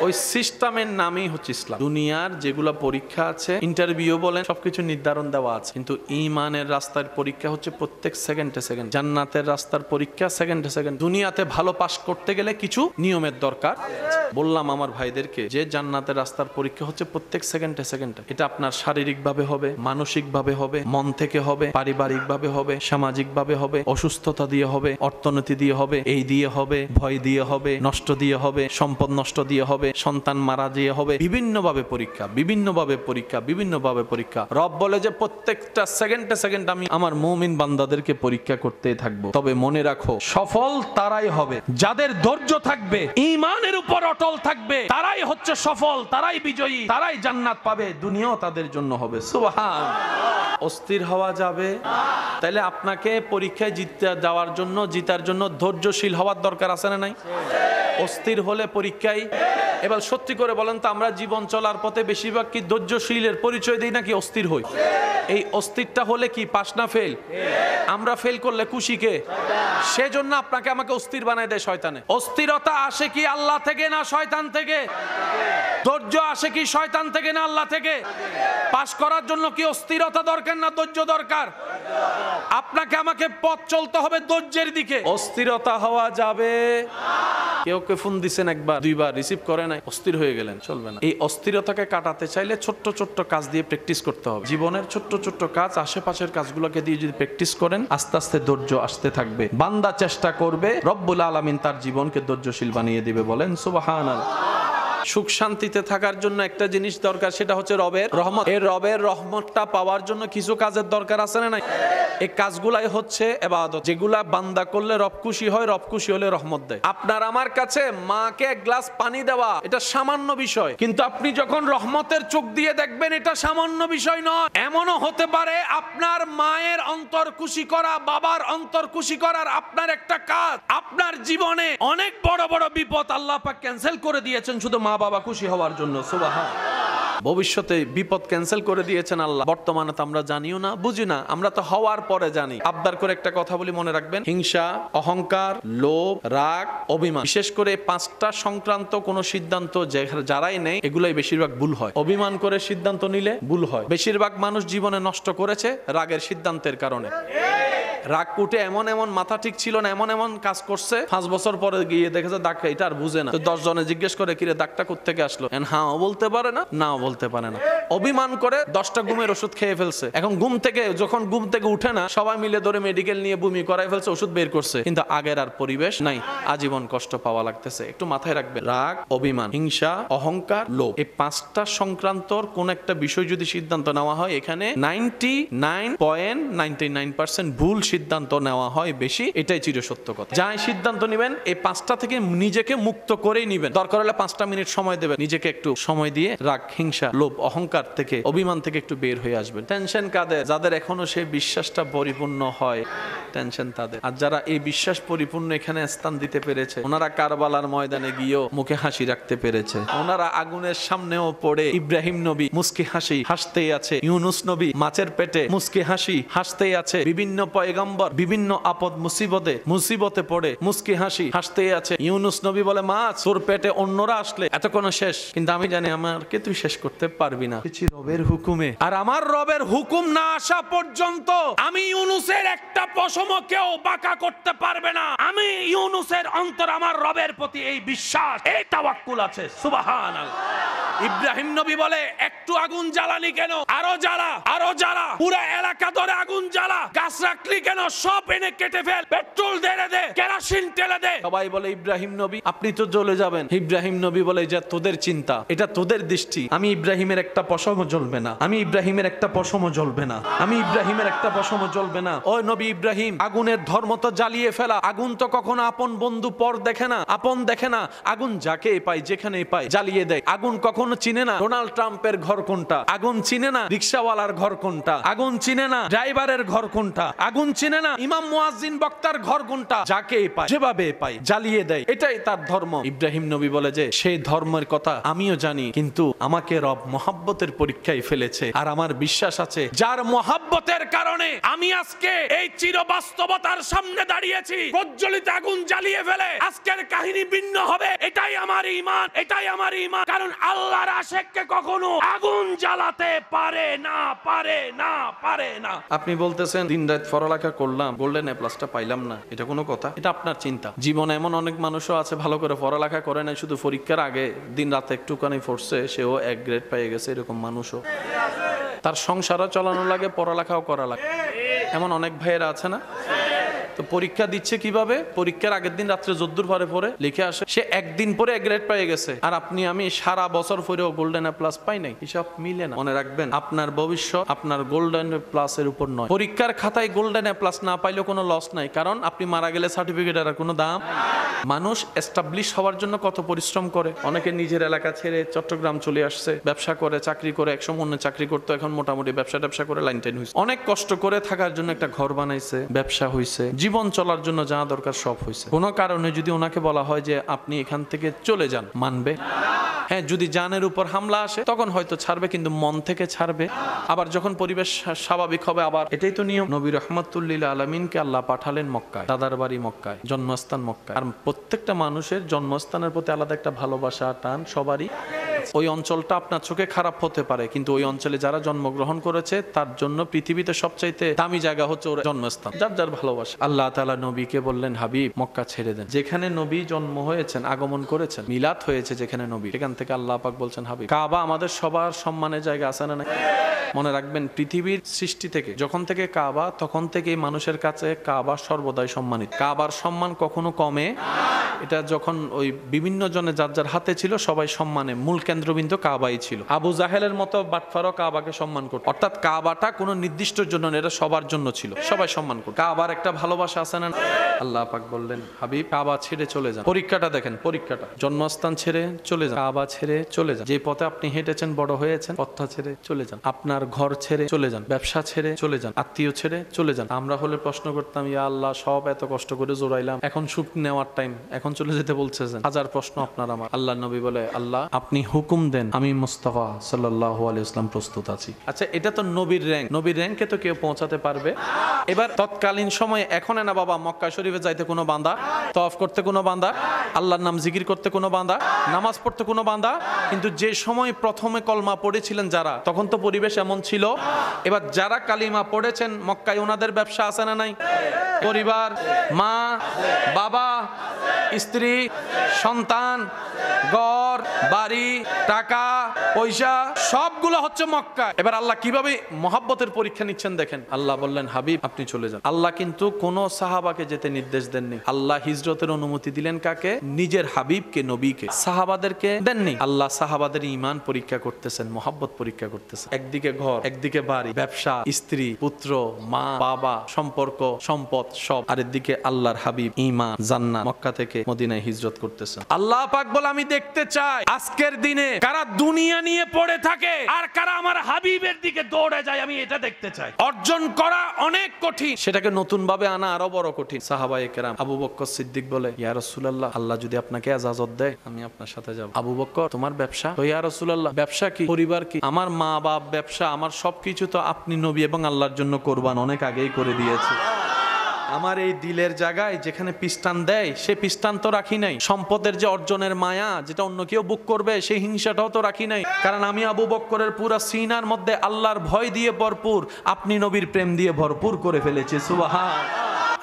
Speaker 1: ওই সিস্টেমের নামই হচ্ছে ইসলাম। দুনিয়ার যেগুলো পরীক্ষা আছে, ইন্টারভিউ বলেন, সবকিছু নির্ধারণ দেওয়া আছে, কিন্তু ঈমানের রাস্তার পরীক্ষা হচ্ছে প্রত্যেক সেকেন্ডে সেকেন্ড, জান্নাতের রাস্তার পরীক্ষা সেকেন্ডে সেকেন্ড। দুনিয়াতে ভালো পাস করতে গেলে কিছু নিয়মের দরকার। বললাম আমার ভাইদেরকে যে জান্নাতের রাস্তার পরীক্ষা হচ্ছে প্রত্যেক সেকেন্ডে সেকেন্ডে। এটা আপনার শারীরিক ভাবে হবে, মানসিক ভাবে হবে, মন থেকে হবে, পারিবারিক ভাবে হবে, সামাজিক ভাবে হবে, অসুস্থতা দিয়ে হবে, অর্থনীতি দিয়ে হবে, এই দিয়ে হবে, ভয় দিয়ে হবে, নষ্ট দিয়ে হবে, সম্পদ নষ্ট দিয়ে হবে, সন্তান মারা দিয়ে হবে, বিভিন্নভাবে পরীক্ষা, বিভিন্নভাবে পরীক্ষা, বিভিন্নভাবে পরীক্ষা। রব বলে যে প্রত্যেকটা সেকেন্ডে সেকেন্ড আমি আমার মুমিন বান্দাদেরকে পরীক্ষা করতেই থাকবো। তবে মনে রাখো, সফল তারাই হবে যাদের ধৈর্য থাকবে, ঈমানের উপর অটল থাকবে, তারাই হচ্ছে সফল, তারাই বিজয়ী, তারাই জান্নাত পাবে, দুনিয়াও তাদের জন্য হবে। সুবহান। অস্থির হওয়া যাবে? তাহলে আপনাকে পরীক্ষায় জিততে যাওয়ার জন্য, জিতার জন্য ধৈর্যশীল হওয়ার দরকার আছে না নাই? অস্থির হলে পরীক্ষায়, এবার সত্যি করে বলেন তো, আমরা জীবন চলার পথে বেশিরভাগ কি ধৈর্যশীলের পরিচয় দিই নাকি অস্থির হই? এই অস্থিরটা হলে কি পাস না ফেল? আমরা ফেল করলে খুশি কে? সেজন্য আপনাকে আমাকে অস্থির বানায় দেয় শয়তানে। অস্থিরতা আসে কি আল্লাহ থেকে না শয়তান থেকে? ধৈর্য আসে কি শয়তান থেকে না আল্লাহ থেকে? পাস করার জন্য কি অস্থিরতা দরকার না ধৈর্য দরকার? আপনাকে আমাকে পথ চলতে হবে ধৈর্যের দিকে। অস্থিরতা হওয়া যাবে? কেউ কে ফোন দিছেন একবার দুইবার, রিসিভ করে নাই, অস্থির হয়ে গেলেন, চলবে না। এই অস্থিরতাকে কাটাতে চাইলে ছোট্ট ছোট্ট কাজ দিয়ে প্র্যাকটিস করতে হবে। জীবনের ছোট্ট ছোট্ট কাজ, আশেপাশের কাজগুলোকে দিয়ে যদি প্র্যাকটিস করেন, আস্তে আস্তে ধৈর্য আসতে থাকবে। বান্দা চেষ্টা করবে, রব্বুল আলামিন তার জীবনকে ধৈর্যশীল বানিয়ে দিবে। বলেন সুবহানাল্লাহ। সুখ শান্তিতে থাকার জন্য একটা জিনিস দরকার, সেটা হচ্ছে রবের রহমত। এই রবের রহমতটা পাওয়ার জন্য কিছু কাজের দরকার আছে না নাই? এই কাজগুলাই হচ্ছে ইবাদত, যেগুলা বান্দা করলে রব খুশি হয়, রব খুশি হলে রহমত দেয়। আপনার আমার কাছে মাকে এক গ্লাস পানি দেওয়া এটা সামান্য বিষয়, কিন্তু আপনি যখন রহমতের চোখ দিয়ে দেখবেন এটা সামান্য বিষয় নয়। এমনও হতে পারে আপনার মায়ের অন্তর খুশি করা, বাবার অন্তর খুশি করার আপনার একটা কাজ আপনার জীবনে অনেক বড় বড় বিপদ আল্লাহ পাক ক্যান্সেল করে দিয়েছেন শুধু মা বাবা খুশি হওয়ার জন্য। সুবহান। ভবিষ্যতে বিপদ ক্যান্সেল করে দিয়েছেন আল্লাহ, বর্তমানে তো আমরা জানিও না, বুঝি না, আমরা তো হওয়ার পরে জানি। আবদার করে একটা কথা বলি, মনে রাখবেন, হিংসা, অহংকার, লোভ, রাগ, অভিমান, বিশেষ করে পাঁচটা সংক্রান্ত কোন সিদ্ধান্ত যারাই নেই, এগুলাই বেশিরভাগ ভুল হয়। অভিমান করে সিদ্ধান্ত নিলে ভুল হয়। বেশিরভাগ মানুষ জীবনে নষ্ট করেছে রাগের সিদ্ধান্তের কারণে। রাগ কুটে এমন এমন মাথা ঠিক ছিল না, এমন এমন কাজ করছে, 5 বছর পরে গিয়ে দেখেছে দাগ এটা আর বুঝে না। তো 10 জনে জিজ্ঞেস করে কিরে দাগটা কোত্থেকে আসলো, হ্যাঁ বলতে পারে না, নাও বলতে পারে না। অভিমান করে 10টা ঘুমের ওষুধ খেয়ে ফেলছে, এখন যখন ঘুম থেকে উঠে না, সবাই মিলে ধরে মেডিকেল নিয়ে বমি করাই ফেলছে, ওষুধ বের করছে, কিন্তু আগের আর পরিবেশ নাই, আজীবন কষ্ট পাওয়া লাগতেছে। একটু মাথায় রাখবেন, রাগ, অভিমান, হিংসা, অহংকার, লোভ, এই 5টা সংক্রান্তর কোন একটা বিষয় যদি সিদ্ধান্ত নেওয়া হয়, এখানে 99.99% ভুল সিদ্ধান্ত নেওয়া হয় বেশি। এটাই চিরসত্য কথা। যাই সিদ্ধান্ত নেবেন এই 5টা থেকে নিজেকে মুক্ত করেই নেবেন। দরকার হলে 5টা মিনিট সময় দেবেন, নিজেকে একটু সময় দিয়ে রাগ, হিংসা, লোভ, অহংকার থেকে, অভিমান থেকে একটু বের হয়ে আসবেন। টেনশন কাদের? যাদের এখনো সেই বিশ্বাসটা পরিপূর্ণ হয়, টেনশন তাদের। আর যারা এই বিশ্বাস পরিপূর্ণ এখানে স্থান দিতে পেরেছে, ওনারা কারবালার ময়দানে গিয়েও মুখে হাসি রাখতে পেরেছে। ওনারা আগুনের সামনেও পড়ে ইব্রাহিম নবী মুস্কি হাসি হাসতেই আছে, ইউনুস নবী মাছের পেটে মুস্কি হাসি হাসতেই আছে, বিভিন্ন পয়গম্বর বিভিন্ন আপদ মুসিবতে পড়ে মুস্কি হাসি হাসতেই আছে। ইউনুস নবী বলে, মাছ তোর পেটে অন্যরা আসলে এতক্ষণ শেষ, কিন্তু আমি জানি আমাকে তুই শেষ করতে পারবি না, রবের হুকুমে। আর আমার রবের হুকুম না আসা পর্যন্ত আমি ইউনুসের একটা পশম কেউ বাঁকা করতে পারবে না। আমি ইউনুসের অন্তর আমার রবের প্রতি এই বিশ্বাস, এই তাওয়াক্কুল আছে। সুবহানাল্লাহ। ইব্রাহিম নবী বলে, একটু আগুন জ্বালানি কেন, আরো জ্বালা, আরো জ্বালা, পুরো এলাকা ধরে আগুন জ্বালা, গাছ রাখলি কেন, সব এনে কেটে ফেল, পেট্রোল ঢেলে দে, কেরোসিন ঢেলে দে। সবাই বলে, ইব্রাহিম নবী আপনি তো জ্বলে যাবেন। ইব্রাহিম নবী বলে, যে তোদের চিন্তা, এটা তোদের দৃষ্টি, আমি ইব্রাহিমের একটা পশমও জ্বলবে না, আমি ইব্রাহিমের একটা পশমও জ্বলবে না, আমি ইব্রাহিমের একটা পশমও জ্বলবে না। ও নবী ইব্রাহিম, ইব্রাহিম, আগুনের ধর্ম তো জ্বালিয়ে ফেলা। আগুন তো কখনো আপন বন্ধু পর দেখে না, আপন দেখে না। আগুন যাকে পায় যেখানেই পায় জ্বালিয়ে দেয়। আগুন কখনো চিনে না ডোনাল্ড ট্রাম্পের ঘর কোনটা, আগুন চিনে না রিকশাওয়ালার ঘর কোনটা, আগুন চিনে না ড্রাইভারের ঘর কোনটা, আগুন চিনে না ইমাম মুয়াজ্জিন বক্তার ঘর কোনটা। যাকে পায় যেভাবে পায় জ্বালিয়ে দেয়, এটাই তার ধর্ম। ইব্রাহিম নবী বলে যে সেই ধর্মের কথা আমিও জানি, কিন্তু আমাকে রব মহব্বতের পরীক্ষায় ফেলেছে। আর আমার বিশ্বাস আছে যার মহব্বতের কারণে আমি আজকে এই চিরবাস্তবতার সামনে দাঁড়িয়েছি, প্রজ্বলিত আগুন জ্বালিয়ে ফেলে আজকের কাহিনী ভিন্ন হবে। এটাই আমার ঈমান, এটাই আমার ঈমান। কারণ আল্লাহর আশিককে কখনো আগুন জ্বালাতে পারে না, পারে না, পারে না। আপনি বলতেছেন দিনরাত পড়ালেখা করলাম, গোল্ডেন এ প্লাসটা পাইলাম না, এটা কোনো কথা? এটা আপনার চিন্তা। জীবনে এমন অনেক মানুষও আছে ভালো করে পড়ালেখা করে নাই, শুধু পরীক্ষার আগে দিন রাতে একটুখানি পড়ছে, সেও 1 গ্রেড পেয়ে গেছে, এরকম মানুষও। তার সংসারও চালানো লাগে, পড়ালেখাও করা লাগে, এমন অনেক ভাইয়েরা আছে না? তো পরীক্ষা দিচ্ছে কিভাবে? পরীক্ষার আগের দিন রাত্রে যদ্দুর পরে লিখে আসে, সে একদিন পরে 1 গ্রেড পেয়ে গেছে, আর আপনি আমি সারা বছর পরেও গোল্ডেন এ প্লাস পাই নাই। হিসাব মিলে না। মনে রাখবেন আপনার ভবিষ্যৎ আপনার গোল্ডেন এ প্লাস এর উপর নয়। পরীক্ষার খাতায় গোল্ডেন এ প্লাস না পাইলেও কোনো লস নাই, কারণ আপনি মারা গেলে সার্টিফিকেটের আর কোনো দাম। মানুষ এস্টাবলিশ হওয়ার জন্য কত পরিশ্রম করে। অনেকে নিজের এলাকা ছেড়ে চট্টগ্রাম চলে আসছে, ব্যবসা করে, চাকরি করে। একসময় অন্য চাকরি করতো, এখন মোটামুটি ব্যবসা করে লাইন টাইন হয়েছে। অনেক কষ্ট করে থাকার জন্য একটা ঘর বানাইছে, ব্যবসা হয়েছে, জীবন চলার জন্য যা দরকার সব হয়েছে। কোনো কারণে যদি ওনাকে বলা হয় যে আপনি এখান থেকে চলে যান, মানবে? হ্যাঁ, যদি জানের উপর হামলা আসে তখন হয়তো ছাড়বে, কিন্তু মন থেকে ছাড়বে। আবার যখন পরিবেশ স্বাভাবিক হবে, আবার এটাই তো নিয়ম। নবী রাহমাতুল লিল আলামিনকে আল্লাহ পাঠালেন মক্কায়, দাদার বাড়ি মক্কায়, জন্মস্থান মক্কায়। আর প্রত্যেকটা মানুষের জন্মস্থানের প্রতি আলাদা একটা ভালোবাসা, টান সবারই। ওই অঞ্চলটা আপনার চোখে খারাপ হতে পারে, কিন্তু ওই অঞ্চলে যারা জন্মগ্রহণ করেছে তার জন্য পৃথিবীতে সবচাইতে দামি জায়গা হচ্ছে ওর জন্মস্থান, যার যার ভালোবাসা। আল্লাহ তাআলা নবীকে বললেন, হাবিব মক্কা ছেড়ে দেন। যেখানে নবী জন্ম হয়েছেন, আগমন করেছেন, মিলাদ হয়েছে যেখানে নবী, সেখান থেকে আল্লাহ পাক বলছেন, হাবিব কাবা আমাদের সবার সম্মানের জায়গা, আছে না? মনে রাখবেন পৃথিবীর সৃষ্টি থেকে যখন থেকে কাবা, তখন থেকেই মানুষের কাছে কাবা সর্বদাই সম্মানিত। কাবার সম্মান কখনো কমে। এটা যখন ওই বিভিন্ন জনে যার যার হাতে ছিল, সবাই সম্মানে মূল কেন্দ্রবিন্দু কাবাই ছিল। আবু জাহেলের মতো বাটফারও কাবাকে সম্মান করত। অর্থাৎ কাবাটা কোনো নির্দিষ্ট জন্য না, এটা সবার জন্য ছিল, সবাই সম্মান করত। কাবার একটা ভালোবাসা আছে না? আল্লাহ পাক বললেন, হাবিব কাবা ছেড়ে চলে যান। পরীক্ষাটা দেখেন, পরীক্ষাটা। জন্মস্থান ছেড়ে চলে যান, কাবা ছেড়ে চলে যান। যে পথে আপনি হেঁটেছেন, বড় হয়েছেন, পথটা ছেড়ে চলে যান। আপনার ঘর ছেড়ে চলে যান, ব্যবসা ছেড়ে চলে যান, আত্মীয় ছেড়ে চলে যান। আমরা হলে প্রশ্ন করতাম, ইয়া আল্লাহ, সব এত কষ্ট করে জোড়াইলাম, এখন সুখ নেওয়ার টাইম, এখন চলে যেতে বলছেন। হাজার প্রশ্ন আপনার আমার। আল্লাহ নবী বলে, আল্লাহ আপনি হুকুম দেন, আমি মুস্তাফা সাল্লাল্লাহু আলাইহি ওয়াসাল্লাম প্রস্তুত আছি। আচ্ছা, এটা তো নবীর র‍্যাঙ্ক, নবীর র‍্যাঙ্কে তো কেউ পৌঁছাতে পারবে। এবার তৎকালীন সময়ে, এখন না বাবা, মক্কা শরীফে যাইতে কোনো বান্দা, তওয়াফ করতে কোনো বান্দা, আল্লাহর নাম জিকির করতে কোনো বান্দা, নামাজ পড়তে কোনো বান্দা। কিন্তু যে সময় প্রথমে কলমা পড়েছিলেন যারা, তখন তো পরিবেশ এমন ছিল। এবার যারা কালিমা পড়েছেন মক্কায়, ওনাদের ব্যবসা আছে না নাই? পরিবার, মা, বাবা, স্ত্রী, সন্তান, ঘর, বাড়ি, টাকা, পয়সা, সবগুলো হচ্ছে মক্কা। এবার আল্লাহ কিভাবে মহব্বতের পরীক্ষা নিচ্ছেন দেখেন। আল্লাহ বললেন, হাবিব আপনি চলে যান। আল্লাহ কিন্তু কোন সাহাবাকে যেতে নির্দেশ দেননি। আল্লাহ হিজরতের অনুমতি দিলেন কাকে? নিজের হাবিবকে, নবীকে। সাহাবাদেরকে দেননি। আল্লাহ সাহাবাদের ঈমান পরীক্ষা করতেছেন, মহব্বত পরীক্ষা করতেছেন। একদিকে ঘর, একদিকে বাড়ি, ব্যবসা, স্ত্রী, পুত্র, মা, বাবা, সম্পর্ক, সম্পদ সব। আর এদিকে আল্লাহর হাবিব, ঈমান, জান্নাত। মক্কা থেকে মদিনায় হিজরত করতেছেন। আল্লাহ পাক বলে, আমি দেখতে চাই আজকের দিনে কারা দুনিয়া নিয়ে পড়ে থাকে আর কারা আমার হাবিবের দিকে দৌড়ে যায়। আমি এটা দেখতে চাই। অর্জন করা অনেক কঠিন, সেটাকে নতুন ভাবে আনা আরো বড় কঠিন। সাহাবায়ে কেরাম, আবু বকর সিদ্দিক বলে, ইয়া রাসূলুল্লাহ, আল্লাহ যদি আপনাকে ইজাজত দেয় আমি আপনার সাথে যাব। আবু বকর, তোমার ব্যবসা? তো ইয়া রাসূলুল্লাহ, ব্যবসা কি, পরিবার কি? আমার মা বাপ, ব্যবসা, আমার সবকিছু তো আপনি নবী এবং আল্লাহর জন্য কোরবান অনেক আগেই করে দিয়েছে। আমার এই দিলের জায়গায় যেখানে পিস্টান দেয়, সে পিস্টান তো রাখি নাই। সম্পদের যে অর্জনের মায়া, যেটা অন্য কেউ বুক করবে, সেই হিংসাটাও তো রাখি নাই। কারণ আমি আবু বকরের পুরা সিনার মধ্যে আল্লাহর ভয় দিয়ে ভরপুর, আপনি নবীর প্রেম দিয়ে ভরপুর করে ফেলেছি। সুবহান।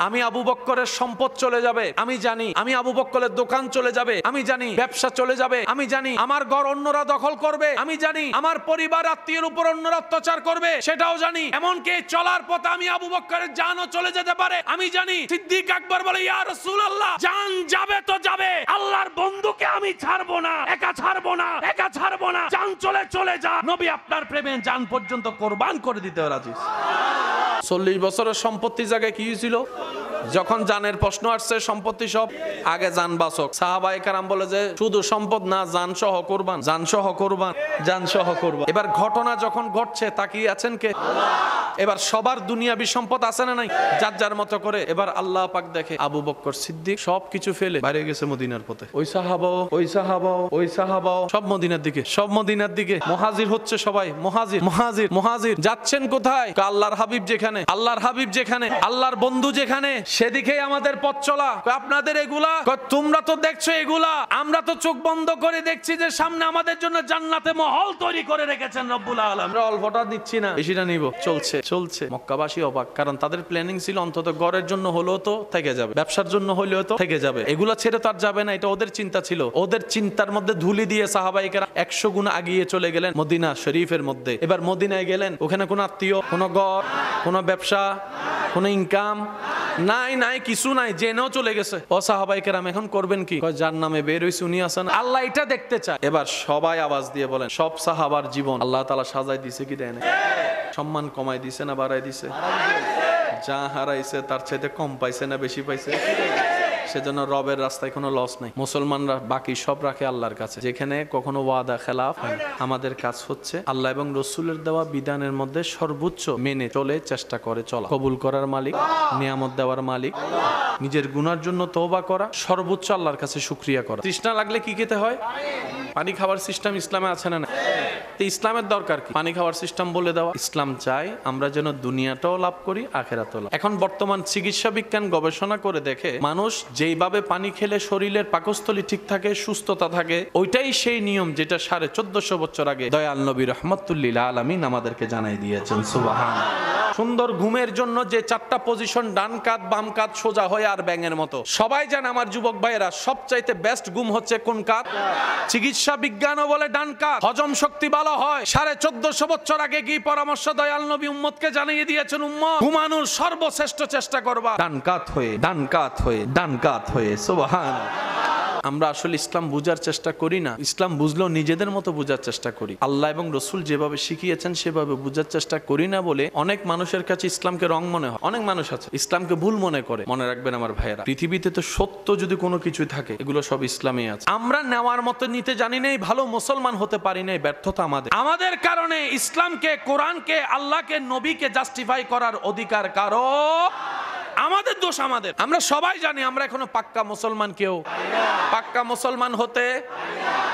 Speaker 1: আমি আবু বকরের সম্পদ চলে যাবে, আমি জানি। আমি আবু বকরের দোকান চলে যাবে, আমি জানি। ব্যবসা চলে যাবে, আমি জানি। আমার ঘর অন্যরা দখল করবে, আমি জানি। আমার পরিবার আত্মীয়ের উপর অন্যরা অত্যাচার করবে, সেটাও জানি। এমনকি চলার পথে আমি আবু বকরের জানও চলে যেতে পারে, আমি জানি। সিদ্দিক আকবর বলে, ইয়া রাসূলুল্লাহ, জান যাবে তো যাবে, আল্লাহর বন্ধুকে আমি ছাড়বো না, একা ছাড়বো না, একা ছাড়বো না। জান চলে যা, নবী আপনার প্রেমে জান পর্যন্ত কোরবান করে দিতে রাজি। 40 বছরের সম্পত্তি জায়গায় কি হয়েছিল? যখন জানের প্রশ্ন আসছে, সম্পত্তি সব আগে জান বাঁচক। সাহাবায়ে কেরাম বলে যে শুধু সম্পদ না, জান সহ কোরবান, জান সহ কোরবান, জান সহ কোরবান। এবার ঘটনা যখন ঘটছে, তাকিয়ে আছেন কে? এবার সবার দুনিয়াবি সম্পদ আছে না নাই, যার যার মতো করে। এবার আল্লাহ পাক দেখে আবু বকর সিদ্দিক সবকিছু ফেলে বাইরে গেছে মদিনার পথে। ওই সাহাবাও, ওই সাহাবাও, ওই সাহাবাও সব মদিনার দিকে, সব মদিনার দিকে। মুহাজির হচ্ছে সবাই, মুহাজির, মুহাজির, মুহাজির। যাচ্ছেন কোথায়? আল্লাহর হাবিব যেখানে, আল্লাহর হাবিব যেখানে, আল্লাহর বন্ধু যেখানে, সেদিকেই আমাদের পথ চলা। আপনাদের এগুলা, তোমরা তো দেখছো এগুলা, আমরা তো চোখ বন্ধ করে দেখছি যে সামনে আমাদের জন্য জান্নাতে মহল তৈরি করে রেখেছেন রব্বুল আলামিন। আমরা অল্পটা নিচ্ছি না, বেশিটা নিব। চলছে চলছে। মক্কাবাসী অবাক, কারণ তাদের প্ল্যানিং ছিল অন্তত ঘরের জন্য হলেও তো থেকে যাবে, ব্যবসার জন্য হলেও তো থেকে যাবে। এগুলা ছেড়ে তো আর যাবে না, এটা ওদের চিন্তা ছিল। ওদের চিন্তার মধ্যে ধুলি দিয়ে সাহাবায়ে কেরাম 100 গুণ আগিয়ে চলে গেলেন মদিনা শরীফের মধ্যে। এবার মদিনায় গেলেন, ওখানে কোনো আত্মীয়, কোনো ঘর, কোনো ব্যবসা, কোনো ইনকাম নাই, নাই কিছু নাই, জেনেও চলে গেছে। ও সাহাবায়ে কেরাম এখন করবেন কি? যার নামে বের হইছে উনি আছেন, আল্লাহ এটা দেখতে চায়। এবার সবাই আওয়াজ দিয়ে বলেন, সব সাহাবার জীবন আল্লাহ তাআলা সাজাই দিছে কি দেয় না? সম্মান কমাই দিছে না বাড়াই দিছে? যা হারাইছে তার চাইতে কম পাইছে না বেশি পাইছে? সেজন্য রবের রাস্তায় কোনো লস নাই। মুসলমানরা বাকি সব রাখে আল্লাহর কাছে, যেখানে কখনো ওয়াদা খেলাফ হয় না। আমাদের কাজ হচ্ছে আল্লাহ এবং রসুলের দেওয়া বিধানের মধ্যে সর্বোচ্চ মেনে চলে চেষ্টা করে চলা। কবুল করার মালিক, নিয়ামত দেওয়ার মালিক, নিজের গুনার জন্য তওবা করা, সর্বোচ্চ আল্লাহর কাছে শুকরিয়া করা। তৃষ্ণা লাগলে কি খেতে হয়? পানি খাওয়ার সিস্টেম ইসলামে আছে না? তো ইসলামের দরকার কি? পানি খাওয়ার সিস্টেম বলে দেওয়া। ইসলাম চাই আমরা যেন দুনিয়াটাও লাভ করি, আখিরাতও লাভ। এখন বর্তমান চিকিৎসা বিজ্ঞান গবেষণা করে দেখে, মানুষ যেইভাবে পানি খেলে শরীরের পাকস্থলী ঠিক থাকে, সুস্থতা থাকে, ওইটাই সেই নিয়ম যেটা 1450 বছর আগে দয়াল নবী রাহমাতুল্লিল আলামিন আমাদেরকে জানাই দিয়েছেন। সুবহানাল্লাহ। সুন্দর ঘুমের জন্য যে 4টা পজিশন, ডান কাত, বাম কাত, সোজা হয়ে আর ব্যাঙের মতো। সবাই জানে আমার যুবক ভাইয়েরা, সবচাইতে বেস্ট ঘুম হচ্ছে কোন কাত? চিকিৎসা বিজ্ঞানও বলে ডান কাত। হজম শক্তি ভালো হয়। 1450 বছর আগে কি পরামর্শ দয়াল নবী উম্মতকে জানিয়ে দিয়েছেন? উম্মত, ঘুমানোর সর্বশ্রেষ্ঠ চেষ্টা করবা ডান কাত হয়ে, ডান কাত হয়ে, ডান কাত হয়ে। সুবহানাল্লাহ। আমরা আসলে ইসলাম বুঝার চেষ্টা করি না, ইসলাম বুঝলেও নিজেদের মতো বুঝার চেষ্টা করি। আল্লাহ এবং রসুল যেভাবে শিখিয়েছেন সেভাবে বুঝার চেষ্টা করি না বলে অনেক মানুষের কাছে ইসলামকে রং মনে হয়। অনেক মানুষ আছে ইসলামকে ভুল মনে করে। মনে রাখবেন আমার ভাইয়েরা, পৃথিবীতে তো সত্য যদি কোনো কিছু থাকে, এগুলো সব ইসলামে আছে। আমরা নেওয়ার মতো নিতে জানি নাই, ভালো মুসলমান হতে পারি নাই, ব্যর্থতা আমাদের কারণে। ইসলামকে, কোরআনকে, আল্লাহকে, নবীকে জাস্টিফাই করার অধিকার কারো, আমাদের দোষ আমাদের। আমরা সবাই জানি আমরা এখনো পাক্কা মুসলমান কেউ। পাক্কা মুসলমান হতে,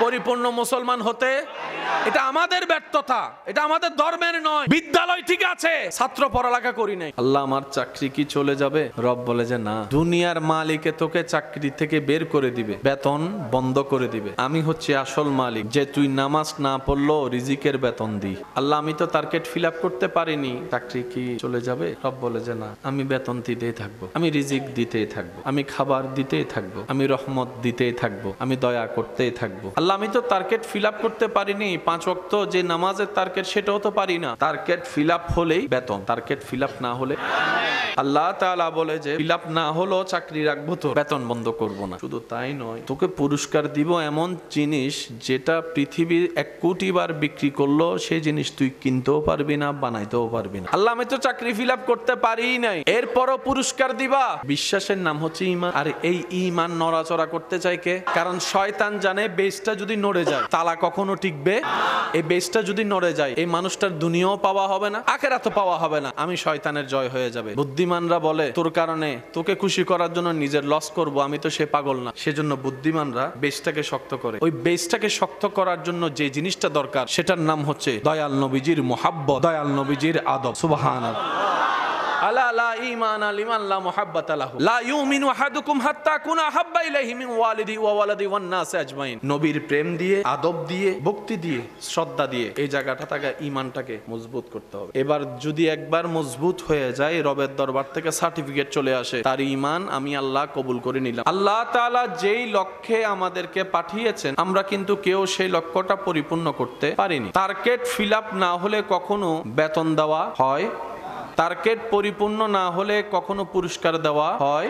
Speaker 1: পরিপূর্ণ মুসলমান হতে, এটা আমাদের ব্যর্থতা, এটা আমাদের ধর্মের নয়। বিদ্যালয় ঠিক আছে, ছাত্র পড়ালেখা করি নাই। আল্লাহ আমার চাকরি কি চলে যাবে? রব বলে যে না, দুনিয়ার মালিকে তোকে চাকরি থেকে বের করে দিবে, বেতন বন্ধ করে দিবে। আমি হচ্ছে আসল মালিক, যে তুই নামাজ না পড়লো রিজিকের বেতন দি। আল্লাহ, আমি তো টার্গেট ফিল আপ করতে পারিনি, চাকরি কি চলে যাবে? রব বলে যে না, আমি বেতন দিতেই থাকবো, আমি রিজিক দিতেই থাকবো, আমি খাবার দিতেই থাকবো, আমি রহমত দিতেই থাকবো, আমি দয়া করতেই থাকবো। আল্লাহ, আমি তো টার্গেট ফিল আপ করতে পারিনি, 5 ওয়াক্ত যে নামাজের টার্গেট সেটাও তো পারি না। টার্গেট ফিল আপ হলেই বেতন, টার্গেট ফিল আপ না হলে আল্লাহ তাআলা বলে যে ফিল আপ না হলো চাকরি রাখবো, তো বেতন বন্ধ করবো না। শুধু তাই নয়, তোকে পুরস্কার দিব এমন জিনিস যেটা পৃথিবীর 1 কোটি বার বিক্রি করলো সেই জিনিস তুই কিনতেও পারবি না, বানাইতেও পারবি না। আল্লাহ, আমি তো চাকরি ফিল আপ করতে পারি নাই, এরপরও পুরস্কার দিবা। বিশ্বাসের নাম হচ্ছে ঈমান। আর এই ঈমান নড়াচড়া করতে চাই কে? কারণ শয়তান জানে বেসটা যদি নড়ে যায় তালা কখনো টিকবে। এই বেসটা যদি নড়ে যায় এই মানুষটার দুনিয়াও পাওয়া হবে না, আখিরাতও পাওয়া হবে না। আমি শয়তানের জয় হয়ে যাবে। বুদ্ধিমানরা বলে তোর কারণে তোকে খুশি করার জন্য নিজের লস করব, আমি তো সে পাগল না। সেজন্য বুদ্ধিমানরা বেসটাকে শক্ত করে। ওই বেসটাকে শক্ত করার জন্য যে জিনিসটা দরকার সেটার নাম হচ্ছে দয়াল নবীজির মুহাব্বত, দয়াল নবীজির আদব। সুবহানাল্লাহ। আলা লা ঈমানা লিমান লা মুহাব্বাতা লাহু লা ইউমিনু আহাদুকুম হাত্তা কুনা হাব্বা ইলাইহি মিন ওয়ালিদি ওয়া ওয়ালাদি ওয়ান নাস আজমাইন। নবীর প্রেম দিয়ে, আদব দিয়ে, ভক্তি দিয়ে, শ্রদ্ধা দিয়ে এই জায়গাটা থেকে ঈমানটাকে মজবুত করতে হবে। এবার যদি একবার মজবুত হয়ে যায়, রবের দরবার থেকে সার্টিফিকেট চলে আসে, তার ঈমান আমি আল্লাহ কবুল করে নিলাম। আল্লাহ তাআলা যেই লক্ষ্যে আমাদেরকে পাঠিয়েছেন, আমরা কিন্তু কেউ সেই লক্ষ্যটা পরিপূর্ণ করতে পারিনি। টার্গেট ফিল আপ না হলে কখনো বেতন দেওয়া হয়, টার্গেট পরিপূর্ণ না হলে কখনো পুরস্কার দেওয়া হয়,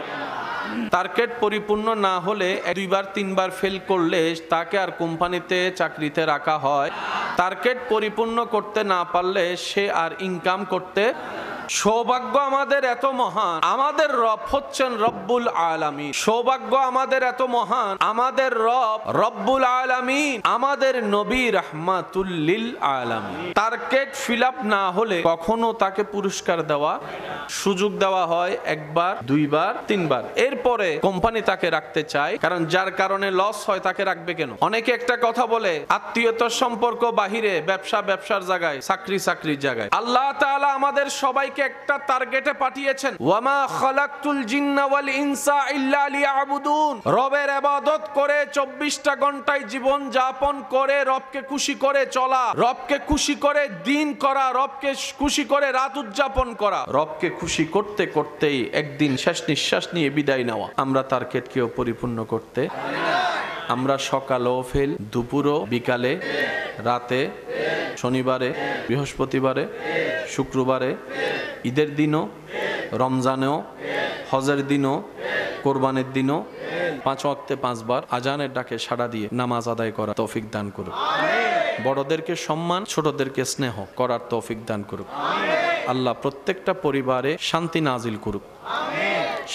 Speaker 1: টার্গেট পরিপূর্ণ না হলে দুইবার তিনবার ফেল করলে তাকে আর কোম্পানিতে চাকরিতে রাখা হয়, টার্গেট পরিপূর্ণ করতে না পারলে সে আর ইনকাম করতে। সৌভাগ্য আমাদের এত মহান, আমাদের রব হচ্ছেন রব্বুল আলামিন। সৌভাগ্য আমাদের এত মহান, আমাদের রব রব্বুল আলামিন, আমাদের নবী রাহমাতুল লিল আলামিন। টার্গেট ফিল আপ না হলে কখনো তাকে পুরস্কার দেওয়া, সুযোগ দেওয়া হয় একবার, দুইবার, তিনবার, এরপরে কোম্পানি তাকে রাখতে চায়, কারণ যার কারণে লস হয় তাকে রাখবে কেন? অনেকে একটা কথা বলে, আত্মীয়তার সম্পর্ক বাহিরে, ব্যবসা ব্যবসার জায়গায়, চাকরি চাকরির জায়গায়। আল্লাহ তাআলা আমাদের সবাইকে একটা টার্গেটে পাঠিয়েছেন। ওয়ামা খালাকতুল জিন্না ওয়াল ইনসা ইল্লা লিয়াবুদুন। রবের ইবাদত করে 24টা ঘন্টায় জীবন যাপন করে রবকে খুশি করে চলা, রবকে খুশি করে দিন করা, রবকে খুশি করে রাত উদযাপন করা, রবকে খুশি করতে করতেই একদিন শেষ নিঃশ্বাস নিয়ে বিদায় নেওয়া। আমরা টার্গেটকেও পরিপূর্ণ করতে, আমরা সকালেও ফেল, দুপুরও, বিকালে, রাতে, শনিবারে, বৃহস্পতিবারে, শুক্রবারে, ঈদের দিনও, রমজানেও, হজের দিনও, কোরবানির দিনও 5 ওয়াক্তে 5 বার আজানের ডাকে সাড়া দিয়ে নামাজ আদায় করা তৌফিক দান করুক। বড়দেরকে সম্মান, ছোটদেরকে স্নেহ করার তৌফিক দান করুক। আল্লাহ প্রত্যেকটা পরিবারে শান্তি নাজিল করুক।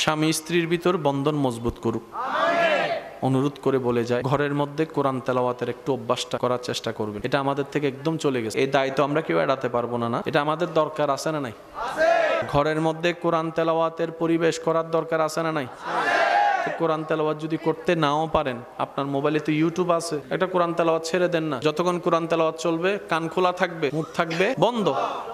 Speaker 1: স্বামী স্ত্রীর ভিতর বন্ধন মজবুত করুক। অনুরোধ করে বলে যায়, ঘরের মধ্যে কোরআন তেলাওয়াতের একটু অভ্যাসটা করার চেষ্টা করবেন। এটা আমাদের থেকে একদম চলে গেছে, এই দায়িত্ব আমরা কেউ এড়াতে পারবো না। না, এটা আমাদের দরকার আছে না নাই? ঘরের মধ্যে কোরআন তেলাওয়াতের পরিবেশ করার দরকার আছে না নাই? কোরআন তেলাওয়াত যদি করতে নাও পারেন, আপনার মোবাইলে তো ইউটিউব আছে, একটা কোরআন তেলাওয়াত ছেড়ে দেন না। যতক্ষণ কোরআন তেলাওয়াত চলবে, কান খোলা থাকবে, মুখ থাকবে বন্ধ,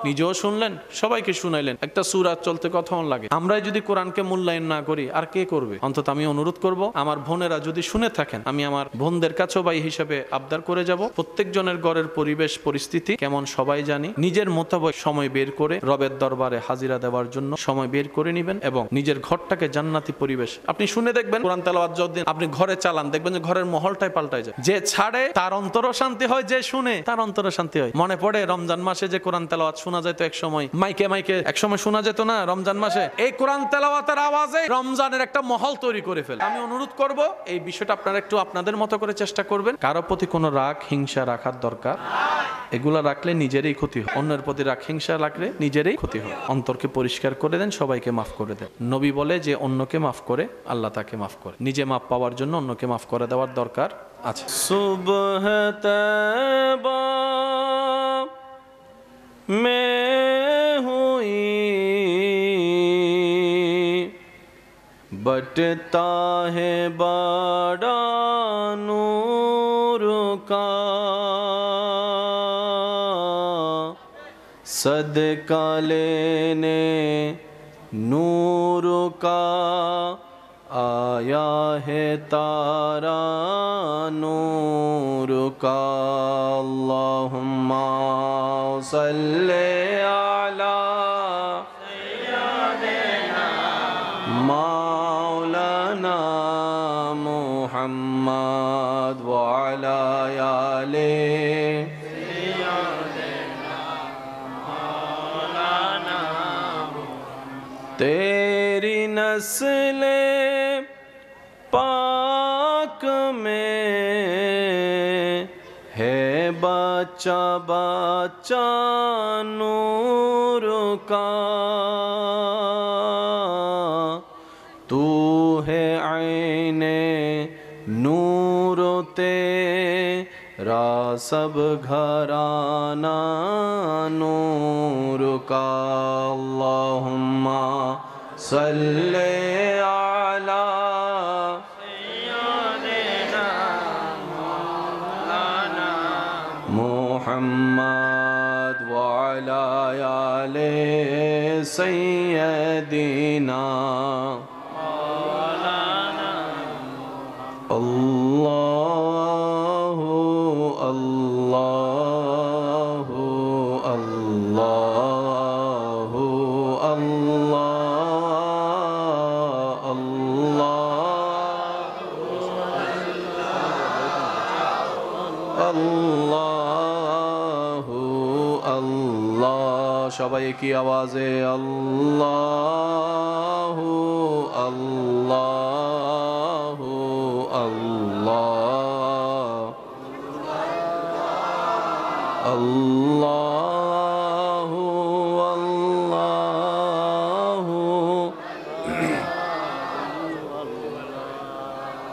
Speaker 1: নিজেও শুনলেন, সবাইকে শুনাইলেন। একটা সূরা চলতে কতক্ষণ লাগে? আমরাই যদি কোরআনকে মূল্যায়ন না করি, আর কে করবে? অন্তত আমি অনুরোধ করব, আমার বোনেরা যদি শুনে থাকেন, আমি আমার বোনদের কাছেও ভাই হিসেবে আবদার করে যাব, প্রত্যেকজনের ঘরের পরিবেশ পরিস্থিতি কেমন সবাই জানি, নিজের মোতাবেক সময় বের করে রবের দরবারে হাজিরা দেওয়ার জন্য সময় বের করে নেবেন এবং নিজের ঘরটাকে জান্নাতি পরিবেশ আপনি শুনে দেখবেন। কোরআন তেলাওয়াত যদি আপনি ঘরে চালান, দেখবেন যে ঘরের মহলটাই পাল্টায় যায়। যে ছাড়ে তার অন্তরও শান্তি হয়, যে শুনে তার অন্তরও শান্তি হয়। মনে পড়ে রমজান মাসে যে কোরআন তেলাওয়াত শোনা যেত এক সময়, মাইকে মাইকে এক সময় শোনা যেত না রমজান মাসে? এই কোরআন তেলাওয়াতের আওয়াজে রমজানের একটা মহল তৈরি করে ফেলে। আমি অনুরোধ করব, এই বিষয়টা আপনারা একটু আপনাদের মতো করে চেষ্টা করবেন। কারো প্রতি কোনো রাগ হিংসা রাখার দরকার, এগুলা রাখলে নিজেরই ক্ষতি হয়। অন্যের প্রতি রাগ হিংসা রাখলে নিজেরই ক্ষতি হয়। অন্তরকে পরিষ্কার করে দেন, সবাইকে মাফ করে দেন। নবী বলে যে অন্যকে মাফ করে আল্লাহ তাকে মাফ করে। নিজে মাফ পাওয়ার জন্য অন্যকে মাফ করে দেওয়ার দরকার আছে। সুবহ তওবা মে হুই बटता है बड़ा नूर का, सदका लेने नूर का आया है तारा नूर का। अल्लाहुम्मा सल्ले अला मौलाना मुहम्मद व अला आले तेरी नस्ले पाक में है बच्चा बच्चा नूर का, तू है आईने नूर तेरा सब घराना नूर का। अल्लाहुम्मा सल्ले अला सय्यिदिना मौलाना मुहम्मद व وعلى آل سيدنا الله الله الله الله الله الله সবাই কি আওয়াজে আল্লাহ আল্লাহ আল্লাহ আল্লাহ আল্লাহ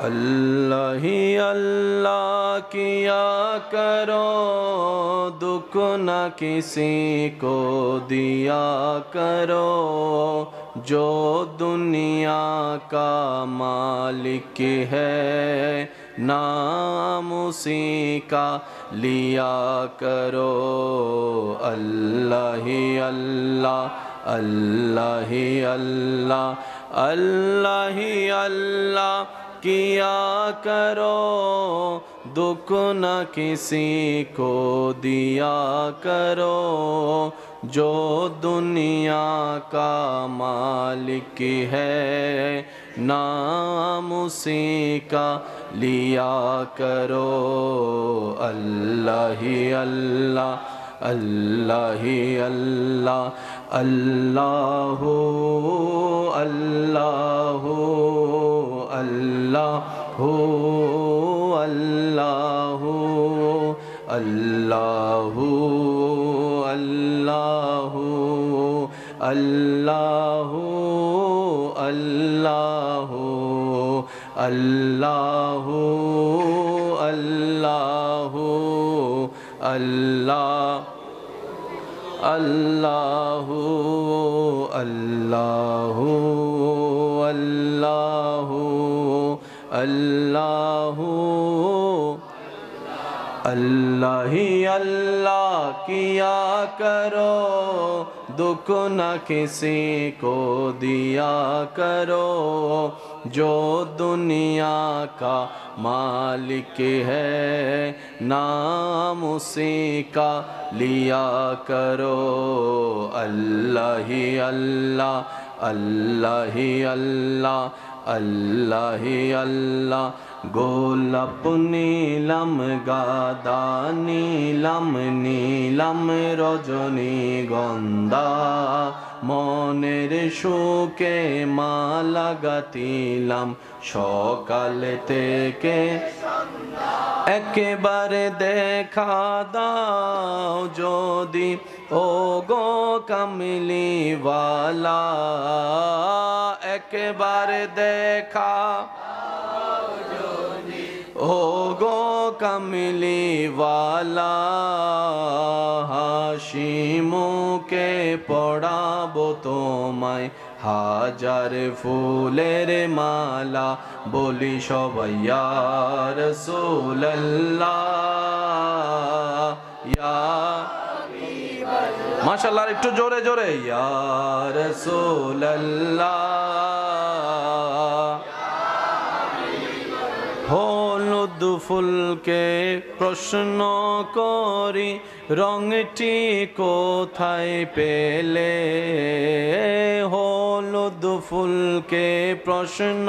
Speaker 1: अल्लाह ही अल्लाह किया करो दुख न किसी को दिया करो जो दुनिया का मालिक है नाम उसी का लिया करो अल्लाह ही अल्लाह अल्लाह ही अल्लाह अल्लाह ही अल्लाह किया करो दुख न किसी को दिया करो जो दुनिया का मालिक है नाम उसी का लिया करो अल्लाह ही अल्लाह अल्लाह ही अल्लाह अल्लाह अल्लाह अल्लाह अल्लाह अल्लाह अल्लाह अल्लाह अल्लाह अल्लाह अल्लाह अल्लाह अल्लाह अल्लाह अल्लाह अल्लाह अल्लाह ही अल्लाह किया करो दुख न किसी को दिया करो जो दुनिया का मालिक है नाम उसी का लिया करो अल्लाह ही अल्लाह अल्लाह ही अल्लाह अल्लाह ही अल्लाह গোলাপ নীলম গাদা নীলম নীলম রজনীগন্ধা মনের সুখে মালা গাঁথিলাম সকাল থেকে একেবারে দেখা দাও যদি ও গো কামলিওয়ালা একেবারে দেখা ও গো কামলিওয়ালা হাসি মুখে পড়াবো তোমায় হাজার ফুলের মালা বলি সবাই ইয়া রাসূলুল্লাহ ইয়া হাবিবাল্লাহ মাশাআল্লাহ একটু জোরে জোরে ইয়া রাসূলুল্লাহ হলুদ ফুলকে প্রশ্ন করি রংটি কোথায় পেলে হলুদ ফুলকে প্রশ্ন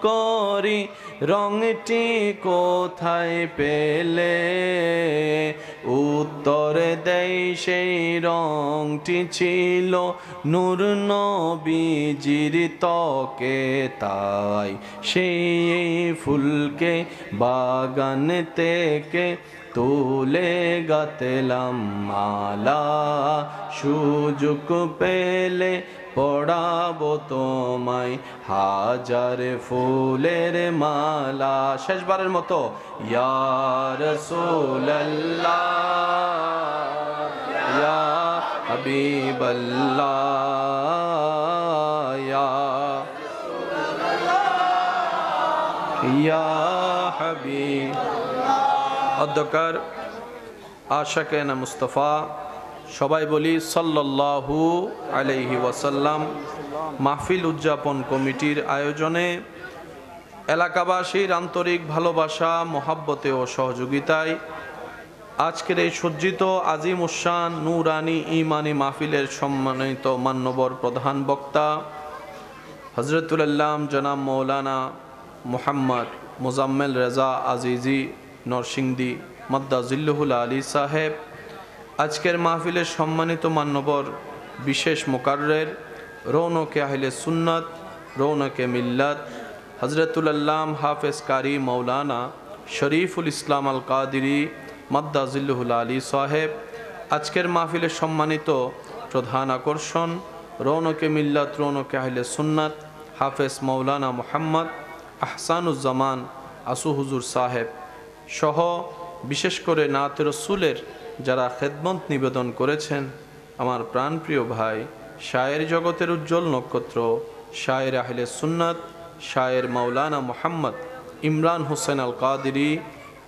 Speaker 1: করি রংটি কোথায় পেলে উত্তর দেয় সেই রংটি ছিল নূর নবীজির ত্বকে তাই সেই ফুলকে বাগান থেকে তুলে গাঁথলাম মালা সুযোগ পেলে পড়াবো তোমায় হাজার ফুলের মালা শেষবারের মতো ইয়া রাসূলুল্লাহ ইয়া হাবিবাল্লাহ ইয়া হাবিব অধ্যকার আশাকেনা মুস্তফা সবাই বলি সাল্লাল্লাহু আলাইহি ওয়াসাল্লাম। মাহফিল উদযাপন কমিটির আয়োজনে এলাকাবাসীর আন্তরিক ভালোবাসা, মহাব্বতে ও সহযোগিতায় আজকের এই সজ্জিত আজিম উসান নুরানি ইমানি মাহফিলের সম্মানিত মান্যবর প্রধান বক্তা হযরতুল আল্লাম জনাব মৌলানা মুহাম্মদ মুজাম্মেল রেজা আজিজি নরসিংদী মাদ্দাজিল্লুহুল আলী সাহেব, আজকের মাহফিলের সম্মানিত মান্যবর বিশেষ মুকাররের রৌনকে আহলে সুন্নাত, রৌনকে মিল্লাত হযরতুল আল্লাম হাফেজ কারি মৌলানা শরীফুল ইসলাম আল কাদিরি মাদ্দাজিল্লুহুল আলী সাহেব, আজকের মাহফিলের সম্মানিত প্রধান আকর্ষণ রৌনকে মিল্লাত, রৌনকে আহলে সুন্নাত হাফেজ মৌলানা মুহাম্মদ আহসানুজ্জামান আসু হুজুর সাহেব সহ বিশেষ করে নাতে রসুলের যারা খেদমত নিবেদন করেছেন, আমার প্রাণপ্রিয় ভাই শায়ের জগতের উজ্জ্বল নক্ষত্র শায়ের আহলে সুন্নাত শায়ের মৌলানা মুহাম্মদ ইমরান হোসেন আল কাদিরি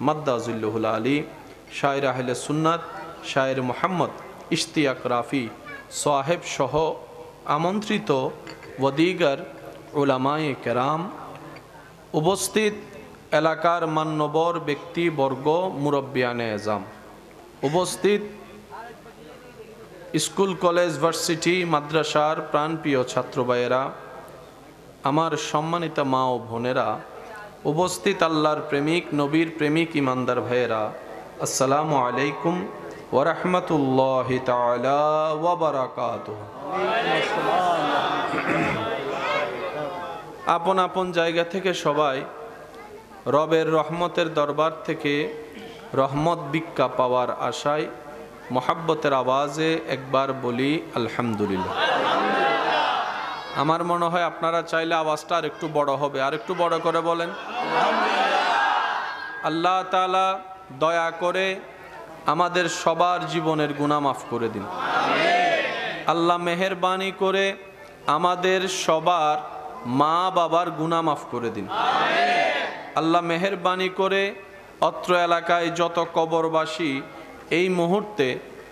Speaker 1: মাদ্দাজিল্লুহুল আলী, শায়ের আহলে সুন্নাত শায়ের মুহাম্মদ ইশতিয়াক রাফি সাহেব সহ আমন্ত্রিত ওয়াদিগার উলামায়ে কেরাম, উপস্থিত এলাকার মান্যবর ব্যক্তিবর্গ, মুরব্বিয়ানে এজাম, উপস্থিত স্কুল কলেজ ভার্সিটি মাদ্রাসার প্রাণপ্রিয় ছাত্র ভাইয়েরা, আমার সম্মানিত মা ও বোনেরা, উপস্থিত আল্লাহর প্রেমিক নবীর প্রেমিক ইমানদার ভাইয়েরা, আসসালামু আলাইকুম ওয়া রাহমাতুল্লাহি তাআলা ওয়া বারাকাতুহু। আপন আপন জায়গা থেকে সবাই রবের রহমতের দরবার থেকে রহমত ভিক্ষা পাওয়ার আশায় মোহাব্বতের আওয়াজে একবার বলি আলহামদুলিল্লাহ। আমার মনে হয় আপনারা চাইলে আওয়াজটা আর একটু বড় হবে, আর একটু বড় করে বলেন আল্লাহ তাআলা দয়া করে আমাদের সবার জীবনের গুনাহ মাফ করে দিন। আল্লাহ মেহেরবানি করে আমাদের সবার মা বাবার গুনাহ মাফ করে দিন। আল্লাহ মেহেরবানি করে অত্র এলাকায় যত কবরবাসী এই মুহূর্তে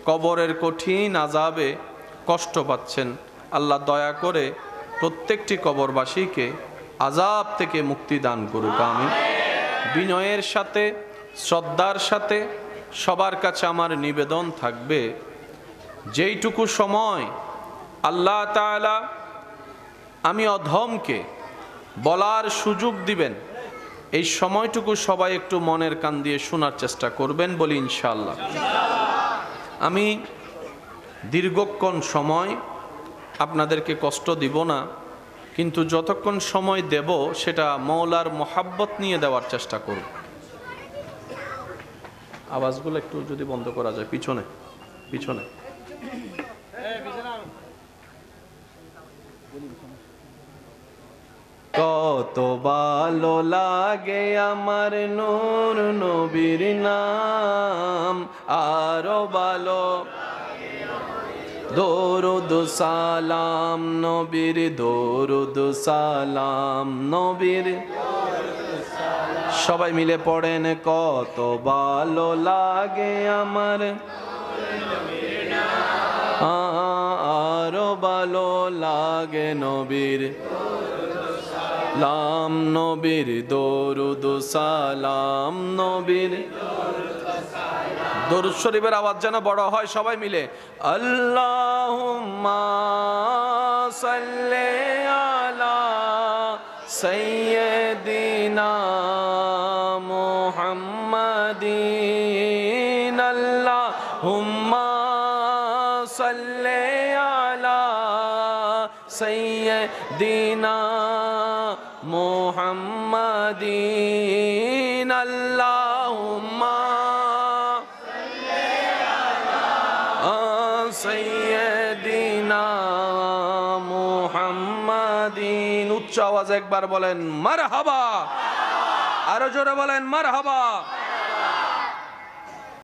Speaker 1: কবরের কঠিন আযাবে কষ্ট পাচ্ছেন, আল্লাহ দয়া করে প্রত্যেকটি কবরবাসীকে আযাব থেকে মুক্তি দান করুক, আমিন। বিনয়ের সাথে শ্রদ্ধার সাথে সবার কাছে আমার নিবেদন থাকবে, যেইটুকু সময় আল্লাহ তাআলা আমি অধমকে বলার সুযোগ দিবেন, এই সময়টুকু সবাই একটু মনের কান দিয়ে শোনার চেষ্টা করবেন, বলি ইনশাআল্লাহ। আমি দীর্ঘক্ষণ সময় আপনাদেরকে কষ্ট দিব না, কিন্তু যতক্ষণ সময় দেব সেটা মওলার মোহাব্বত নিয়ে দেওয়ার চেষ্টা করব। আওয়াজগুলো একটু যদি বন্ধ করা যায়, পিছনে পিছনে। কত ভালো লাগে আমার নূর নবীর নাম, আরো ভালো দরুদ সালাম নবীর, দরুদ সালাম নবীর। সবাই মিলে পড়েন, কত ভালো লাগে আমার আরো ভালো লাগে নবীর লাম নবীর, দরুদ সালাম নবীর। দরুদ শরীফের আওয়াজ যেন বড় হয়, সবাই মিলে আল্লাহুম্মা সাল্লি আলা সাইয়্যিদিনা মুহাম্মাদিন, আল্লাহুম্মা সাল্লি আলা সাইয়্যিদিনা মুহাম্মাদিন, আল্লাহুম্মা সাইয়্যিদিনা মুহাম্মাদিন। উচ্চ আওয়াজে একবার বলেন মারহাবা, আরো জোরে বলেন মারহাবা।